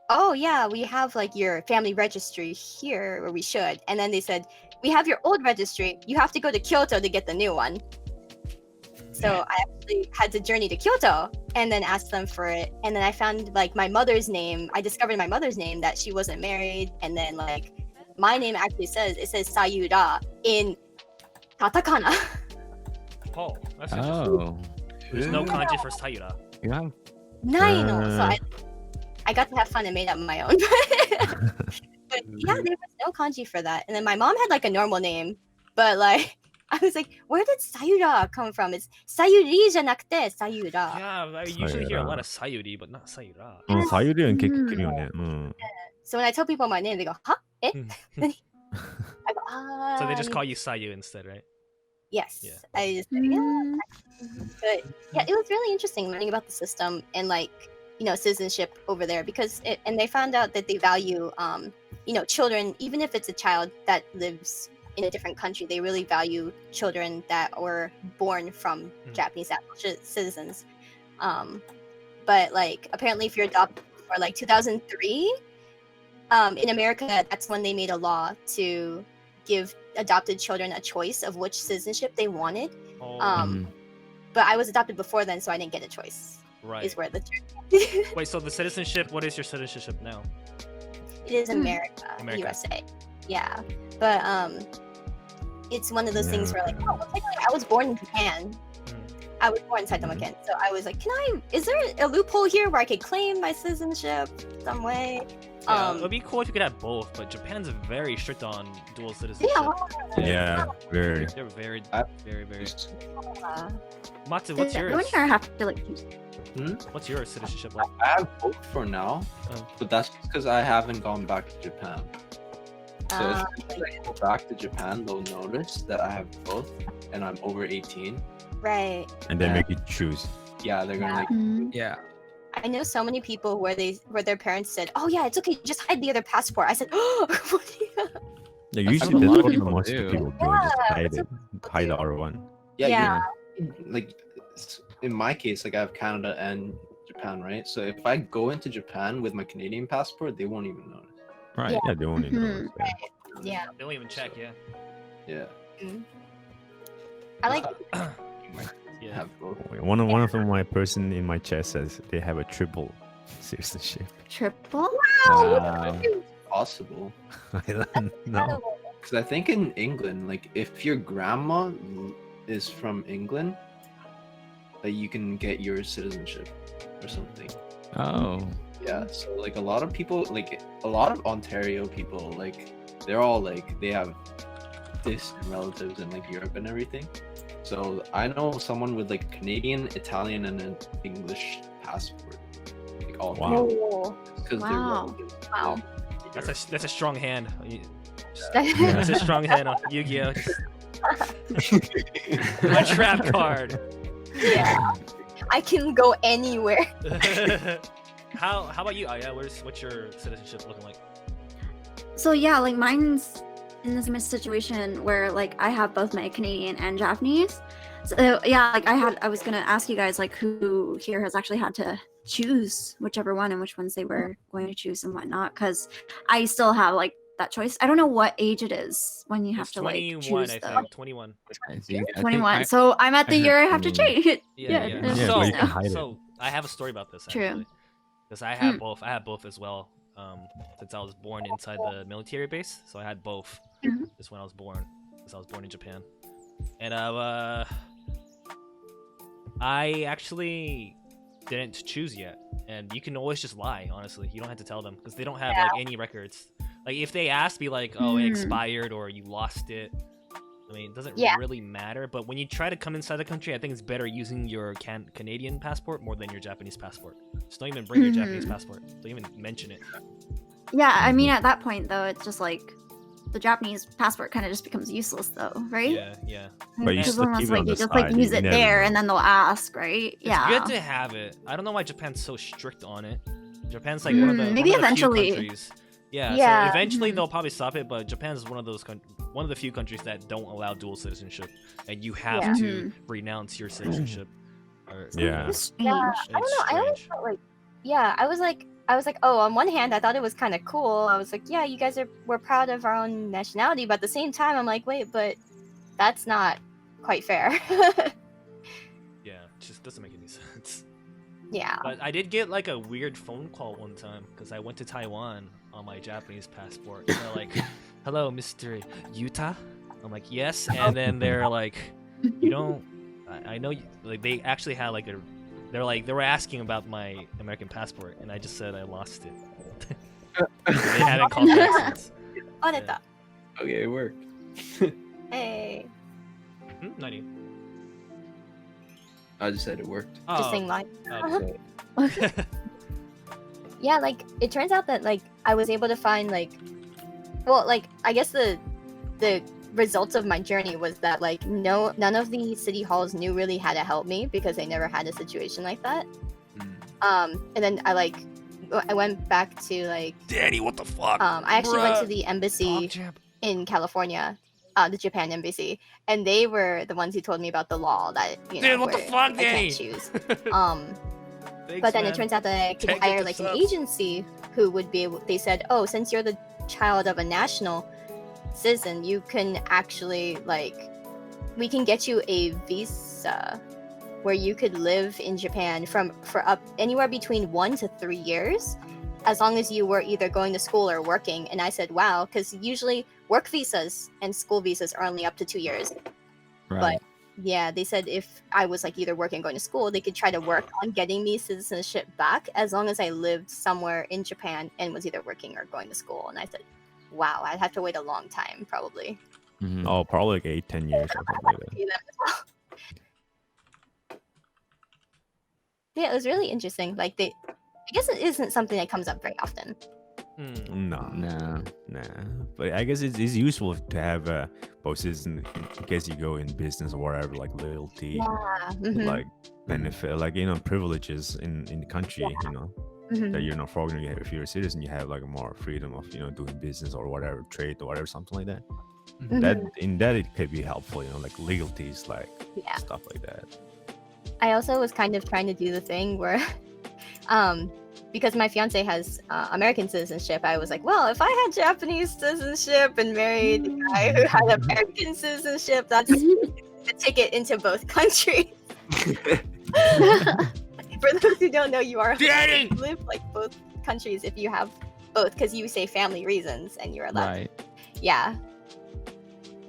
oh yeah, we have like your family registry here, or we should. And then they said, we have your old registry, you have to go to Kyoto to get the new one. So I actually had to journey to Kyoto and then ask them for it. And then I found like my mother's name. I discovered my mother's name, that she wasn't married. And then like my name actually says Sayura in katakana. Oh, that's interesting. There's no kanji for Sayura. Yeah. So I got to have fun and made up my own. But yeah, there was no kanji for that. And then my mom had like a normal name, but like I was like, where did Sayura come from? It's Sayuri じゃなくて Sayura. Yeah, I usually hear a lot of Sayuri, but not Sayura. Sayuri는結構聞くよね. So when I tell people my name, they go, huh? Eh? So they just call you Sayu instead, right? Yes. Yeah. I just but yeah, it was really interesting learning about the system and citizenship over there because and they found out that they value children, even if it's a child that lives in a different country, they really value children that were born from Japanese citizens. But apparently if you're adopted for 2003, in America, that's when they made a law to give adopted children a choice of which citizenship they wanted. But I was adopted before then, so I didn't get a choice. Right. Is where the Wait, so the citizenship, what is your citizenship now? It is America, USA. Yeah. But it's one of those things where technically I was born in Japan. I was born in Saitama, Ken. So I was like, is there a loophole here where I could claim my citizenship some way? Yeah, it would be cool if you could have both, but Japan's very strict on dual citizenship. Yeah, very. They're very. Matsu, So what's yeah, yours? when you have to choose. What's your citizenship like? I have both for now, but that's because I haven't gone back to Japan. So if I go back to Japan, they'll notice that I have both, and I'm over 18. Right. And they make you choose. Yeah, they're gonna Yeah. I know so many people where their parents said, "Oh yeah, it's okay, just hide the other passport." I said, "Oh, Yeah, That's usually what a lot that's of what people most do. people do. Just hide it. Hide the R1. Yeah. In my case, I have Canada and Japan, right? So if I go into Japan with my Canadian passport, they won't even notice. Right. Yeah, they won't even know. Yeah. They don't even check, yeah. Yeah. I like. Yeah. Have both. One of my person in my chat says they have a triple citizenship. Triple? Wow. Possible. I don't know. Because I think in England, if your grandma is from England, that you can get your citizenship or something. Oh. Yeah, so a lot of people, a lot of Ontario people, they're all they have distant relatives in Europe and everything. So I know someone with Canadian, Italian, and an English passport. All Wow. because they're Wow. relatives. Wow. That's a strong hand. That's a strong hand on Yu-Gi-Oh! My trap card. Yeah. I can go anywhere. How about you, Aya? What's your citizenship looking like? So yeah, mine's in this situation where I have both my Canadian and Japanese. So yeah, I was gonna ask you guys who here has actually had to choose whichever one and which ones they were going to choose and whatnot, because I still have that choice. I don't know what age it is when you have It's to 21, choose I though. think. 21. I see. I think 21. So I'm at the year I have to Mm. change it. Yeah. Yeah, but you can hide it. So I have a story about this True. actually, because I have both. I have both as well. Since I was born inside the military base, so I had both. Just when I was born, because I was born in Japan, and I actually didn't choose yet. And you can always just lie. Honestly, you don't have to tell them because they don't have any records. If they ask, be like, "Oh, it expired," or "You lost it." I mean, it doesn't really matter. But when you try to come inside the country, I think it's better using your Canadian passport more than your Japanese passport. Just don't even bring your Japanese passport. Don't even mention it. Yeah, I mean at that point though, it's just the Japanese passport kind of just becomes useless though, right? Yeah. But you Because still unless keep it on you the just side. use You it never there know. and then they'll ask, right? It's Yeah. good to have it. I don't know why Japan's so strict on it. Japan's one of the maybe one of the eventually. few countries. Yeah. Yeah. So eventually they'll probably stop it, but Japan's one of the few countries that don't allow dual citizenship, and you have to renounce your citizenship. Or, Yeah. It's Yeah. strange. I don't know. I always felt I was like, oh, on one hand, I thought it was kind of cool. I was like, yeah, you guys we're proud of our own nationality, but at the same time, I'm like, wait, but that's not quite fair. Yeah, it just doesn't make any sense. Yeah. But I did get a weird phone call one time because I went to Taiwan on my Japanese passport. And they're like, "Hello, Mr. Yuta." I'm like, "Yes," and then they're like, "You don't." I know. They actually had they were asking about my American passport, and I just said I lost it. They haven't called back since. Oreta. Okay, it worked. Hey. Not you. I just said it worked. Just Oh, saying like. okay. Yeah, it turns out that I was able to find well, like I guess the results of my journey was that like none of the city halls knew really how to help me because they never had a situation like that. And then I went back to like Danny, what the fuck? I actually went Bruh. to the embassy in California, the Japan embassy, and they were the ones who told me about the law that Dude, know, what the where fuck, I Danny? can't choose. Thanks, But then man. it turns out that I could Can't get hire the like an subs. agency who would be able. They said, "Oh, since you're the child of a national citizen, you can actually we can get you a visa where you could live in Japan for up anywhere between 1 to 3 years, as long as you were either going to school or working." And I said, "Wow," because usually work visas and school visas are only up to 2 years. Right. Yeah, they said if I was like either working or going to school, they could try to work on getting me citizenship back as long as I lived somewhere in Japan and was either working or going to school. And I said, wow, I'd have to wait a long time, probably. Mhm. Oh, probably like 8-10 years or something like that. See them as well. Yeah, it was really interesting. Like I guess it isn't something that comes up very often. No, No. nah. But I guess it's useful to have both in case you go in business or whatever, like loyalty, Yeah. Mhm. like benefit, like privileges in the country, Mhm. that you're not foreigner. If you're a citizen, you have like more freedom of doing business or whatever, trade or whatever, something like that. That in that it could be helpful, like legalties, like Yeah. stuff like that. I also was kind of trying to do the thing where, because my fiance has American citizenship, I was like, well, if I had Japanese citizenship and married a guy who had American citizenship, that's the ticket into both countries. For those who don't know, you are allowed to live like both countries if you have both, because you say family reasons and you're allowed. Right. Yeah.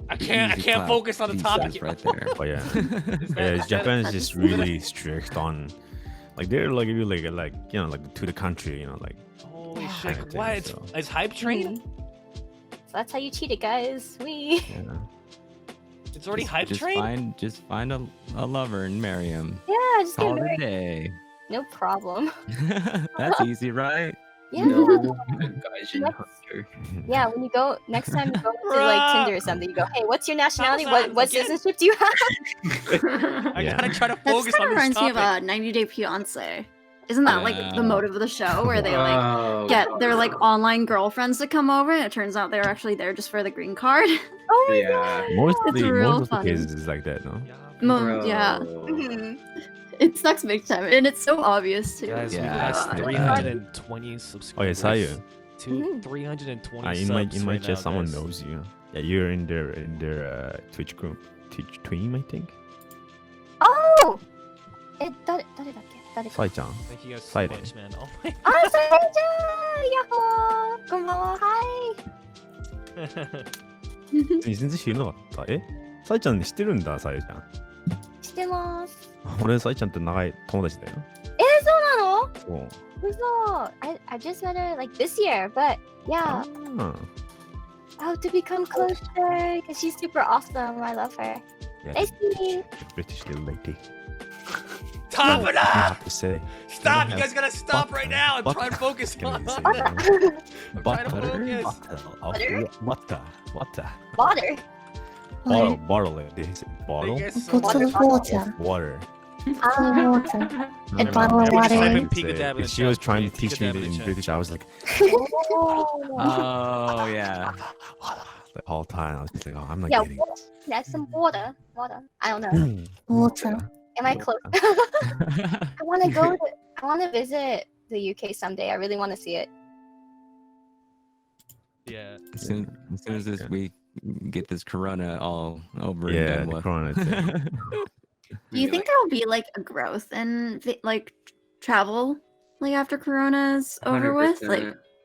I can't Easy can't clap. focus on the Easy topic. clap right there. But yeah, Is yeah, that- Japan is just really strict on, like they're like really like to the country, like. Holy Yeah. shit! Kinda thing, What? so. It's hype train? So that's how you cheat it, guys. We. Yeah. It's already hype Just train? find a lover and marry him. Yeah, just get Call it a married. day. No problem. That's easy, right? Yeah. No, Gaijin Next- hunter. Yeah, when you go next time you go to Bruh. like Tinder or something, you go, hey, what's your nationality? Thousand What again. citizenship do you have? I Yeah. gotta try to That focus just kind on of this reminds me topic. of a 90 Day Fiance. Isn't that like the Yeah. motive of the show where they like Oh, get their like online girlfriends to come over and it turns out they're actually there just for the green card? Oh my yeah. Mostly, real most of the funny. cases is like that, no? Yeah, Bro. Mhm. it sucks big time and it's so obvious too. Guys, we Yeah. passed Yeah. 320 Oh yeah, subscribers. Sayu. Mhm. 320 In subs my right chat, now, someone guys. knows you. Yeah, you're in their Twitch group, Twitch Tween, I think. Oh! 誰だっけ誰か Sai-chan. Thank you guys so Silent. much, man. Oh my あ、さやちゃんヤッホーこんばんははい全然知らなかった。サイちゃん知ってるんだ、サイちゃん。してます俺、サイちゃんって長い友達だよ。そうなのそう。嘘 I just met her like this year, but yeah, I have to become closer because she's super awesome. I love her. Yeah, Nice meeting you. British little lady. Top it I up! have to say. Stop! You Yeah. guys gotta stop right now. I'm Butter. trying to focus on Can we say it. that? I'm trying to Butter. focus. Butter. Water. Bottle. They say bottle. Thank you guys so Bottle much. of water. Of water. Bottle of water. A bottle of Just water. type in Say, Pika Dab in the if she was chat. trying to Pika teach me Dab in the in chat. British, I was like, Oh yeah. the whole time I was just like, oh, I'm not Yeah, getting water. That's some water. Water. I don't know. it. Water. Am I close? I want to go. I want to visit the UK someday. I really want to see it. Yeah. As soon as this we get this corona all over Yeah, and done the with. corona thing. Do you think there will be like a growth in like travel like after Corona's over with? Like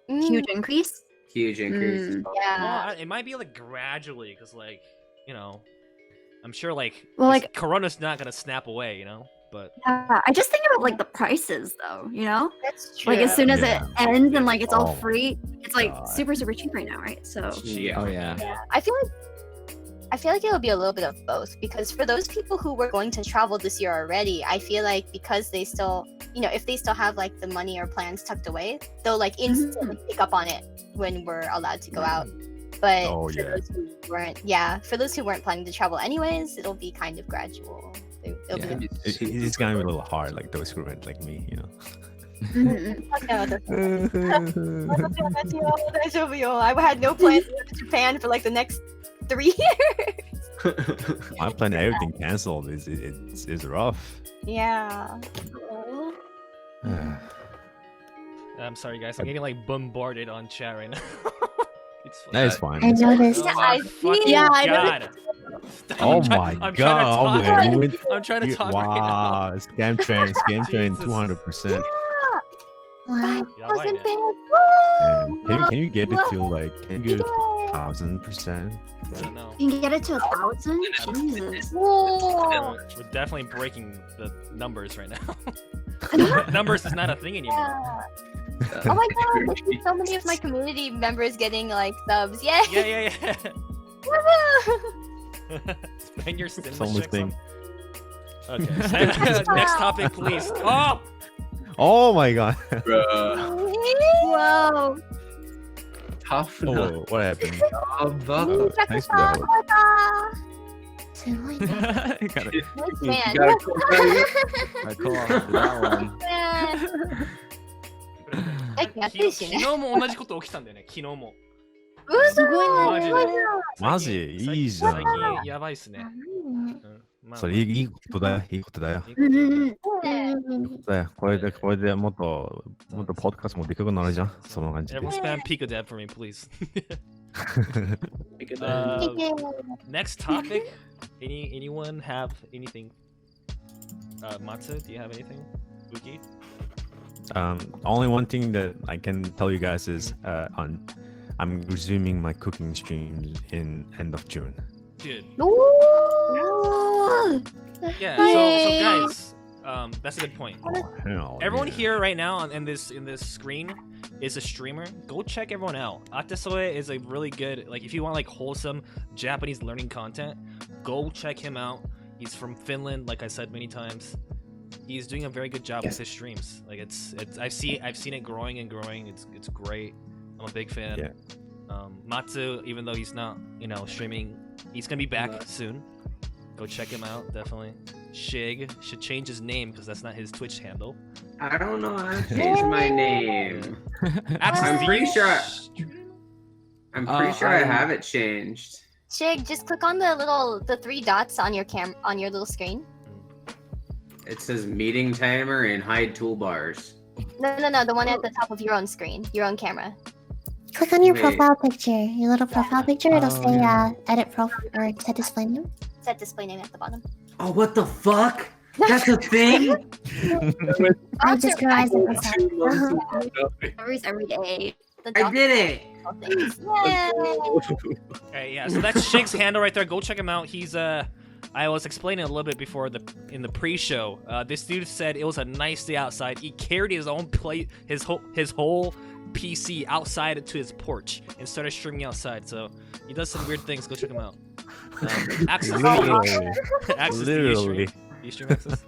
100%. huge increase? Huge increase. Mm, Yeah. Well, it might be like gradually, cause like, I'm sure like, Well, this like- Corona's not gonna snap away, but I just think about like the prices though, you know? That's true. Like as soon as Yeah. it ends and like it's all Oh free, it's like God. super cheap right now, right? So Yeah. Oh yeah. Yeah, I feel like it'll be a little bit of both, because for those people who were going to travel this year already, I feel like because they still, if they still have like the money or plans tucked away, they'll like instantly pick up on it when we're allowed to go out. But Oh, for yeah. those who for those who weren't planning to travel anyways, it'll be kind of gradual. It'll Yeah. be It's gonna be a little hard, like those who went like me, you know. I had no plans to go to Japan for like the next 3 years. My plan, everything canceled. It's rough. Yeah. I'm sorry, guys. I'm getting like bombarded on chat right now. It's fine. That is fine. I noticed. Oh Yeah, my I see. fucking Yeah, I God. Oh I'm try- my I'm god! trying to Oh talk. man, you went- I'm trying to you- talk right now. wow, scam train, Jesus. 200%. Wow. Yeah, why not? Can you get it to like? Can you get 1000%? I don't know. You can get it to 1,000? Jesus. Whoa. We're definitely breaking the numbers right now. Numbers is not a thing anymore. Yeah. Oh my god, I see so many of my community members getting like subs. Yay! Yeah. Woohoo! Spend your stimulus It's the only checks thing. on- Okay. Next topic, please. Oh! Oh my god! Whoa! Tough Oh, what happened? Nice go. So like that. You gotta, Nice You man. gotta call gotta call after that one. Man. 昨日も同じこと起きたんだよね、昨日も。嘘マジで。マジいいじゃん最近やばいっすね。まあそれいいことだよ、いいことだよ。いいことだねいいことだよ。これでもっとポッドキャストもでかくなるじゃん。その感じで。 Everyone spam Peekadab for me, please. Next topic. Anyone have anything? Matsu, do you have anything? Buki? Only one thing that I can tell you guys is I'm resuming my cooking streams in end of June. Dude. Ooh. Yeah. So guys, that's a good point. Oh, hell Everyone yeah. here right now in this screen is a streamer. Go check everyone out. Atesoe is a really good, like, if you want like wholesome Japanese learning content, go check him out. He's from Finland, like I said many times. He's doing a very good job with his streams. Like it's I've seen it growing and growing. It's great. I'm a big fan. Yeah. Matsu, even though he's not, streaming, he's gonna be back soon. Go check him out, definitely. Shig should change his name because that's not his Twitch handle. I don't know how to change my name. I'm Axis, pretty sure. I I- have it changed. Shig, just click on the 3 dots on your on your little screen. It says meeting timer and hide toolbars. No, the one at the top of your own screen, your own camera. Click on your Wait. profile picture, your little profile picture. It'll Oh, say yeah. edit profile or set display name. Set display name at the bottom. Oh, what the fuck? That's a thing? I just realized it myself. 2 months of nothing. Every day. The I did it. things. Yay! Okay, yeah, so that's Shig's handle right there. Go check him out. He's I was explaining a little bit before in the pre-show. This dude said it was a nice day outside. He carried his own plate, his whole PC outside to his porch and started streaming outside. So he does some weird things. Go check him out. Axis, Literally. Axis, Literally. Do you stream Axis?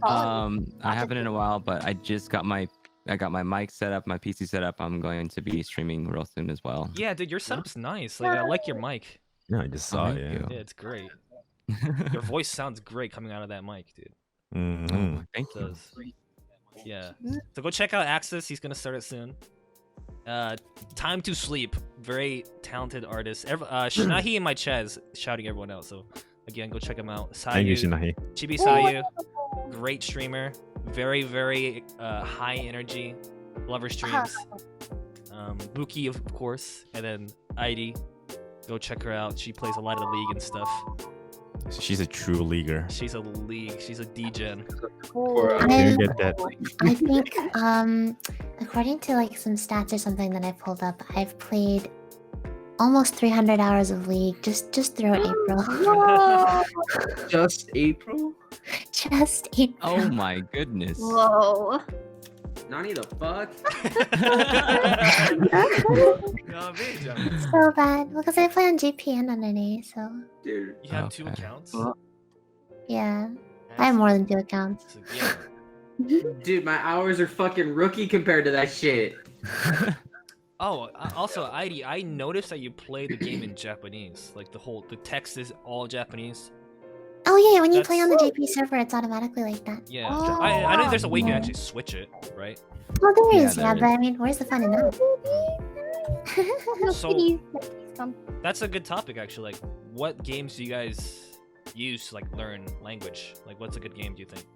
I haven't in a while, but I just got my mic set up, my PC set up. I'm going to be streaming real soon as well. Yeah, dude, your setup's nice. Like I like your mic. Yeah, I just saw thank it. Yeah. you. Yeah, it's great. Your voice sounds great coming out of that mic, dude. Mhm. Thank It you. does. Yeah. So go check out Axis. He's gonna start it soon. Time to Sleep. Very talented artist. Shinahi in my chat is shouting everyone out. So again, go check him out. Thank you, Sayu, Shinahi. ChibiSayu, great streamer. Very, very high energy. Love her streams. Buki, of course, and then Airi. Go check her out. She plays a lot of the league and stuff. She's a true leaguer. She's a league. She's a D-gen. Can you get that? I think according to like some stats or something that I pulled up, I've played almost 300 hours of League just throughout April. Just April? Just April. Oh my goodness. Whoa. Nani the fuck? So bad because I play on GP and on NA, so Dude. You have 2 Okay. accounts? yeah, I have more than 2 accounts. So, yeah. Dude, my hours are fucking rookie compared to that shit. Oh, also, Airi, I noticed that you play the game in Japanese. Like the text is all Japanese. Oh yeah, when you play That's- on the JP server, it's automatically like that. Yeah, Oh, I know there's a way you can yeah. actually switch it, right? Well, there Yeah, is, there yeah, is. but I mean, where's the fun in that? So- Kitties, come. That's a good topic, actually. Like, what games do you guys use to like learn language? Like, what's a good game? Do you think?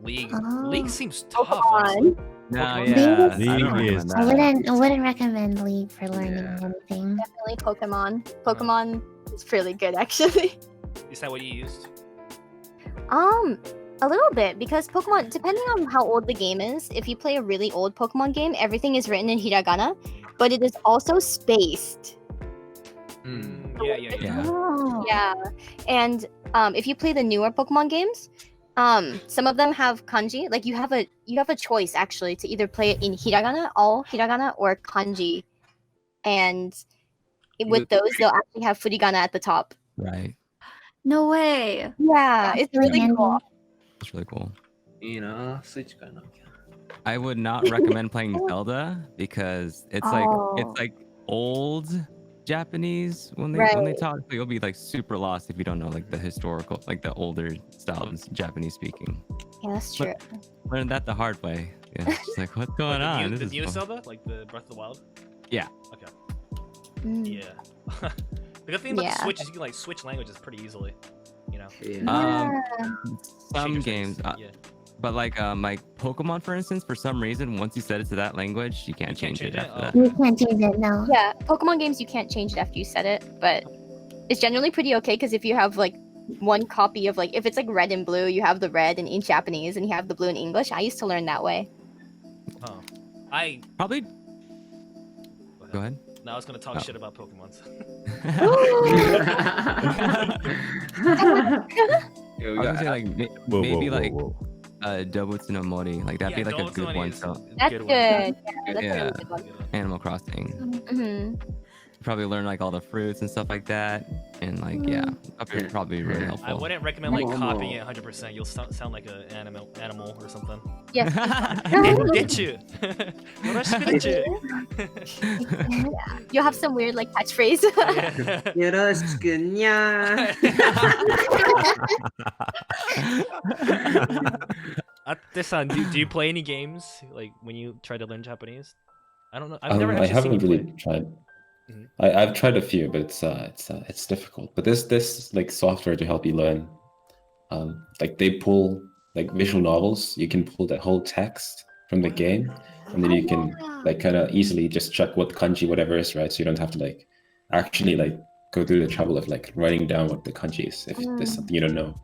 League. Oh. League seems tough. honestly. Pokemon. No, Pokemon? yeah. League I don't is- recommend I that. wouldn't recommend League for learning Yeah. anything. Definitely Pokemon. Pokemon is really good, actually. Is that what you used? A little bit, because Pokemon, depending on how old the game is, if you play a really old Pokemon game, everything is written in hiragana, but it is also spaced. Yeah. Yeah. Oh. Yeah, and if you play the newer Pokemon games, some of them have kanji. Like you have a choice actually to either play it in hiragana, all hiragana, or kanji, and with those they'll actually have furigana at the top. Right. No way. Yeah, it's really handy. cool. That's really cool. いいな、スイッチかな。 I would not recommend playing Zelda because it's Oh. like old Japanese when they Right. talk. So you'll be like super lost if you don't know like the historical, like the older styles Japanese speaking. Yeah, that's true. Learned that the hard way. Yeah, it's like what's going Like on? the This new is fun. Zelda, like the Breath of the Wild. Yeah. Okay. Mm. Yeah. The good thing about the Yeah. Switch is you can like switch languages pretty easily. You know. Yeah. Some Change your games, face. Yeah. but like Pokemon, for instance, for some reason, once you set it to that language, you can't You can't change it change it? after that. You can't change it, no. Yeah, Pokemon games you can't change it after you set it, but it's generally pretty okay because if you have like one copy of like if it's like red and blue, you have the red in Japanese and you have the blue in English. I used to learn that way. Oh. I Probably. Go ahead. No, I was gonna talk Oh. shit about Pokemons. Yo, I we was got gonna say like Whoa, maybe whoa, like whoa, whoa. Dobutsu no Mori, like that'd be like a Dobutsu good Mori one. is So a That's good good. one. Yeah, that's a Yeah. really good one. Animal Crossing, Mm-hmm. probably learn like all the fruits and stuff like that, and like yeah, that'd be probably really I helpful. wouldn't recommend like Momo. copying it 100%. You'll sound like an animal or something. Yes. Get you. Yoroshiku You'll have some weird like catchphrase. dechu. よろしくにゃー。 Ate-san, do you play any games like when you try to learn Japanese? I don't know. I've never I actually seen haven't you really play. tried. Mhm. I've tried a few, but it's difficult. But there's like software to help you learn. Like they pull like visual novels. You can pull that whole text from the game, and then you can like kind of easily just check what kanji whatever is, right? So you don't have to like actually like go through the trouble of like writing down what the kanji is if there's something you don't know.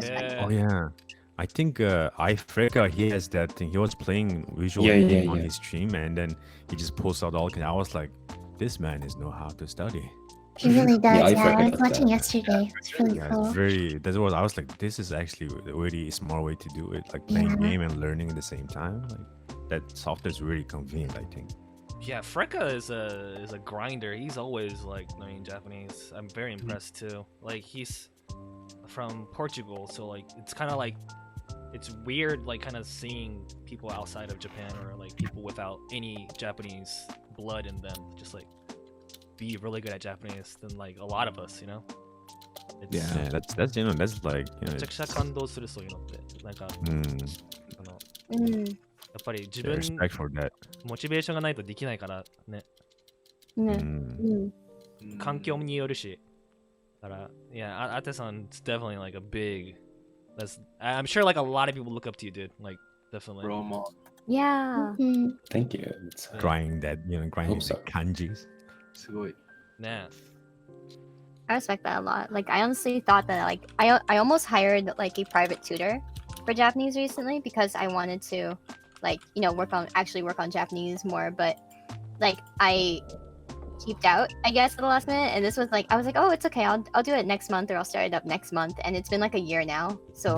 Yeah. Oh yeah, I think Ifrika he has that thing. He was playing visual Yeah, yeah, game on yeah. his stream, and then he just posts out all. I was like, this man is know how to study. He really does, I yeah. I forgot was watching that. yesterday. It's really Yeah, cool. it's very. That's what I was like. This is actually a really smart way to do it. Like playing Yeah. game and learning at the same time. Like that software is really convenient. I think. Yeah, Freka is a grinder. He's always like learning Japanese. I'm very impressed too. Like he's from Portugal, so like it's kind of like it's weird like kind of seeing people outside of Japan or like people without any Japanese blood in them just like be really good at Japanese than like a lot of us, you know? It's, Yeah. Yeah, that's you know that's like you know. めちゃくちゃ感動するそういうのってなんか Mm, あの Mm. やっぱり自 yeah, 分 respect for that. モチベーションがないとできないからね Mm. Mm. Mm. 環境によるしだから yeah Ate-san it's definitely like a big that's I'm sure like a lot of people look up to you dude like definitely Roma. Yeah. Mhm. Thank you. It's, Grinding that grinding Hope so. the kanjis. すごい。 yeah I respect that a lot. Like I honestly thought that like I almost hired like a private tutor for Japanese recently because I wanted to like work on Japanese more, but like I keeped out I guess at the last minute, and this was like I was like, oh, it's okay, I'll do it next month, or I'll start it up next month, and it's been like a year now, so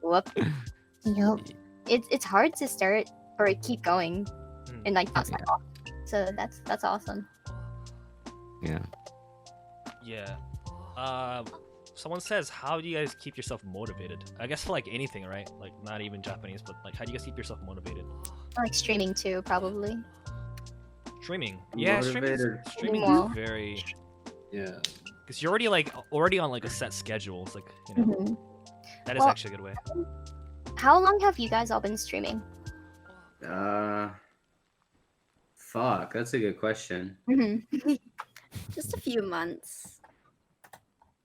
whoop. Yup. It's hard to start or keep going Mm. and like not start off. So that's awesome. Yeah. yeah someone says how do you guys keep yourself motivated? I guess for like anything, right? Like not even Japanese, but like how do you guys keep yourself motivated? Like streaming too, probably. Streaming. Yeah, Motivated. streaming Wow. is very Yeah. because you're already on like a set schedule. It's like Mhm. that is Well- actually a good way. How long have you guys all been streaming? Fuck, that's a good question. Mhm. Just a few months.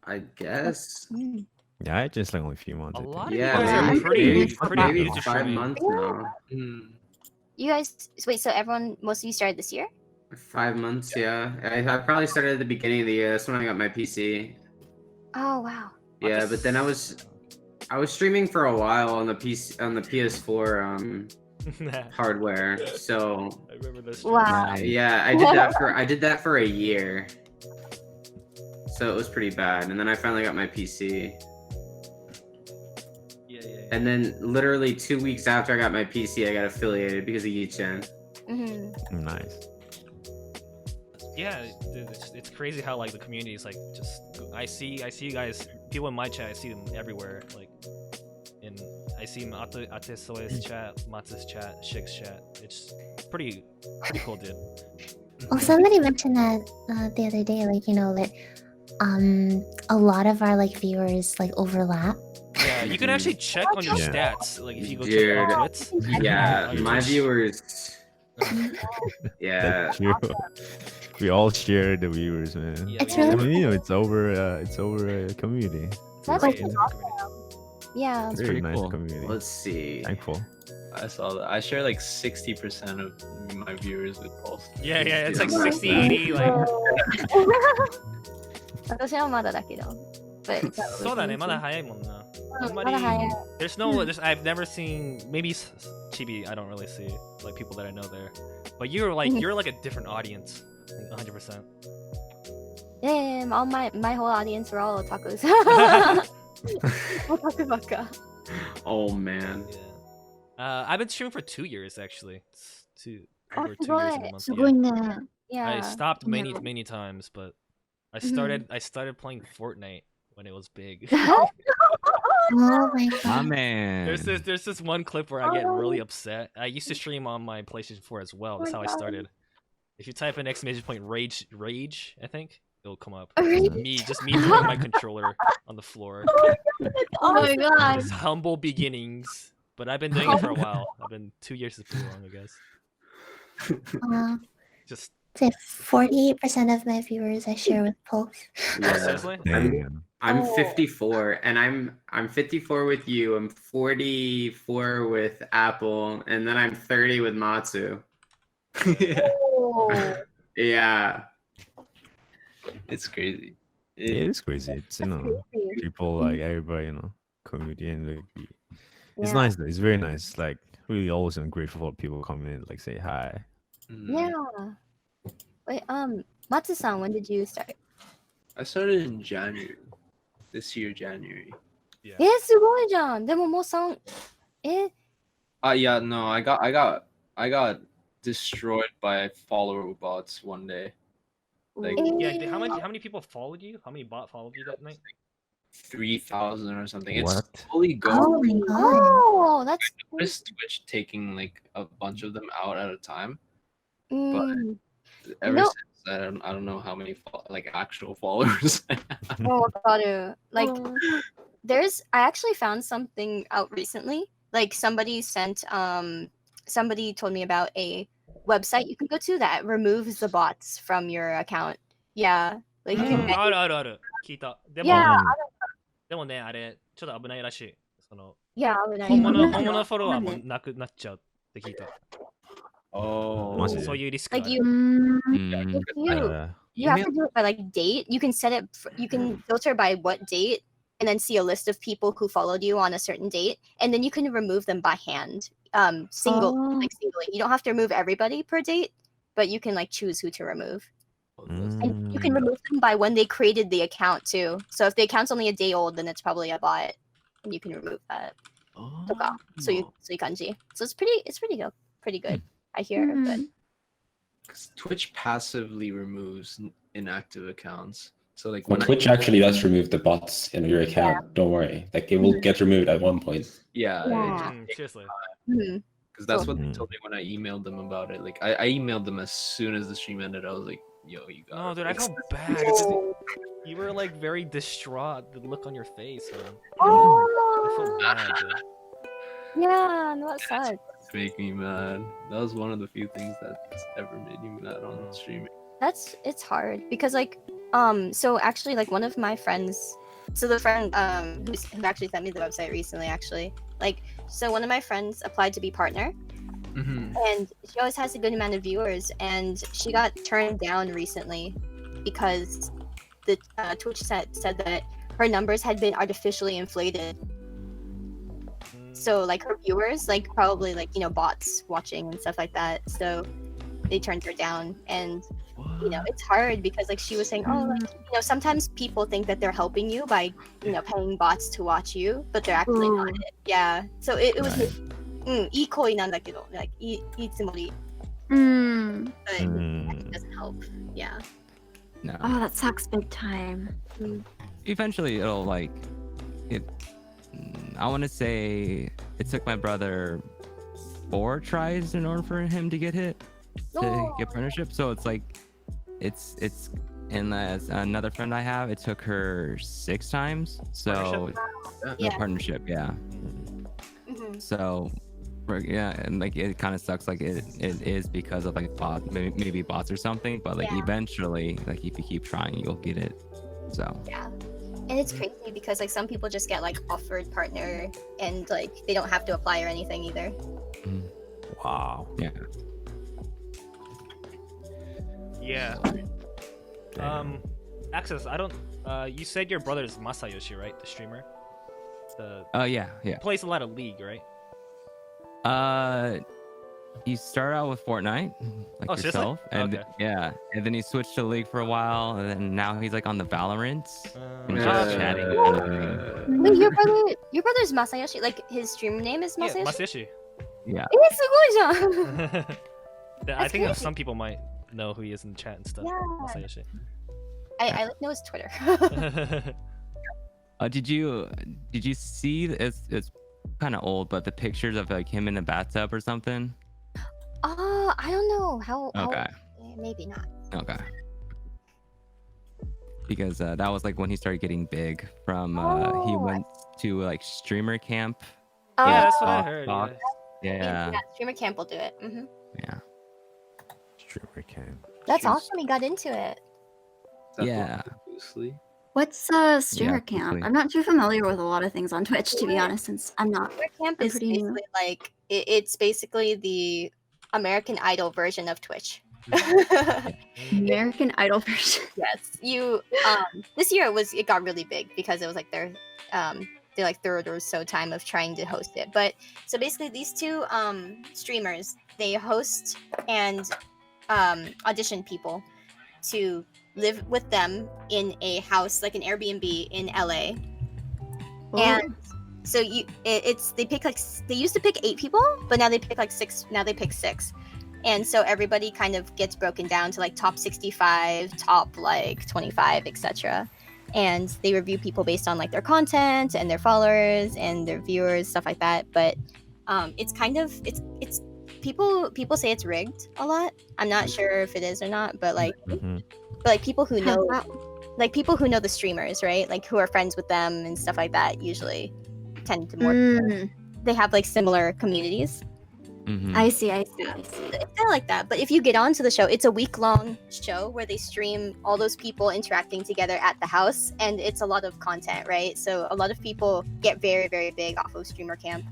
I guess. Yeah, it's just like only a few months. A I think. lot of Yeah, you guys maybe, are pretty maybe new to 5 streaming. months now. Mm. You guys, wait. So everyone, most of you started this year? 5 months, yeah. I probably started at the beginning of the year. That's when I got my PC. Oh wow. Yeah, but then I was streaming for a while on the PS4 hardware. So I remember this. Wow. yeah, I did that for a year. So it was pretty bad. And then I finally got my PC. Yeah. And then literally 2 weeks after I got my PC, I got affiliated because of Yi-chan. Mhm. Nice. Yeah, it's crazy how like the community is like just I see you guys, people in my chat, I see them everywhere, like I see atesoe's chat, Matsu's chat, Shig's chat. It's pretty cool, dude. Well, somebody mentioned that the other day, like, you know, that a lot of our like viewers like overlap. Yeah, you can actually check on your Yeah. stats, like if you go check Dude. your twits. Yeah, your my Twitch. viewers. Yeah. That's true. We all share the viewers, man. Yeah, It's we- I really- mean, you know, it's over a community. That's Great, awesome. it's great. Yeah. It's very pretty nice cool. community. Let's see. Thankful. I saw that. I share like 60% of my viewers with Pulse. Yeah, it's like Yeah. 60, 80, like 私はまだだけど。But そうだね、まだ早いもんな。あんまりまだ早い。 I've never seen, maybe Chibi, I don't really see like people that I know there. But you're like a different audience, 100%. Damn, all my whole audience were all otakus. Otaku baka. Oh man. Yeah. I've been streaming for 2 years actually. It's over 2 す years ご in a い。 month. すごいね。Yeah. I Yeah. stopped many Yeah. many times, but I started playing Fortnite when it was big. Oh my My god. man. There's this one clip where I get really upset. I used to stream on my PlayStation 4 as well. That's how I started. If you type in exclamation point rage, I think it'll come up. Just me throwing my controller on the floor. Oh my god. Just humble beginnings. But I've been doing it for a while. I've been 2 years is pretty long, I guess. Just Say 48% of my viewers I share with Pulse. Yeah. seriously? Damn. I'm Oh. 54 and I'm 54 with you. I'm 44 with Apple and then I'm 30 with Matsu. Oh. Yeah. It's crazy. It is crazy. It's, you know, people like everybody, you know, community and like, it's Yeah. nice though. It's very nice. Like really always I'm grateful for people come in, like say hi. Mm. Yeah. Wait, Matsu-san, when did you start? I started in January. This year, January. すごいじゃん。でももう3、Yeah, no, I got destroyed by follower bots one day. Like Yeah, how many people followed you? How many bot followed you that night? 3,000 or something. It's What? fully Oh gone. my god. Oh, that's Noticed Twitch taking like a bunch of them out at a time. うん。 Ever No. since I don't know how many like actual followers. I have. もうわかる。Like, I actually found something out recently. Like somebody told me about a website you can go to that removes the bots from your account. Yeah. Like you can ある。聞いた。でも、 Yeah. でもね、あれ、ちょっと危ないらしい。その、 Yeah, 本物フォロワーもなくなっちゃうって聞いた。 Oh. マジでそういうリスクあ like る。 you Mm. if you Uh, you have to do it by like date. You can set it you can filter by what date and then see a list of people who followed you on a certain date and then you can remove them by hand. Singly. You don't have to remove everybody per date, but you can like choose who to remove. And you can remove them by when they created the account too. So if the account's only a day old, then it's probably a bot, and you can remove that. とか、そういう感じ. So it's pretty good. I hear, but Twitch passively removes inactive accounts. So like Well, Twitch actually does remove the bots in your account. Don't worry. Like it will get removed at one point. Yeah. Yeah. Seriously. うん because that's Cool. what they told me when I emailed them about it. Like I emailed them as soon as the stream ended. I was like, "Yo, you got." Oh, dude, I felt bad. 'cause You were like very distraught. The look on your face, man. I Oh, felt bad, dude. yeah, no, that sucks. Make me mad. That was one of the few things that's ever made me mad on streaming. It's hard because like so actually like one of my friends, so the friend who actually sent me the website recently actually, like, so one of my friends applied to be partner, and she always has a good amount of viewers, and she got turned down recently because the Twitch said that her numbers had been artificially inflated. So like her viewers, like probably like, you know, bots watching and stuff like that. So they turned her down, and you know, it's hard because like she was saying, oh, like, you know, sometimes people think that they're helping you by, you know, paying bots to watch you, but they're actually not it. Yeah. So it was like, いい行為なんだけど, like いいつもり. But it doesn't help. Yeah. No. Oh, that sucks big time. Eventually, it'll like it. I want to say it took my brother 4 tries in order for him to get hit to get partnership. So it's like it's and as another friend I have, it took her 6 times. So partnership, yeah. So yeah, and like it kind of sucks. Like it is because of like maybe bots or something. But like eventually, like if you keep trying, you'll get it. So yeah. And it's crazy because like some people just get like offered partner and like they don't have to apply or anything either. Wow. Yeah. Yeah. Access, I don't. You said your brother is Masayoshi, right? The streamer. Yeah. Plays a lot of League, right? He started out with Fortnite, like yourself, and yeah, and then he switched to League for a while, and then now he's like on the Valorant and just chatting. Wait, your brother's Masayoshi? Like his stream name is Masayoshi? Yeah, Masayoshi. Yeah. すごいじゃん. I think some people might know who he is in chat and stuff. Yeah. Masayoshi. I like know his Twitter. Did you see it's kind of old, but the pictures of like him in the bathtub or something? I don't know how. Okay. Maybe not. Okay. Because that was like when he started getting big. From he went to like streamer camp. Yeah, that's what I heard. Yeah. Streamer camp will do it. Yeah. Streamer camp. That's awesome. He got into it. Yeah. What's streamer camp? I'm not too familiar with a lot of things on Twitch, to be honest, since I'm not. Streamer camp is basically like it's basically the American Idol version of Twitch. American Idol version. Yes, you. This year it got really big because it was like their like third or so time of trying to host it. But so basically, these two streamers, they host and audition people to live with them in a house, like an Airbnb in LA. And so they pick like they used to pick 8 people, but now they pick like 6. Now they pick 6. And so everybody kind of gets broken down to like top 65, top like 25, etc. And they review people based on like their content and their followers and their viewers, stuff like that. But it's kind of it's people say it's rigged a lot. I'm not sure if it is or not, but like people who know people who know the streamers, right? Like who are friends with them and stuff like that usually tend to more they have like similar communities. I see. It's kind of like that. But if you get onto the show, it's a week-long show where they stream all those people interacting together at the house, and it's a lot of content, right? So a lot of people get very, very big off of streamer camp.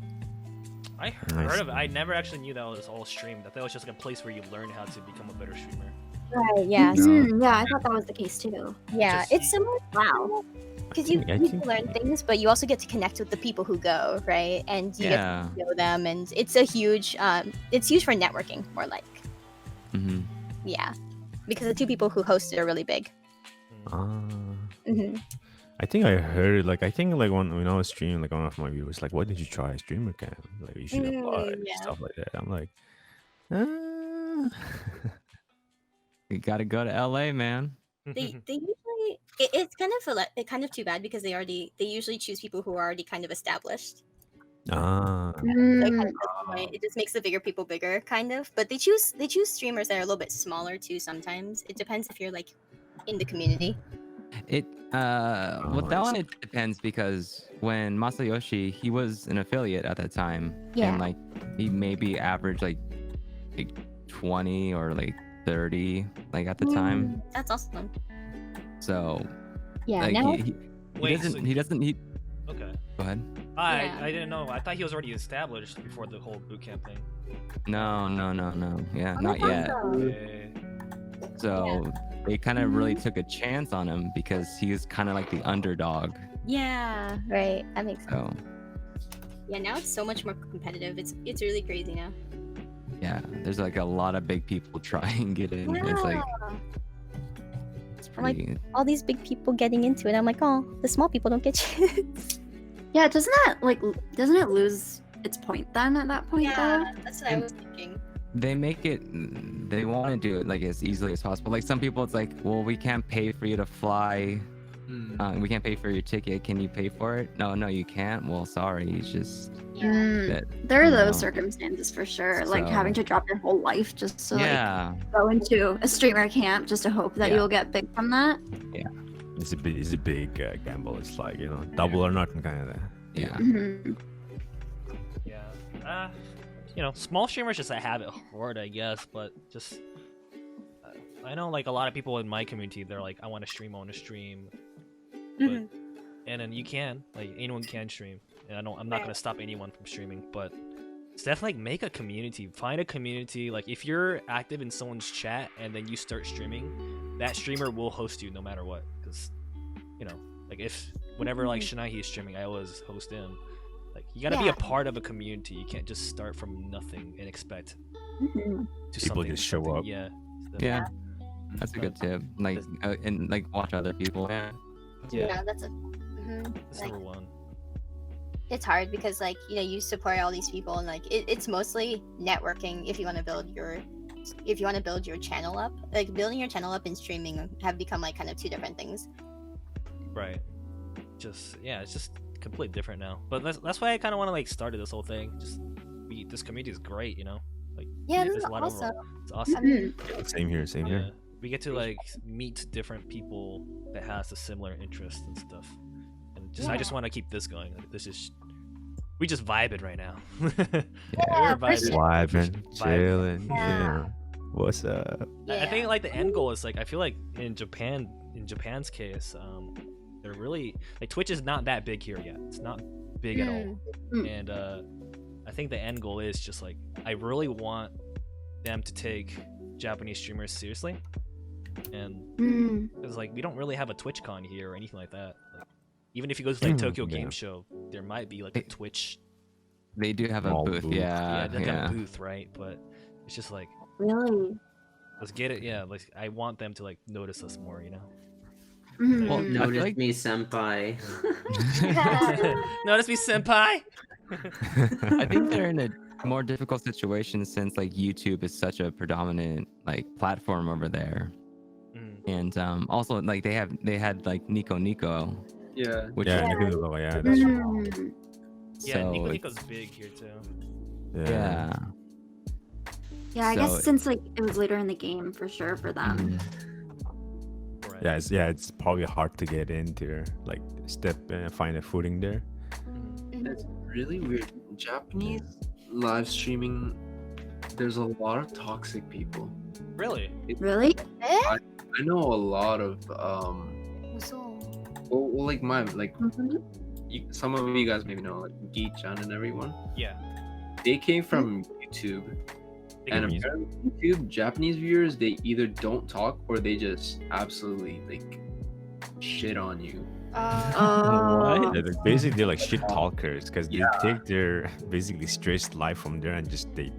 I heard of it. I never actually knew that was all streamed. I thought it was just like a place where you learn how to become a better streamer. Right, yeah. Yeah, I thought that was the case too. Yeah, it's similar. Wow. Because you learn things, but you also get to connect with the people who go, right? And you get to know them, and it's a huge, it's huge for networking, more like. Yeah, because the 2 people who hosted are really big. I think I heard like when I was streaming, like one of my viewers like, "Why did you try streamer camp? Like you should apply stuff like that." I'm like, You gotta go to LA, man. They usually it's kind of too bad because they usually choose people who are already kind of established. Ah. So it, kind of it just makes the bigger people bigger, kind of. But they choose streamers that are a little bit smaller too. Sometimes it depends if you're like in the community. It with that one it depends, because when Masayoshi, he was an affiliate at that time, Yeah. and like he maybe averaged like 20 or like 30 like at the time. That's awesome. So Yeah. like Now, he Wait, doesn't so- he doesn't he Okay. go ahead. Yeah. I didn't know. I thought he was already established before the whole boot camp thing. No, yeah, Oh, not that's yet. awesome. Okay. So they kind of really took a chance on him because he was kind of like the underdog. Yeah. right. That makes sense. So Yeah. Now it's so much more competitive. It's really crazy now. yeah, there's like a lot of big people try and get in. It's like it's I'm like- pretty. All these big people getting into it. I'm like, oh, the small people don't get chance. Yeah, doesn't it lose its point then at that point though? That's what I was thinking. They make it. They want to do it like as easily as possible. Like some people, it's like, well, we can't pay for you to fly. We can't pay for your ticket. Can you pay for it? No, you can't. Well, sorry. It's just that. There are you those know. circumstances for sure, like having So- to drop your whole life just to like Yeah, go into a streamer camp just to hope that Yeah. you'll get big from that. It's a big gamble. It's like, double or nothing kind of thing. yeah. Mhm. Yeah. Small streamers just have it hard, I guess. But just, I know like a lot of people in my community, they're like, I want to stream. But, and then you can, like, anyone can stream. And I'm not gonna stop anyone from streaming, but it's definitely like make a community. Find a community. Like if you're active in someone's chat and then you start streaming, that streamer will host you no matter what. Because, like if whenever like Shinahi is streaming, I always host him. Like you gotta be a part of a community. You can't just start from nothing and expect Mhm. to People something. just show something- up. Yeah. Yeah. That's a good tip. Like and like watch other people. Yeah. Yeah. That's a. Mhm. That's Like, number one. it's hard because like you support all these people and like it's mostly networking if you want to build your channel up. Like building your channel up and streaming have become like kind of two different things. Right. It's just completely different now. But that's why I kind of want to like started this whole thing. This community is great, Like Yeah, there's this a is lot awesome. of it's awesome. Mhm. Same here. Yeah. We get to like meet different people that has a similar interest and stuff. And I just want to keep this going. Like, we just vibing right now. Yeah, We're vibing. Vibing, chilling. Yeah. Yeah. What's up? I think like the end goal is like I feel like in Japan's case, they're really like Twitch is not that big here yet. It's not big at all. And I think the end goal is just like I really want them to take Japanese streamers seriously. And Mm. because like we don't really have a TwitchCon here or anything like that. Like, even if you go to like Tokyo Yeah. Game Show, there might be like a Twitch. They do have a Small booth. booth. Yeah, Yeah. they have a booth, right? But it's just like Really? let's get it. Yeah, like I want them to like notice us more. Mhm. Well, I feel Notice like- me, senpai. Notice me, senpai. I think they're in a more difficult situation since like YouTube is such a predominant like platform over there, Mm. and also like they had like Nico, Yeah. which Yeah, you can go. Yeah, that's true. Mm. Yeah, so Nico it's- Nico's big here too. yeah. Yeah, I So- guess since like it was later in the game for sure for them. Mhm. Right. It's probably hard to get into, like find a footing there. It's really weird. Japanese live streaming, there's a lot of toxic people. Really? Really? I know a lot of So, well like Mhm. some of you guys maybe know like Geek-chan and everyone. Yeah. They came from YouTube, They and can use- apparently YouTube Japanese viewers, they either don't talk or they just absolutely like shit on you. Oh. Yeah, they're basically like shit talkers because they take their basically stressed life from there and just they,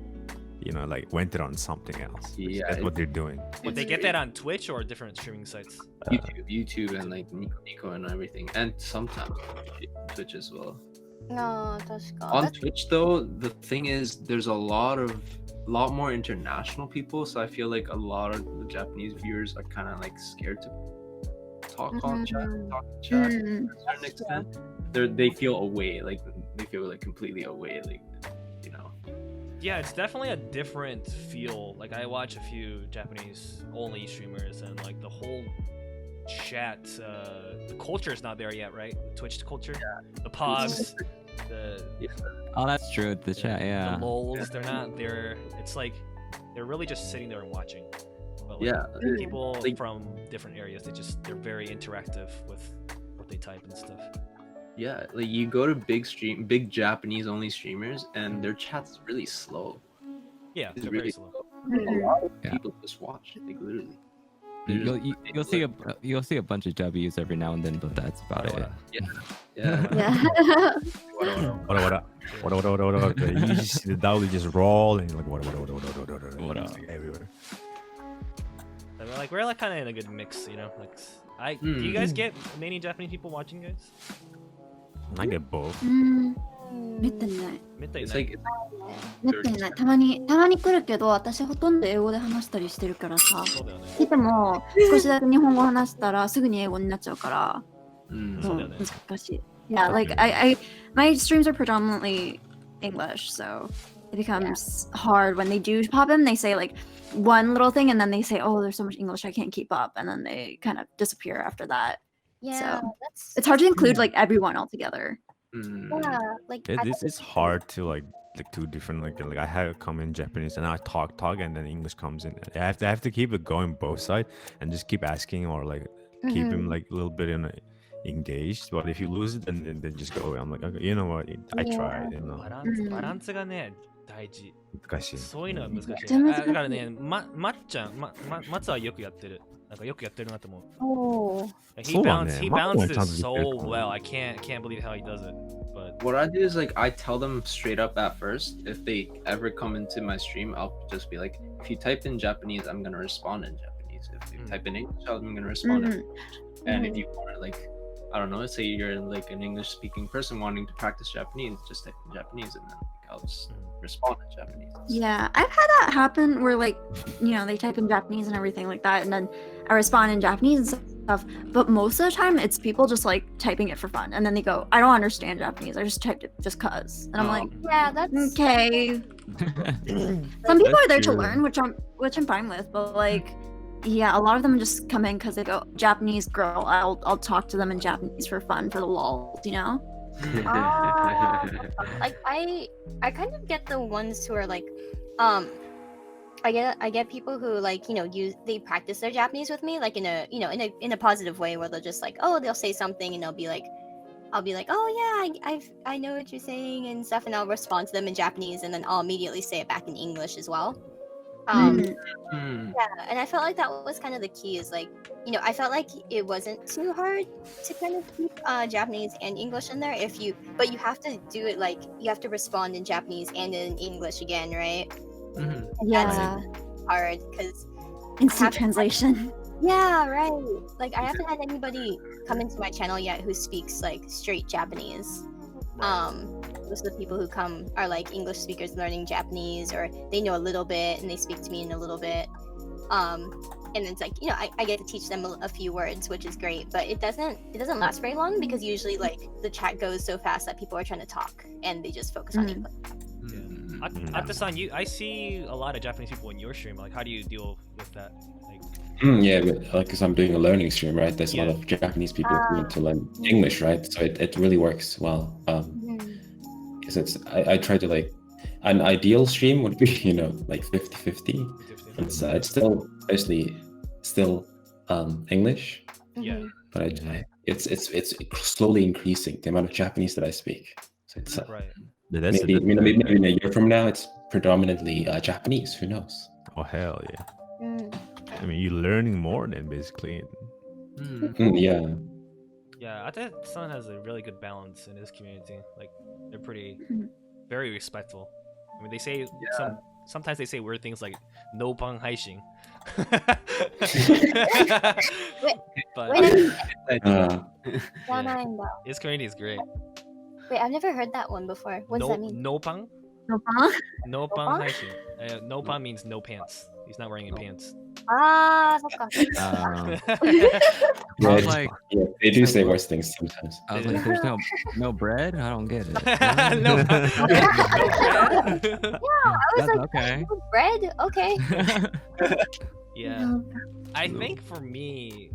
like went it on something else. Yeah, That's what they're doing. Would they get that on Twitch or different streaming sites? YouTube and like Nico and everything, and sometimes Twitch as well. no, 確か。 On Twitch though, the thing is there's a lot more international people, so I feel like a lot of the Japanese viewers are kind of like scared to talk on chat, talk in chat Mm. to a certain extent. They feel away, like they feel like completely away, like, you know. Yeah, it's definitely a different feel. Like I watch a few Japanese only streamers, and like the whole chat, the culture is not there yet, right? The Twitch culture, the pogs, the Oh, that's true. The chat, yeah. the lols, they're not there. It's like they're really just sitting there and watching. But like, Yeah, people like- from different areas, they're very interactive with what they type and stuff. Yeah, like you go to big Japanese only streamers, and their chat's really slow. Yeah, It's they're really very slow. A lot of Yeah. people just watch, like literally. They're just- You'll see a bunch of W's every now and then, but that's about it. Yeah. Yeah. What? You just see the W just rolling like what everywhere. And we're like kind of in a good mix, you know. Like, do you guys get many Japanese people watching, guys? I get both. めったにない。めったに It's ない like めったにない。たまに来るけど、私ほとんど英語で話したりしてるからさ。そうだよね。来ても少しだけ日本語話したらすぐに英語になっちゃうから、そうだよね。難しい。Yeah, like my streams are predominantly English, so it becomes hard when they do pop in. They say like one little thing, and then they say, "Oh, there's so much English I can't keep up," and then they kind of disappear after that. Yeah, So, that's It's hard to include like everyone altogether. yeah, like I This thought is hard to like two different like I have it come in Japanese and I talk and then English comes in. I have to keep it going both sides and just keep asking or like keep him like a little bit engaged. But if you lose it, then just go away. I'm like, okay, you know what? I tried. You know, バランスがね、大事。難しい。そういうのは難しい。めっちゃ難しいだからね、まっちゃん、松はよくやってる。なんかよくやってるなと思う。 Oh, He そうだね。 he マットは balances ちゃんとでき so てると思う。 well. I can't believe how he does it. But what I do is like I tell them straight up at first. If they ever come into my stream, I'll just be like, if you type in Japanese, I'm gonna respond in Japanese. If you type in English, I'm gonna respond in English. And if you want to like, I don't know, let's say you're like an English speaking person wanting to practice Japanese, just type in Japanese and then I'll just respond in Japanese. Yeah, I've had that happen where like, you know, they type in Japanese and everything like that, and then I respond in Japanese and stuff. But most of the time, it's people just like typing it for fun, and then they go, "I don't understand Japanese. I just typed it just cause," and I'm like, yeah, that's okay. Some people are there to true. learn, which I'm fine with, but like, yeah, a lot of them just come in because they go, "Japanese girl, I'll talk to them in Japanese for fun for the lulz," you know? like I kind of get the ones who are like I get people who like, you know, they practice their Japanese with me like in a, you know, in a positive way where they'll just like, oh, they'll say something and I'll be like, oh yeah, I know what you're saying and stuff, and I'll respond to them in Japanese and then I'll immediately say it back in English as well. Yeah, and I felt like that was kind of the key is like, you know, I felt like it wasn't too hard to kind of keep Japanese and English in there but you have to do it like, you have to respond in Japanese and in English again, right? And Yeah, that's hard because instant translation. yeah, right. Like I haven't had anybody come into my channel yet who speaks like straight Japanese. Most of the people who come are like English speakers learning Japanese, or they know a little bit and they speak to me in a little bit. And it's like, you know, I get to teach them a few words, which is great, but it doesn't last very long because usually like the chat goes so fast that people are trying to talk and they just focus on English. Atesan, I see a lot of Japanese people in your stream. Like, how do you deal with that? Like, Yeah, but like, because I'm doing a learning stream, right? There's a lot of Japanese people who want to learn English, right? So it really works well. Because I try to like, an ideal stream would be, you know, like 50-50. It's still mostly English, yeah. but it's slowly increasing the amount of Japanese that I speak. So it's Right. maybe in a year from now, it's predominantly Japanese. Who knows? Oh hell yeah! I mean, you're learning more than basically. Yeah. Yeah, Atesan has a really good balance in his community. Like, they're very respectful. I mean, they say sometimes they say weird things like "no pang haishin," but his community is great. Wait, I've never heard that one before. What does that mean? No pang? No, huh? No pang haishin. No pang means no pants. He's not wearing any pants. Ah, そっか。 Yeah, was like- yeah, they do say worse things sometimes. I was like, there's no bread? I don't get it. No. Yeah, I was That's like, okay. "No bread? Okay. Yeah. No. I think for me,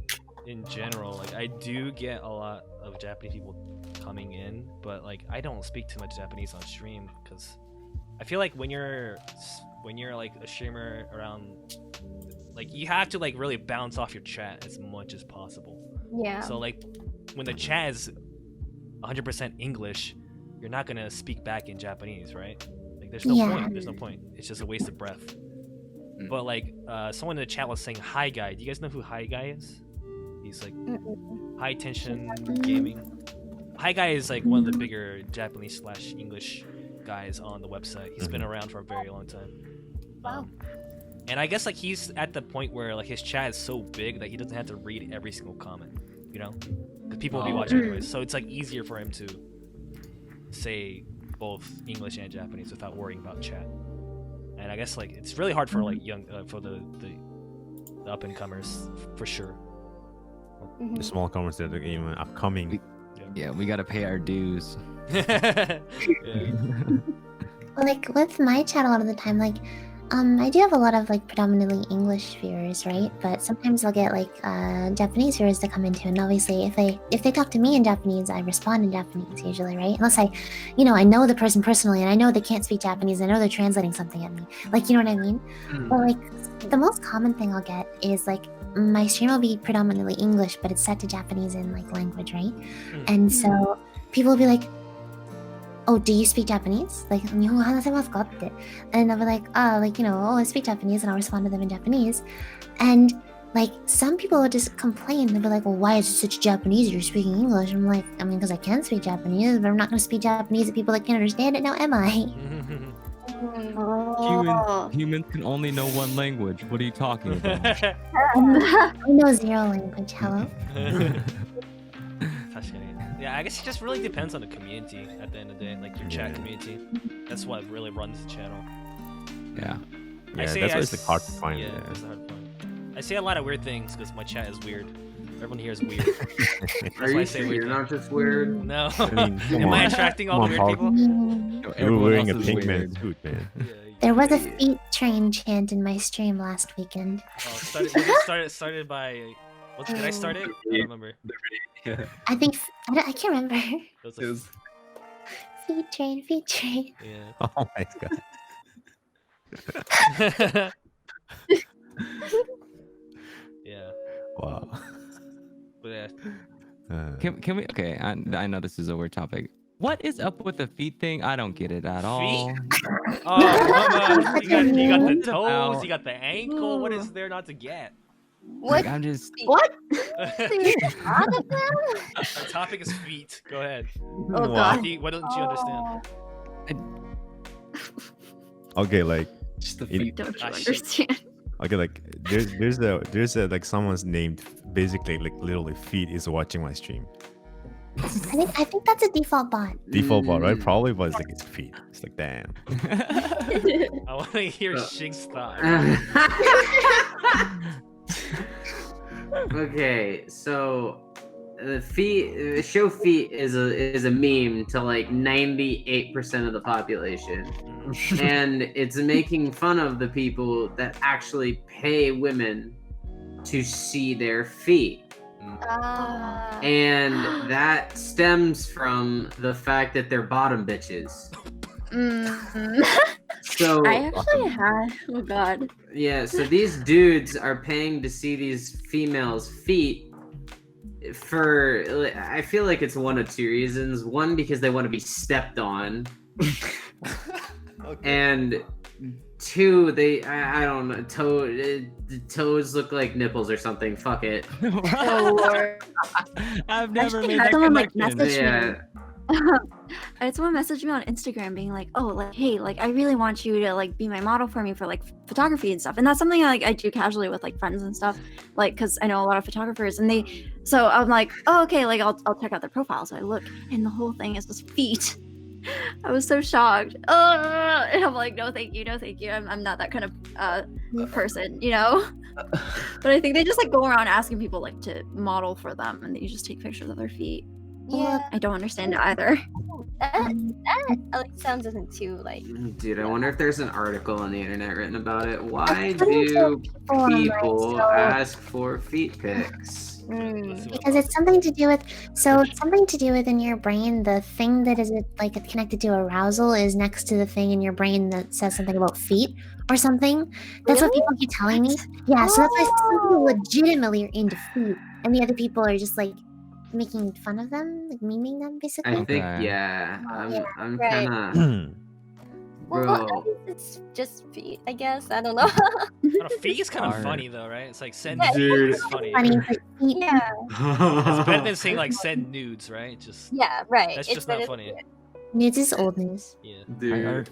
in general, like I do get a lot of Japanese people coming in, but like I don't speak too much Japanese on stream because I feel like when you're like a streamer around, like you have to like really bounce off your chat as much as possible. Yeah. So like when the chat is 100% English, you're not gonna speak back in Japanese, right? Like there's no Yeah. point. There's no point. It's just a waste of breath. But like someone in the chat was saying Hi Guy. Do you guys know who Hi Guy is? He's like high tension gaming. Hi Guy is like one of the bigger Japanese / English guys on the website. He's been around for a very long time. Wow. And I guess like he's at the point where like his chat is so big that he doesn't have to read every single comment, you know? Because people will be watching anyways. So it's like easier for him to say both English and Japanese without worrying about chat. And I guess like it's really hard for like young for the up and comers for sure. The small comers that are even upcoming. Yeah, we gotta pay our dues. Yeah. Well, like with my chat a lot of the time, like I do have a lot of like predominantly English viewers, right? But sometimes I'll get like Japanese viewers to come into, and obviously if they talk to me in Japanese, I respond in Japanese usually, right? Unless I know the person personally and I know they can't speak Japanese, I know they're translating something at me, like, you know what I mean? But like the most common thing I'll get is like my stream will be predominantly English, but it's set to Japanese in like language, right? And so people will be like, "Oh, do you speak Japanese? Like, 日本語話せますか?" って。And I'll be like, "Oh, I speak Japanese," and I'll respond to them in Japanese. And like some people will just complain. They'll be like, "Well, why is it such Japanese? You're speaking English." I'm like, I mean, because I can speak Japanese, but I'm not going to speak Japanese to people that can't understand it now, am I? Humans can only know one language. What are you talking about? I know 0 language. Hello. Yeah, I guess it just really depends on the community at the end of the day, like your chat community. That's what really runs the channel. Yeah. Yeah, that's why it's like hard to find. Yeah, Yeah. it's hard to find. I say a lot of weird things because my chat is weird. Everyone here is weird. Are why I you say sure weird you're not just weird? No. I mean, come Am I on. attracting all the Come weird on, people? You were wearing a Everyone else is pink man's weird. suit, man. There was a feet train chant in my stream last weekend. Started by. Did I start it? I don't remember. I think I can't remember. It was like, Feet train, feet train. yeah. Oh my god. Yeah. Wow. But yeah. Can we? Okay, I know this is a weird topic. What is up with the feet thing? I don't get it at all. Oh, come on. You got the What toes, about- you got the ankle. What is there not to get? Like, I'm just. What? Our topic is feet. Go ahead. Oh god. Why don't you understand? Okay, like Just the It- feet. Don't you Ah, shit. understand? okay, like there's a like someone's named basically like literally feet is watching my stream. I think that's a default bot. Default bot, right? Probably, but it's like it's feet. It's like damn. I want to hear Shig's thought. Okay, so the show feet is a meme to like 98% of the population, and it's making fun of the people that actually pay women to see their feet. And that stems from the fact that they're bottom bitches. So I actually had. Oh god. yeah, so these dudes are paying to see these females' feet for, I feel like it's one of two reasons. One, because they want to be stepped on. And two, I don't know, toes look like nipples or something. Fuck it. Oh lord. I've never Actually made had that someone, like, connection. message me. Yeah. I had someone message me on Instagram being like, "Oh, like, hey, like, I really want you to like be my model for me for like photography and stuff." And that's something like I do casually with like friends and stuff, like, because I know a lot of photographers. And so I'm like, "Oh, okay, like I'll check out their profile." So I look, and the whole thing is just feet. I was so shocked. And I'm like, "No, thank you, no, thank you. I'm not that kind of person, you know." But I think they just like go around asking people like to model for them, and you just take pictures of their feet. Yeah, I don't understand it either. that like sounds isn't too like. Dude, I wonder if there's an article on the internet written about it. Why I couldn't tell do people online, people so- ask for feet pics? Because it's something to do with it's something to do with in your brain. The thing that is like connected to arousal is next to the thing in your brain that says something about feet or something. That's what people keep telling me. Yeah, so that's why some people legitimately are into feet, and the other people are just like making fun of them, like memeing them, basically. I think, Okay. yeah. I'm Right. kind of. Well, Bro. it's just feet, I guess. I don't know. Feet is kind of Hard. funny though, right? It's like send Yeah, nudes. Dude. It's funny. Funny, but feet. Yeah, It's better than saying like send nudes, right? Just yeah, right. that's It's just not better- funny. Nudes is old news. Yeah. Dude.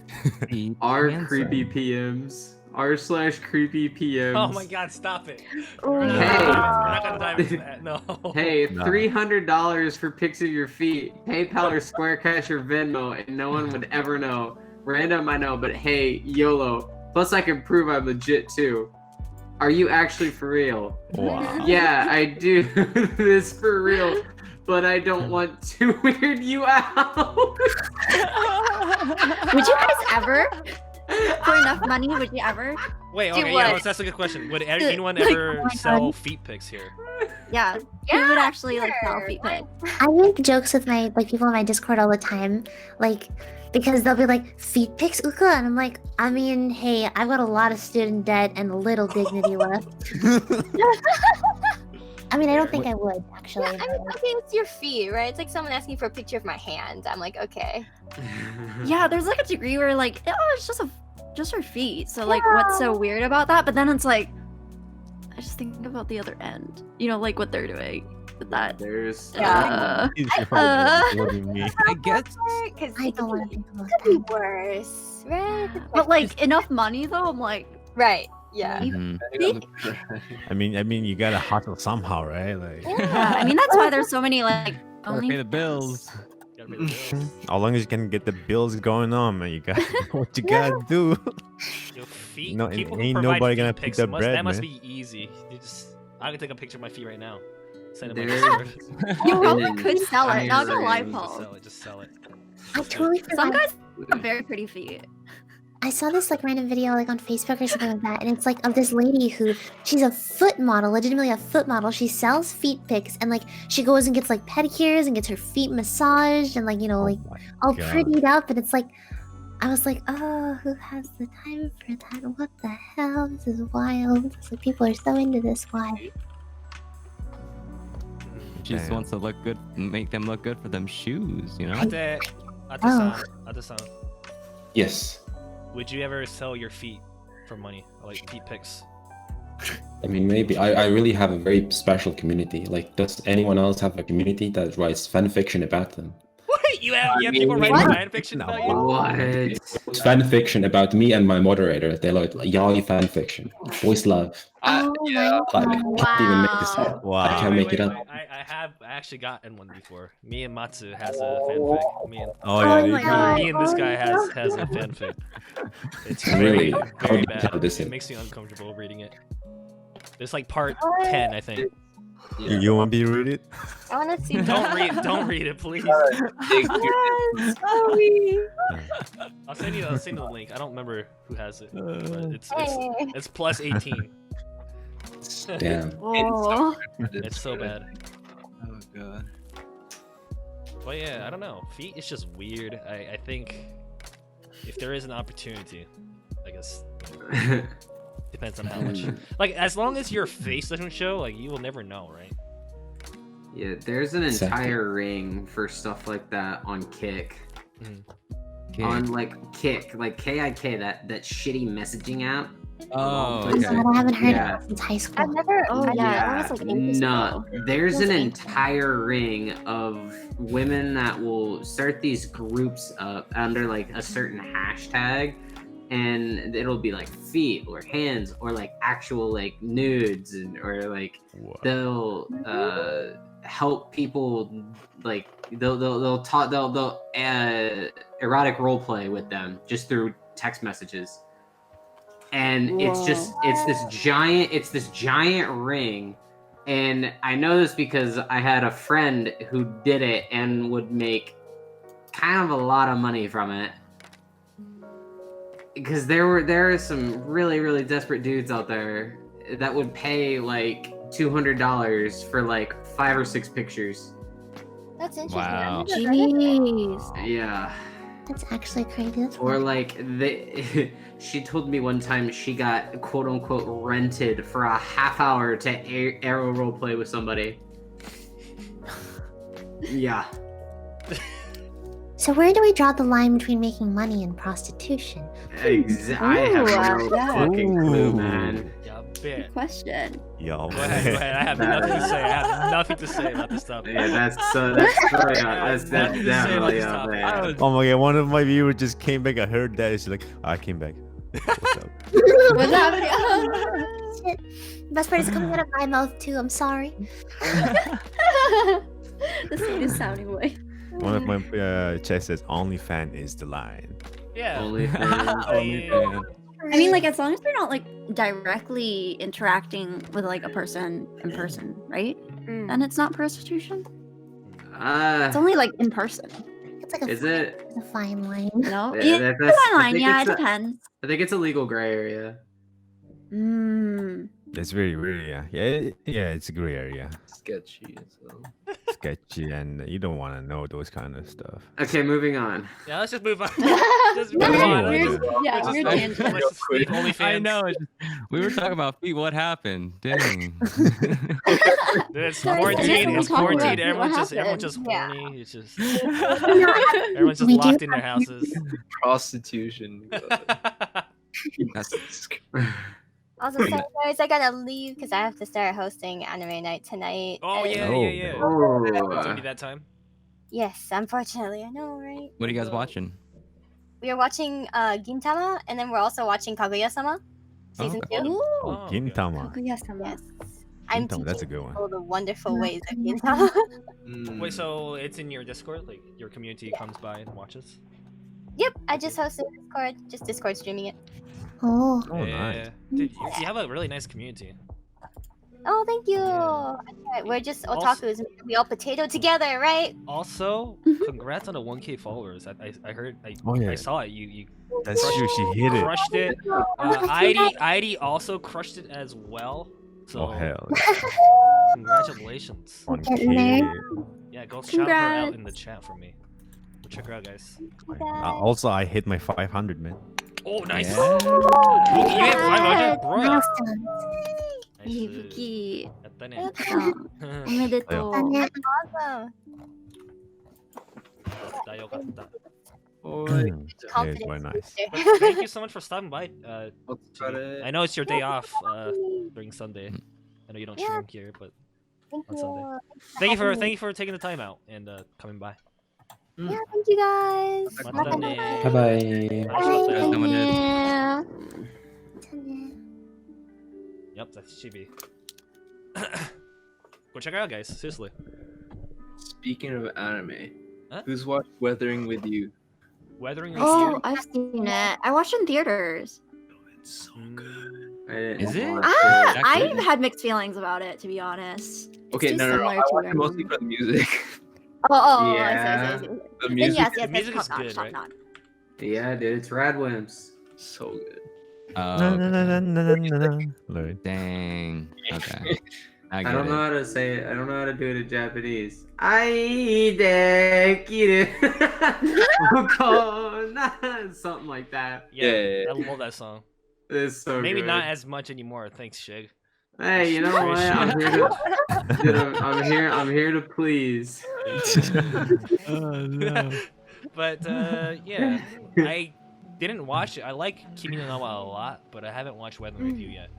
feet R handsome. creepy PMs. R/creepy PMs. Oh my god, stop it. Oh, We're not Hey. gonna dive into that. No. Hey, No. $300 for pics of your feet. PayPal or Square Cash or Venmo, and no one would ever know. Random, I know, but hey, YOLO. Plus, I can prove I'm legit too. Are you actually for real? Wow. Yeah, I do this for real, but I don't want to weird you out. Would you guys ever, for enough money, would you ever? Wait, Do okay, what? yeah, that's a good question. Would anyone Like, ever oh my sell God. feet pics here? Yeah, who would actually like sell feet pics? I make jokes with my people in my Discord all the time, like because they'll be like feet pics, Uka, and I'm like, I mean, hey, I've got a lot of student debt and a little dignity left. I mean, I don't think I would actually. I mean, okay, it's your feet, right? It's like someone asking for a picture of my hand. I'm like, okay. Yeah, there's like a degree where like, oh, it's just her feet. So like, what's so weird about that? But then it's like, I just think about the other end. You know, like what they're doing with that. There's What do you mean? I guess Because I it don't want to could think about be that. worse, right? It's But like enough money though, I'm like, right, yeah. Mhm. I mean, you gotta hustle somehow, right? Like, yeah. I mean, that's why there's so many like Gotta pay the bills. Gotta pay the bills. as long as you can get the bills going on, man, you got what you gotta do. Yo, feet. No, people who ain't provide nobody feet gonna pics pick the must, bread, that must man. be easy. I can take a picture of my feet right now. Send it my There- Discord. you probably an could sell it. Not gonna lie, entire Paul. Just sell it. I totally Some forgot. guys have very pretty feet. I saw this like random video like on Facebook or something like that, and it's like of this lady who she's a foot model, legitimately a foot model. She sells feet pics, and like she goes and gets like pedicures and gets her feet massaged and like like Oh my all God. prettied up. And it's like, I was like, oh, who has the time for that? What the hell? This is wild. It's like people are so into this. Why? She just Damn. wants to look good, make them look good for them shoes, you know? Ate-san, Yes. would you ever sell your feet for money? Like feet pics? I mean, maybe. I really have a very special community. Like, does anyone else have a community that writes fan fiction about them? What? You have people mean, writing what? fan fiction No. about you? What? It's fan fiction about me and my moderator. They like yaoi fan fiction. Boys love. Oh Like, I can't even make this up. Wow. I can't make it up. I have actually gotten one before. Me and Matsu has a fanfic. Oh yeah, Oh you my do. God. Me and this guy has a fanfic. It's Really? very, How very did you tell bad. this It in? makes me uncomfortable reading it. It's like part 10, I think. You want me to read it? I want to see. Don't read it, please. I'll send you the link. I don't remember who has it, but it's plus 18. Damn. Oh, It's so bad. Oh god. But yeah, I don't know. Feet is just weird. I think if there is an opportunity, I guess depends on how much. Like as long as your face doesn't show, like you will never know, right? Yeah, there's an Exactly. entire ring for stuff like that on Kick. Okay. On like Kick, like KIK, that shitty messaging app. Oh, places. okay. God, I haven't heard Yeah. of it since high school. I've never. Oh, I yeah. that was like ages no, ago. there's Those an ain't- entire ring of women that will start these groups up under like a certain hashtag, and it'll be like feet or hands or like actual like nudes and or like What? they'll help people like they'll talk they'll erotic role play with them just through text messages. and it's this giant ring. And I know this because I had a friend who did it and would make kind of a lot of money from it. Because there are some really, really desperate dudes out there that would pay like $200 for like 5 or 6 pictures. That's interesting. Wow. I've never heard of that. Jeez. Yeah. That's actually crazy. That's Or fun. like she told me one time she got quote unquote rented for a half hour to arrow roleplay with somebody. Yeah. So where do we draw the line between making money and prostitution? I have no Ooh, yeah. fucking clue, Ooh. man. Yeah, Good bet. question. Yo, Go ahead. I have nothing to say. I have nothing to say about this topic. Yeah, that's really that's Nothing to say about definitely this out topic. there. oh my god, one of my viewers just came back. I heard that. She's like, I came back. What's up? What's happening? Shit. Best part is coming out of my mouth too. I'm sorry. The sweetest sounding way. One of my chat says, OnlyFan is the line. Yeah. OnlyFans. OnlyFans. I mean, like, as long as they're not like directly interacting with like a person in person, right? Then it's not prostitution. It's only like in person. It's like a Is it? It's a fine line. No, Yeah, yeah, that's- fine I line. think Yeah, it it's a- depends. I think it's a legal gray area. Mm. That's very, really, yeah, it's a gray area. Sketchy. So. Sketchy, and you don't want to know those kind of stuff. Okay, moving on. Yeah, let's just move on. No, Just move we're- on. we're- yeah, Let's we're just- tangent. let's just leave OnlyFans. I know. We were talking about feet. What happened? Dang. Dude, it's Sorry, quarantine. we're It's talking about quarantine. what Everyone's just Yeah. horny. It's just everyone's just We do locked in their have- houses. Prostitution. That's Also, sorry guys, I gotta leave because I have to start hosting anime night tonight. Oh and- yeah, Oh, yeah, yeah. Oh, It's gonna be that time. Yes, unfortunately, I know, right? what are you guys watching? We are watching Gintama, and then we're also watching Kaguya-sama season Okay. 2. Ooh. Oh, okay. Gintama. Kaguya-sama. Yes, I'm Gintama, that's a teaching good one. all the wonderful ways of Gintama. Wait, so it's in your Discord? Like your community comes by and watches? Yep, I just hosted Discord, just Discord streaming it. Oh. Oh, yeah. nice. Dude, you have a really nice community. Oh, thank you. Yeah. Okay, we're just Also- otakus. We all potato together, right? Also, congrats on the 1K followers. I heard. Oh, yeah. I saw it. You That's true. She hit it. crushed it. ID crushed it as well. So Oh hell. congratulations. 1K. Yeah, go shout her out Congrats. in the chat for me. Go check her out, guys. Also, I hit my 500, man. Oh, nice. Yeah. You hit 500, bro. Milestone. Nice. Ibuki. やったね。おめでとう。 Yeah. Awesome. よかった。 Yeah, it's Confidence very nice. booster. But thank you so much for stopping by. Otsukare. I know it's your day off during Sunday. I know you don't Yeah. stream here, but Thank on you. Sunday. Thank you for taking the time out and coming by. Yeah, thank you guys. またね。 Bye bye. Yeah. Yep, that's Chibi. Go check her out, guys. Seriously. Speaking of anime, Huh? who's watched Weathering with You? Weathering Oh, Your I've seen it. I watched it in theaters. It's so good. I didn't Is it? watch Ah, That I've good? had mixed feelings about it, to be honest. Okay, too no. similar I to watched it your mostly movie. for the music. Oh, Yeah. I see. The Then music yes, is yes, music yes, is top good, notch, top right? notch. Yeah, dude, it's Radwimps. so good. Na, na, na, na, na, na, na. Lord. Dang. Okay. I I get don't know it. how to say it. I don't know how to do it in Japanese. Aidekiru. Something like that. Yeah, Yeah. I love that song. It's so Maybe good. not as much anymore. Thanks, Shig. Hey, you know what? I'm here to, dude, I'm here to please. Oh, no. But yeah, I didn't watch it. I like Kimi no Na wa a lot, but I haven't watched Weathering with You yet.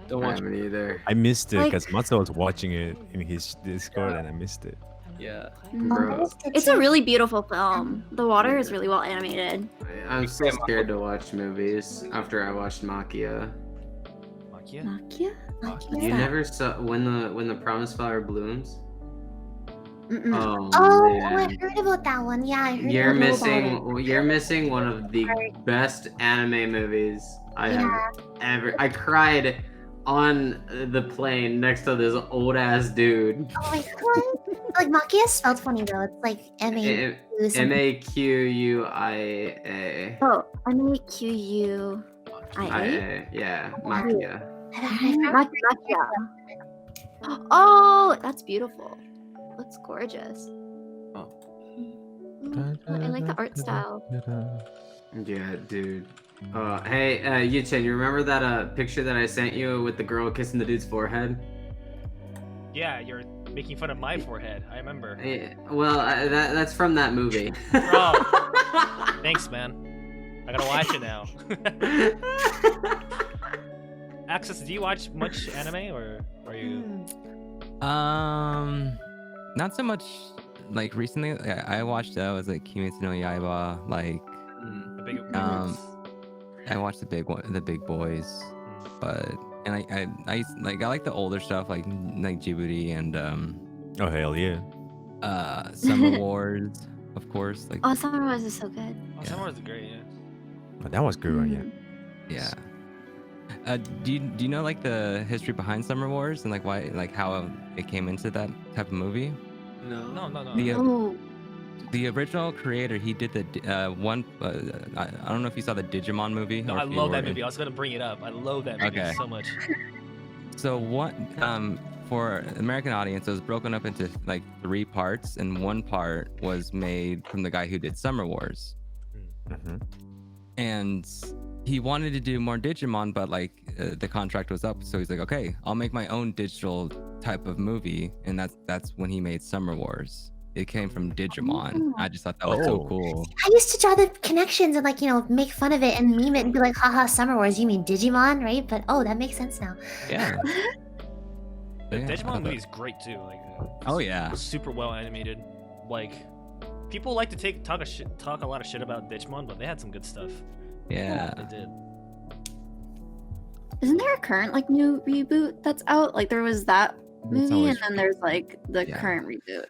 Don't I watch. haven't either. I missed it Like- because Matsu was watching it in his Discord and I missed it. Yeah. Bro. It's a really beautiful film. The water is really well animated. I'm so scared to watch movies after I watched Makia. Makia? Makia? You never saw when the promise flower blooms? Mm-mm. Oh, Oh, man. I heard about that one. Yeah, I heard You're about it. missing one of the best anime movies I have ever. I cried on the plane next to this old ass dude. Oh my god. Like Maki is spelled funny though. It's like M-A. Maquia. Oh, Maquia. Yeah, Maquia. Maquia. Oh, that's beautiful. Looks gorgeous. Oh. I like the art style. Yeah, dude. Hey, Yu-Chen, you remember that picture that I sent you with the girl kissing the dude's forehead? Yeah, you're making fun of my forehead. I remember. Well, that's from that movie. Oh, thanks, man. I gotta watch it now. Access, do you watch much anime, or are you? Not so much. Like recently, I watched was like Kimetsu no Yaiba. Like, The big I watched the big boys, but and I like the older stuff like Djibouti and Oh hell yeah! Summer Wars, of course. Like, Oh, Summer Wars is so good. Oh, Summer Wars is great. Yeah. Oh, that was good one, yeah. yeah. Do you know like the history behind Summer Wars and like why, like how it came into that type of movie? No. The original creator, he did the one. I don't know if you saw the Digimon movie. No, or I if you love were that movie. I was gonna bring it up. I love that movie so much. So what? For American audience, it was broken up into like 3 parts, and one part was made from the guy who did Summer Wars. Mm-hmm. And he wanted to do more Digimon, but like the contract was up, so he's like, okay, I'll make my own digital type of movie, and that's when he made Summer Wars. It came from Digimon. I just thought that was so cool. I used to draw the connections and like, you know, make fun of it and meme it and be like, haha, Summer Wars, you mean Digimon, right? But oh, that makes sense now. Yeah. The Digimon movie is great too. Like, oh yeah, super well animated. Like, people like to talk a lot of shit about Digimon, but they had some good stuff. Yeah, they did. Isn't there a current like new reboot that's out? Like there was that movie, and then there's like the current reboot.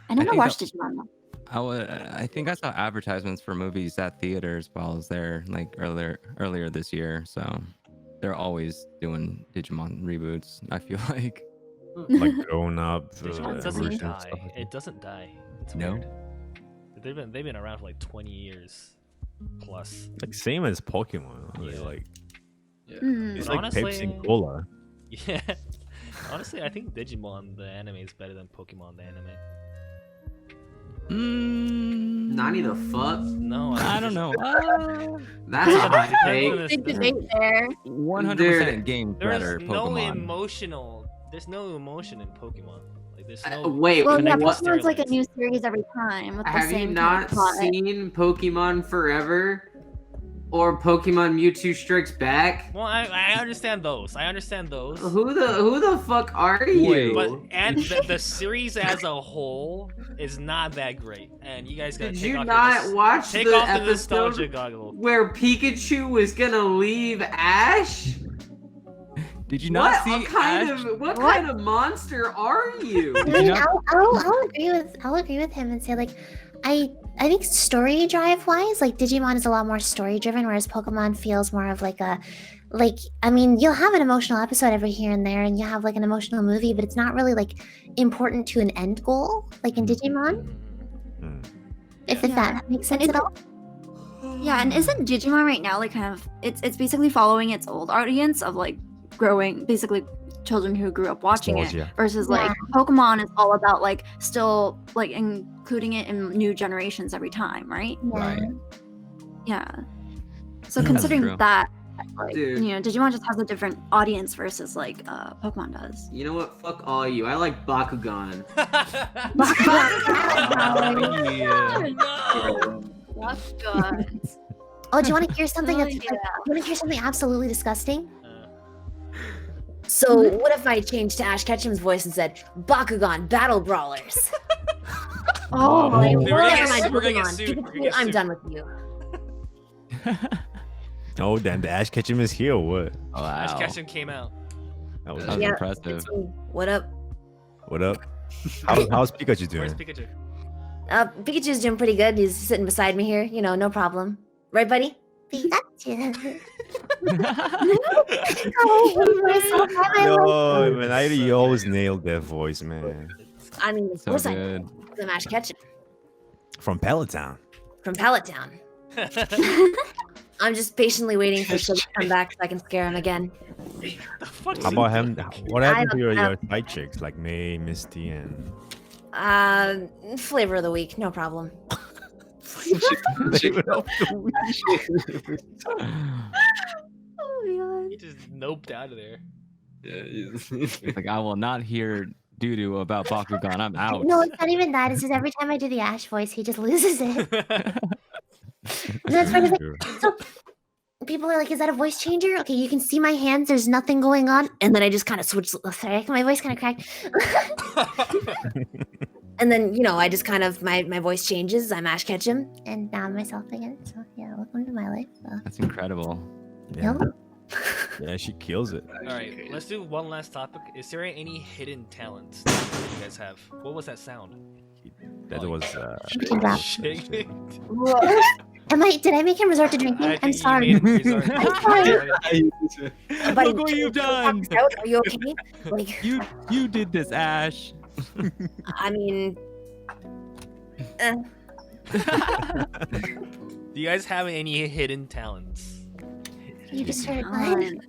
I never watched Digimon though. I think I saw advertisements for movies at theaters while I was there, like earlier this year. So they're always doing Digimon reboots, I feel like. Like grown up. Digimon doesn't die. It doesn't die. It's weird. They've been around for like 20 years plus. Like same as Pokemon. Yeah. Like, it's like honestly, Pepsi and Cola. Yeah. Honestly, I think Digimon the anime is better than Pokemon the anime. Nani the fuck? No, I don't know. That's a hot take. Big debate there. 100% game better. There's no emotion in Pokemon. Like there's no. Wait, well, what? Pokemon's like a new series every time. With the Have you same not plot. seen Pokemon Forever? Or Pokemon Mewtwo Strikes Back? Well, I understand those. Who the fuck are you? But and the series as a whole is not that great. And you guys gotta take off the nostalgia goggles. Where Pikachu was gonna leave Ash? Did you not see what kind of monster are you? I mean, I'll agree with him and say like I think story drive wise, like Digimon is a lot more story driven, whereas Pokemon feels more of like I mean, you'll have an emotional episode every here and there, and you have like an emotional movie, but it's not really like important to an end goal, like in Digimon. If that makes sense at all. Yeah, and isn't Digimon right now like kind of it's basically following its old audience of like growing, basically children who grew up watching it, versus like Pokemon is all about like still like including it in new generations every time, right? Right. Yeah. So considering that, like, you know, Digimon just has a different audience versus like Pokemon does. You know what? Fuck all you. I like Bakugan. Bakugan. Oh, do you want to hear something? Do you want to hear something absolutely disgusting? So what if I changed to Ash Ketchum's voice and said, Bakugan Battle Brawlers? Oh my god. I'm done with you. Oh, damn, the Ash Ketchum is here or what? Oh, wow. Ash Ketchum came out. That was impressive. What up? What up? How's Pikachu doing? Where's Pikachu? Pikachu's doing pretty good. He's sitting beside me here. You know, no problem. Right, buddy? Pikachu. Yo, man, you always nailed that voice, man. I mean, of So course good. the Ash Ketchum From Peloton. from Pallet Town. I'm just patiently waiting for Sugar to come back so I can scare him again. How about him? What happened to your side chicks like May, Misty, and Flavor of the week, no problem. Oh my god. He just noped out of there. Yeah. Like I will not hear doo-doo about Bakugan. I'm out. No, it's not even that. It's just every time I do the Ash voice, he just loses it. And that's funny. So people are like, "Is that a voice changer?" Okay, you can see my hands. There's nothing going on, and then I just kind of switch. Sorry, my voice kind of cracked. And then, I just kind of, my voice changes. I'm Ash Ketchum. And now I'm myself again. So yeah, welcome to my life. That's incredible. yeah, Yep. yeah, she kills it. All right, let's do one last topic. Is there any hidden talents that you guys have? What was that sound? That was You can rap. Shaking. Did I make him resort to drinking? I I'm think you sorry. made it resort- I'm sorry. Buddy, Look what you've done. Are you okay? Like, You did this, Ash. I mean, Do you guys have any hidden talents? You just heard mine.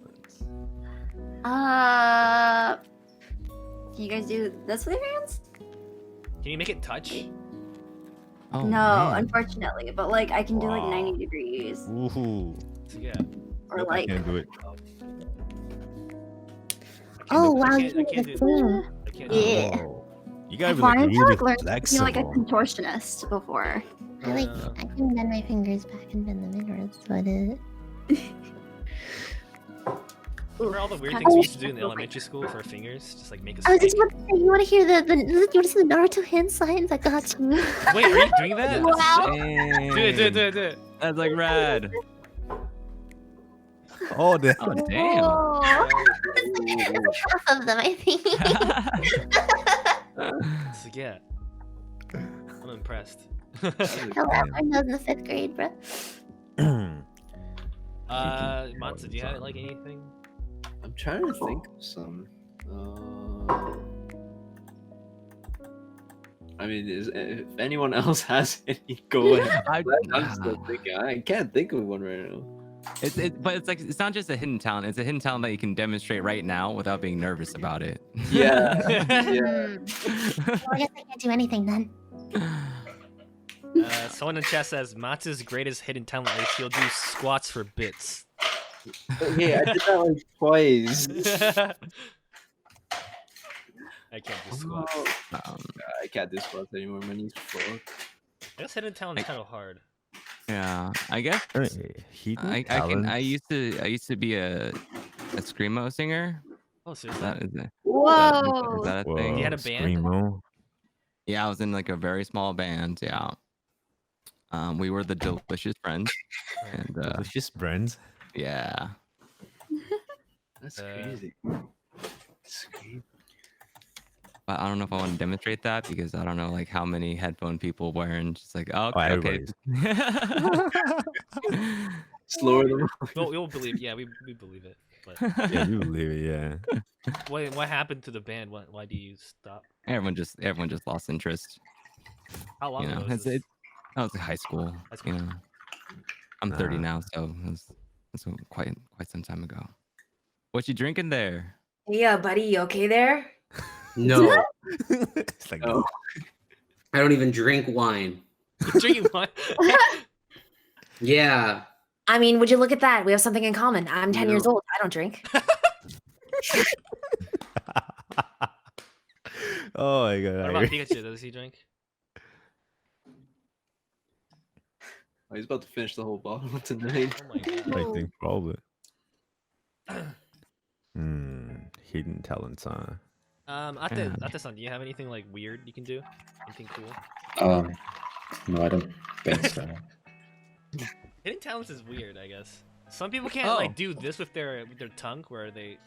Can you guys do this with your hands? Can you make it touch? Oh, No, man. unfortunately. But like I can do like Wow. 90 degrees. Woohoo! So, yeah. Or Nope, I like can't do it. Oh I wow, can't- you I can can't do do the thing. I can't do Yeah. it. Oh, you I guys were wanted like to really like learn to be flexible. like a contortionist before. I can bend my fingers back and bend them inwards, but Remember all the weird Ooh, things we used to do in oh my elementary school for our fingers? Just like make a I was just snake. about to say, you want to hear the you want to see the Naruto hand signs? I got you. Wait, are you doing that? Wow. That's sick. Do it. That's like rad. Oh, damn. Oh, damn. Whoa. It's like half of them, I think. So, yeah. I'm impressed. Hell, I was in the 5th grade, bro. Matsu, do you have like anything? I'm trying to think of some. I mean, if anyone else has any, go ahead. I'm still thinking. I can't think of one right now. But it's like it's not just a hidden talent. It's a hidden talent that you can demonstrate right now without being nervous about it. Yeah. Well, I guess I can't do anything then. Someone in chat says Matsu's greatest hidden talent is he'll do squats for bits. Okay, I did that like twice. I can't do squats. I can't do squats anymore. My knees fuck. I guess hidden talent is kind of hard. Yeah, I guess. Hidden I talents? used to be a screamo singer. Oh, seriously? That is a, Whoa. is that a thing? You had a band? Screamo. Yeah, I was in like a very small band. Yeah. We were the Delicious Friends, and Delicious Friends. yeah. That's crazy. That's crazy. But I don't know if I want to demonstrate that because I don't know like how many headphone people wearing. Just like okay. everybody's. Slower than We'll believe. Yeah, we believe it. But Yeah, you believe it, yeah. what happened to the band? Why do you stop? everyone just lost interest. How long You know, ago was it's this? I was in high school. High school. You know, I'm 30 Ah. now, so it's quite some time ago. What you drinking there? yeah, buddy, you okay there? No, It's like, Oh. I don't even drink wine. You drinking wine? Yeah, I mean, would you look at that? We have something in common. I'm 10 years No. old. I don't drink. oh my god. What I about agree. Pikachu? Does he drink? Oh, he's about to finish the whole bottle tonight. Oh my god. I think probably. Hidden talents, huh? Ate-san, do you have anything like weird you can do? Anything cool? No, I don't think so. Hidden talents is weird, I guess. Some people can't Oh. like do this with their tongue, where they,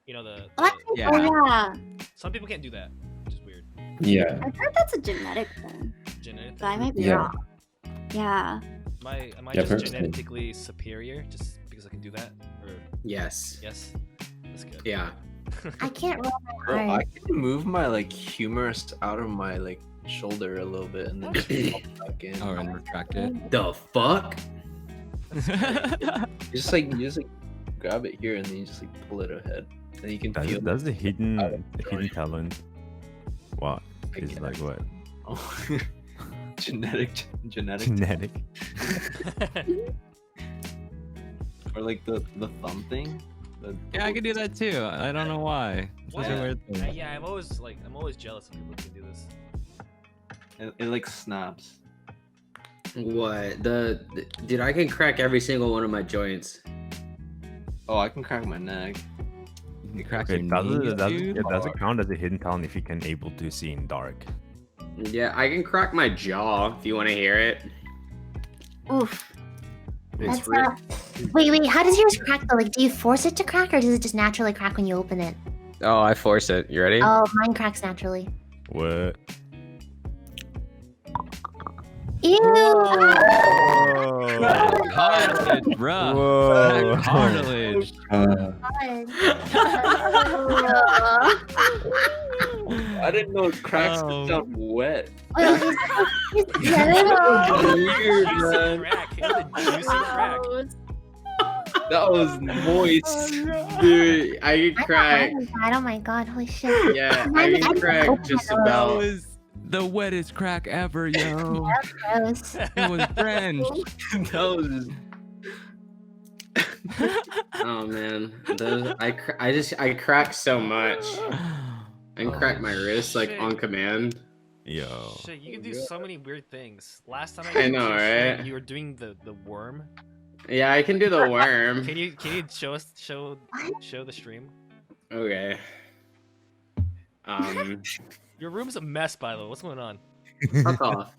you know, What? Yeah. Oh yeah. Some people can't do that, which is weird. Yeah. I've heard that's a genetic thing. Genetic But I thing. might be Yeah. wrong. Yeah. Am I Yeah, just perfect. genetically superior just because I can do that? Or Yes. yes, that's good. Yeah. I can't roll Bro, my I R. can move my like humerus out of my like shoulder a little bit and then just pop it back in. Oh, and retract it. The fuck? You just like grab it here and then you just like pull it ahead. And you can feel That's the hidden joint. talent. What I is guess. like what? Oh. genetic. Genetic. Or like the thumb thing. Yeah, I can do that too. I don't know why. It's such a What? weird thing. Yeah, I'm always jealous of people who can do this. It like snaps. What? Dude, I can crack every single one of my joints. Oh, I can crack my neck. You crack Okay, your knees, dude? does it count as a hidden talent if you can able to see in dark? Yeah, I can crack my jaw if you want to hear it. Oof. It's That's real. Wait, how does yours crack though? Like, do you force it to crack, or does it just naturally crack when you open it? Oh, I force it. You ready? Oh, mine cracks naturally. What? Ew! Cartilage, bro. Whoa. Cartilage. I didn't know cracks Oh. could sound wet. Well, Weird, Juicy man. crack. It was a juicy crack. That was moist. Dude, I can I thought crack. mine was bad. Oh my god, holy shit. Yeah, I Mine- can crack open just it. That about. was the wettest crack ever, yo. Gross. It was French. That was Oh man, those I crack so much. I can crack my wrist like shit. on command. Yo. Shit, you can do so many weird things. Last time I know, right? You were doing the worm. Yeah, I can do the worm. Can you show the stream? Okay. Your room's a mess, by the way. What's going on? Fuck off.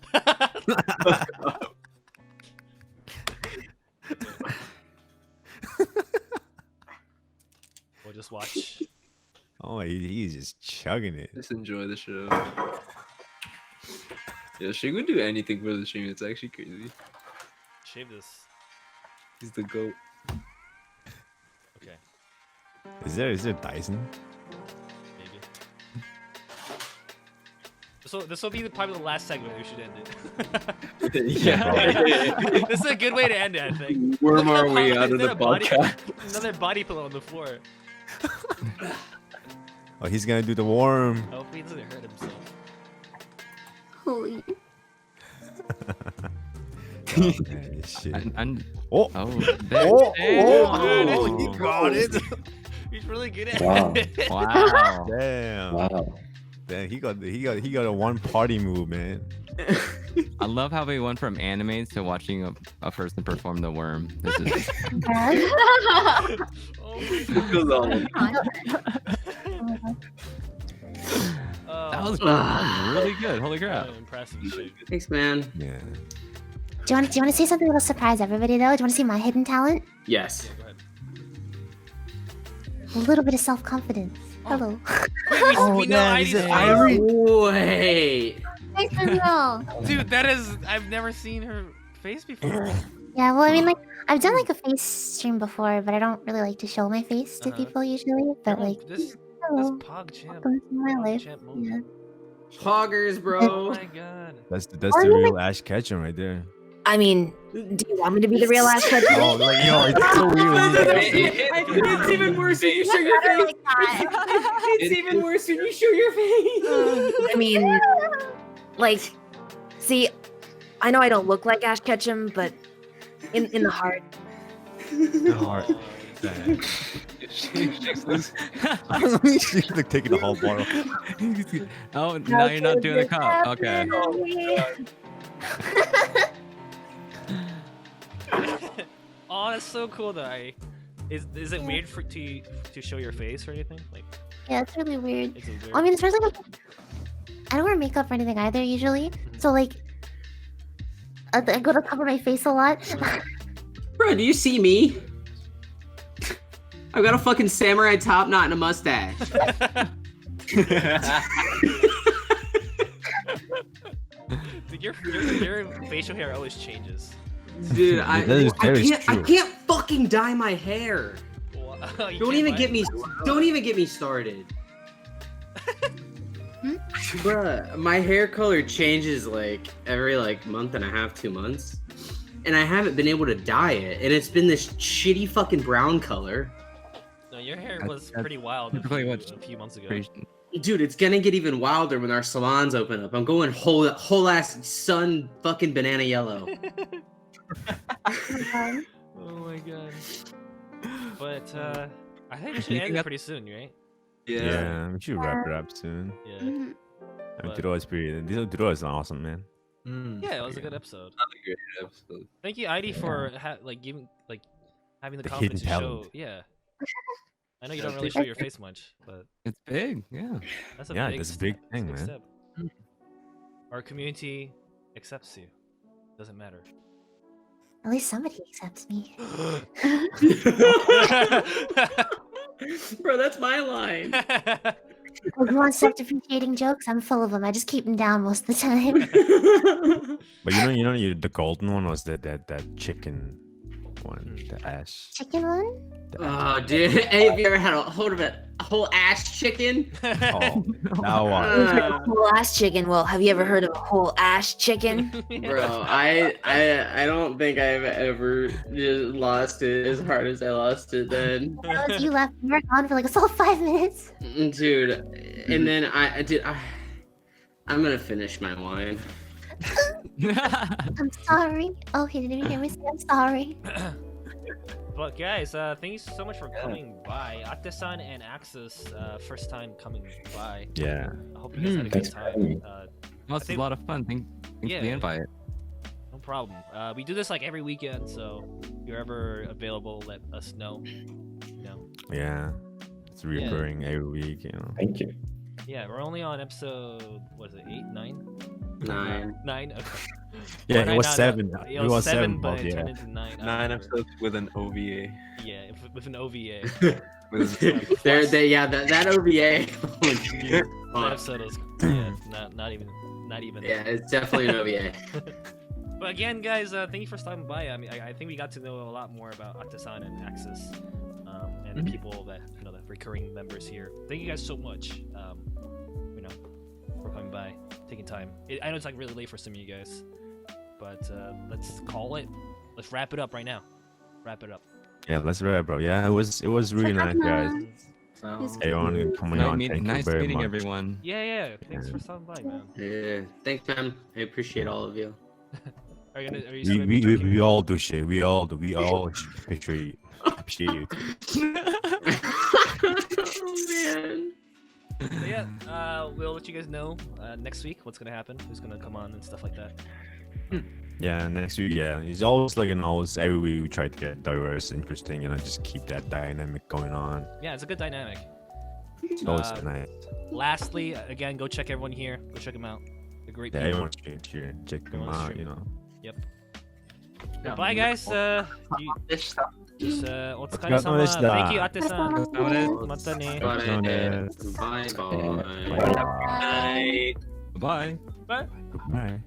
We'll just watch. Oh, he's just chugging it. just enjoy the show. Yeah, she would do anything for the stream. It's actually crazy. Shave this. He's the goat. Okay, Is there Dyson? maybe. This will be probably the last segment. We should end it. Yeah. This is a good way to end it, I think. Worm our way Is out of there the a body- podcast. Another body pillow on the floor. Oh, he's gonna do the worm. Hopefully he doesn't hurt himself. Holy. Oh, man, shit. Oh, There. oh, he Damn. got it. He's really good at Wow. it. Wow. Damn. Wow. Damn, he got a one party move, man. I love how we went from animes to watching a person perform the worm. This is Oh Goes on. that was really good. Holy crap. Impressive shit. Thanks, man. Yeah. Do you want to say something that'll surprise everybody though? Do you want to see my hidden talent? Yes. Go ahead. A little bit of self-confidence. Hello. We know man, Heidi's is it face. Irie? Wait. Thanks for real. Dude, that is. I've never seen her face before. Yeah, well, I mean, like, I've done like a face stream before, but I don't really like to show my face to Uh-huh. people usually. But like, This hello, Pog Champ. welcome to my Pog life. Champ moment. Yeah. Poggers, Oh bro. my god. That's Or the you real Ash Ketchum right there. I mean, do you want me to be the real Ash Ketchum? Oh, like yo, it's so weird. when you- It's even worse when you show your face. Like that. It's even worse when you show your face. I mean, like, see, I know I don't look like Ash Ketchum, but in the heart. Heart. Oh, Damn. She's loose. She's like taking the whole bottle. Oh, now you're not doing the cup. Okay. Oh, that's so cool though. Is it weird to show your face or anything? Like, Yeah, it's really weird. is it weird? I mean, especially like, I don't wear makeup or anything either usually. So like, I go to cover my face a lot. Bro, do you see me? I've got a fucking samurai top knot and a mustache. Dude, your facial hair always changes. Dude, That is I true. can't fucking dye my hair. Well, you Don't can't even buy get it. me. Don't even get me started. Bruh, my hair color changes like every like month and a half, 2 months, and I haven't been able to dye it, and it's been this shitty fucking brown color. No, your hair That's- was that's pretty wild typically what's a few months ago. Pretty- Dude, it's gonna get even wilder when our salons open up. I'm going whole ass sun fucking banana yellow. Oh my god. But I think we should end it pretty soon, right? Yeah, we should wrap it up soon. Yeah. I mean, But- Duro is pretty. Duro is awesome, man. Yeah, it was a good episode. Another great episode. Thank you, ID, for giving having the The confidence to hidden show. talent. Yeah. I know you Yeah, don't really show your face much, but It's big, yeah. that's a Yeah, big that's a step. big It's thing, big man. step. Our community accepts you. Doesn't matter. At least somebody accepts me. Bro, that's my line. If you want self-depreciating jokes, I'm full of them. I just keep them down most of the time. But the golden one was that chicken one, the ash. Chicken one? Oh, dude. Hey, have you ever had a whole ass chicken? Oh, that one. Uh, Whole ass chicken. Well, have you ever heard of a whole ass chicken? Bro, I don't think I've ever just lost it as hard as I lost it then. That was you left. You were gone for like a solid 5 minutes. Dude, and then I'm gonna finish my wine. I'm sorry. Oh, he didn't even hear me say I'm sorry. But guys, thank you so much for coming by. Atesan and Axis, first time coming by. Yeah. I hope you guys had a good Thanks for having me. time. Well, it's a lot of fun. Thanks for the Yeah. invite. No problem. We do this like every weekend, so if you're ever available, let us know. You know. Yeah. It's recurring every week, you know. Thank you. Yeah, we're only on episode, what is it, 8, 9? 9. 9? Okay. Yeah, Or it was nine, 7. It It was 7, but but it yeah. turned into 9. I don't 9 remember. episodes with an OVA. Yeah, with an OVA. With that OVA. That episode was not even Yeah, it's definitely an OVA. But again, guys, thank you for stopping by. I mean, I think we got to know a lot more about Atesan and Axis, and the people that the recurring members here. Thank you guys so much. For coming by, taking time. I know it's like really late for some of you guys, but let's call it. Let's wrap it up right now. Wrap it up. Yeah, let's wrap, bro. Yeah, it was really nice, guys. Everyone coming on. Thank you Nice very meeting much. everyone. Yeah. Thanks for stopping by, man. Yeah, thanks, man. I appreciate all of you. Are you still gonna be We drinking? all do shit. We all appreciate you. Oh man. So yeah, we'll let you guys know next week what's gonna happen, who's gonna come on and stuff like that. Yeah, next week, yeah. It's always every week we try to get diverse, interesting, just keep that dynamic going on. Yeah, it's a good dynamic. It's always nice. Lastly, again, go check everyone here. Go check them out. They're great Yeah, people. everyone should check them Everyone's out, streaming. Yep. Yeah, Bye, guys. Just Otsukaresama deshita. thank you, Ate-san. Mata ne. Bye bye. Bye. Bye. Bye. Bye. Goodbye.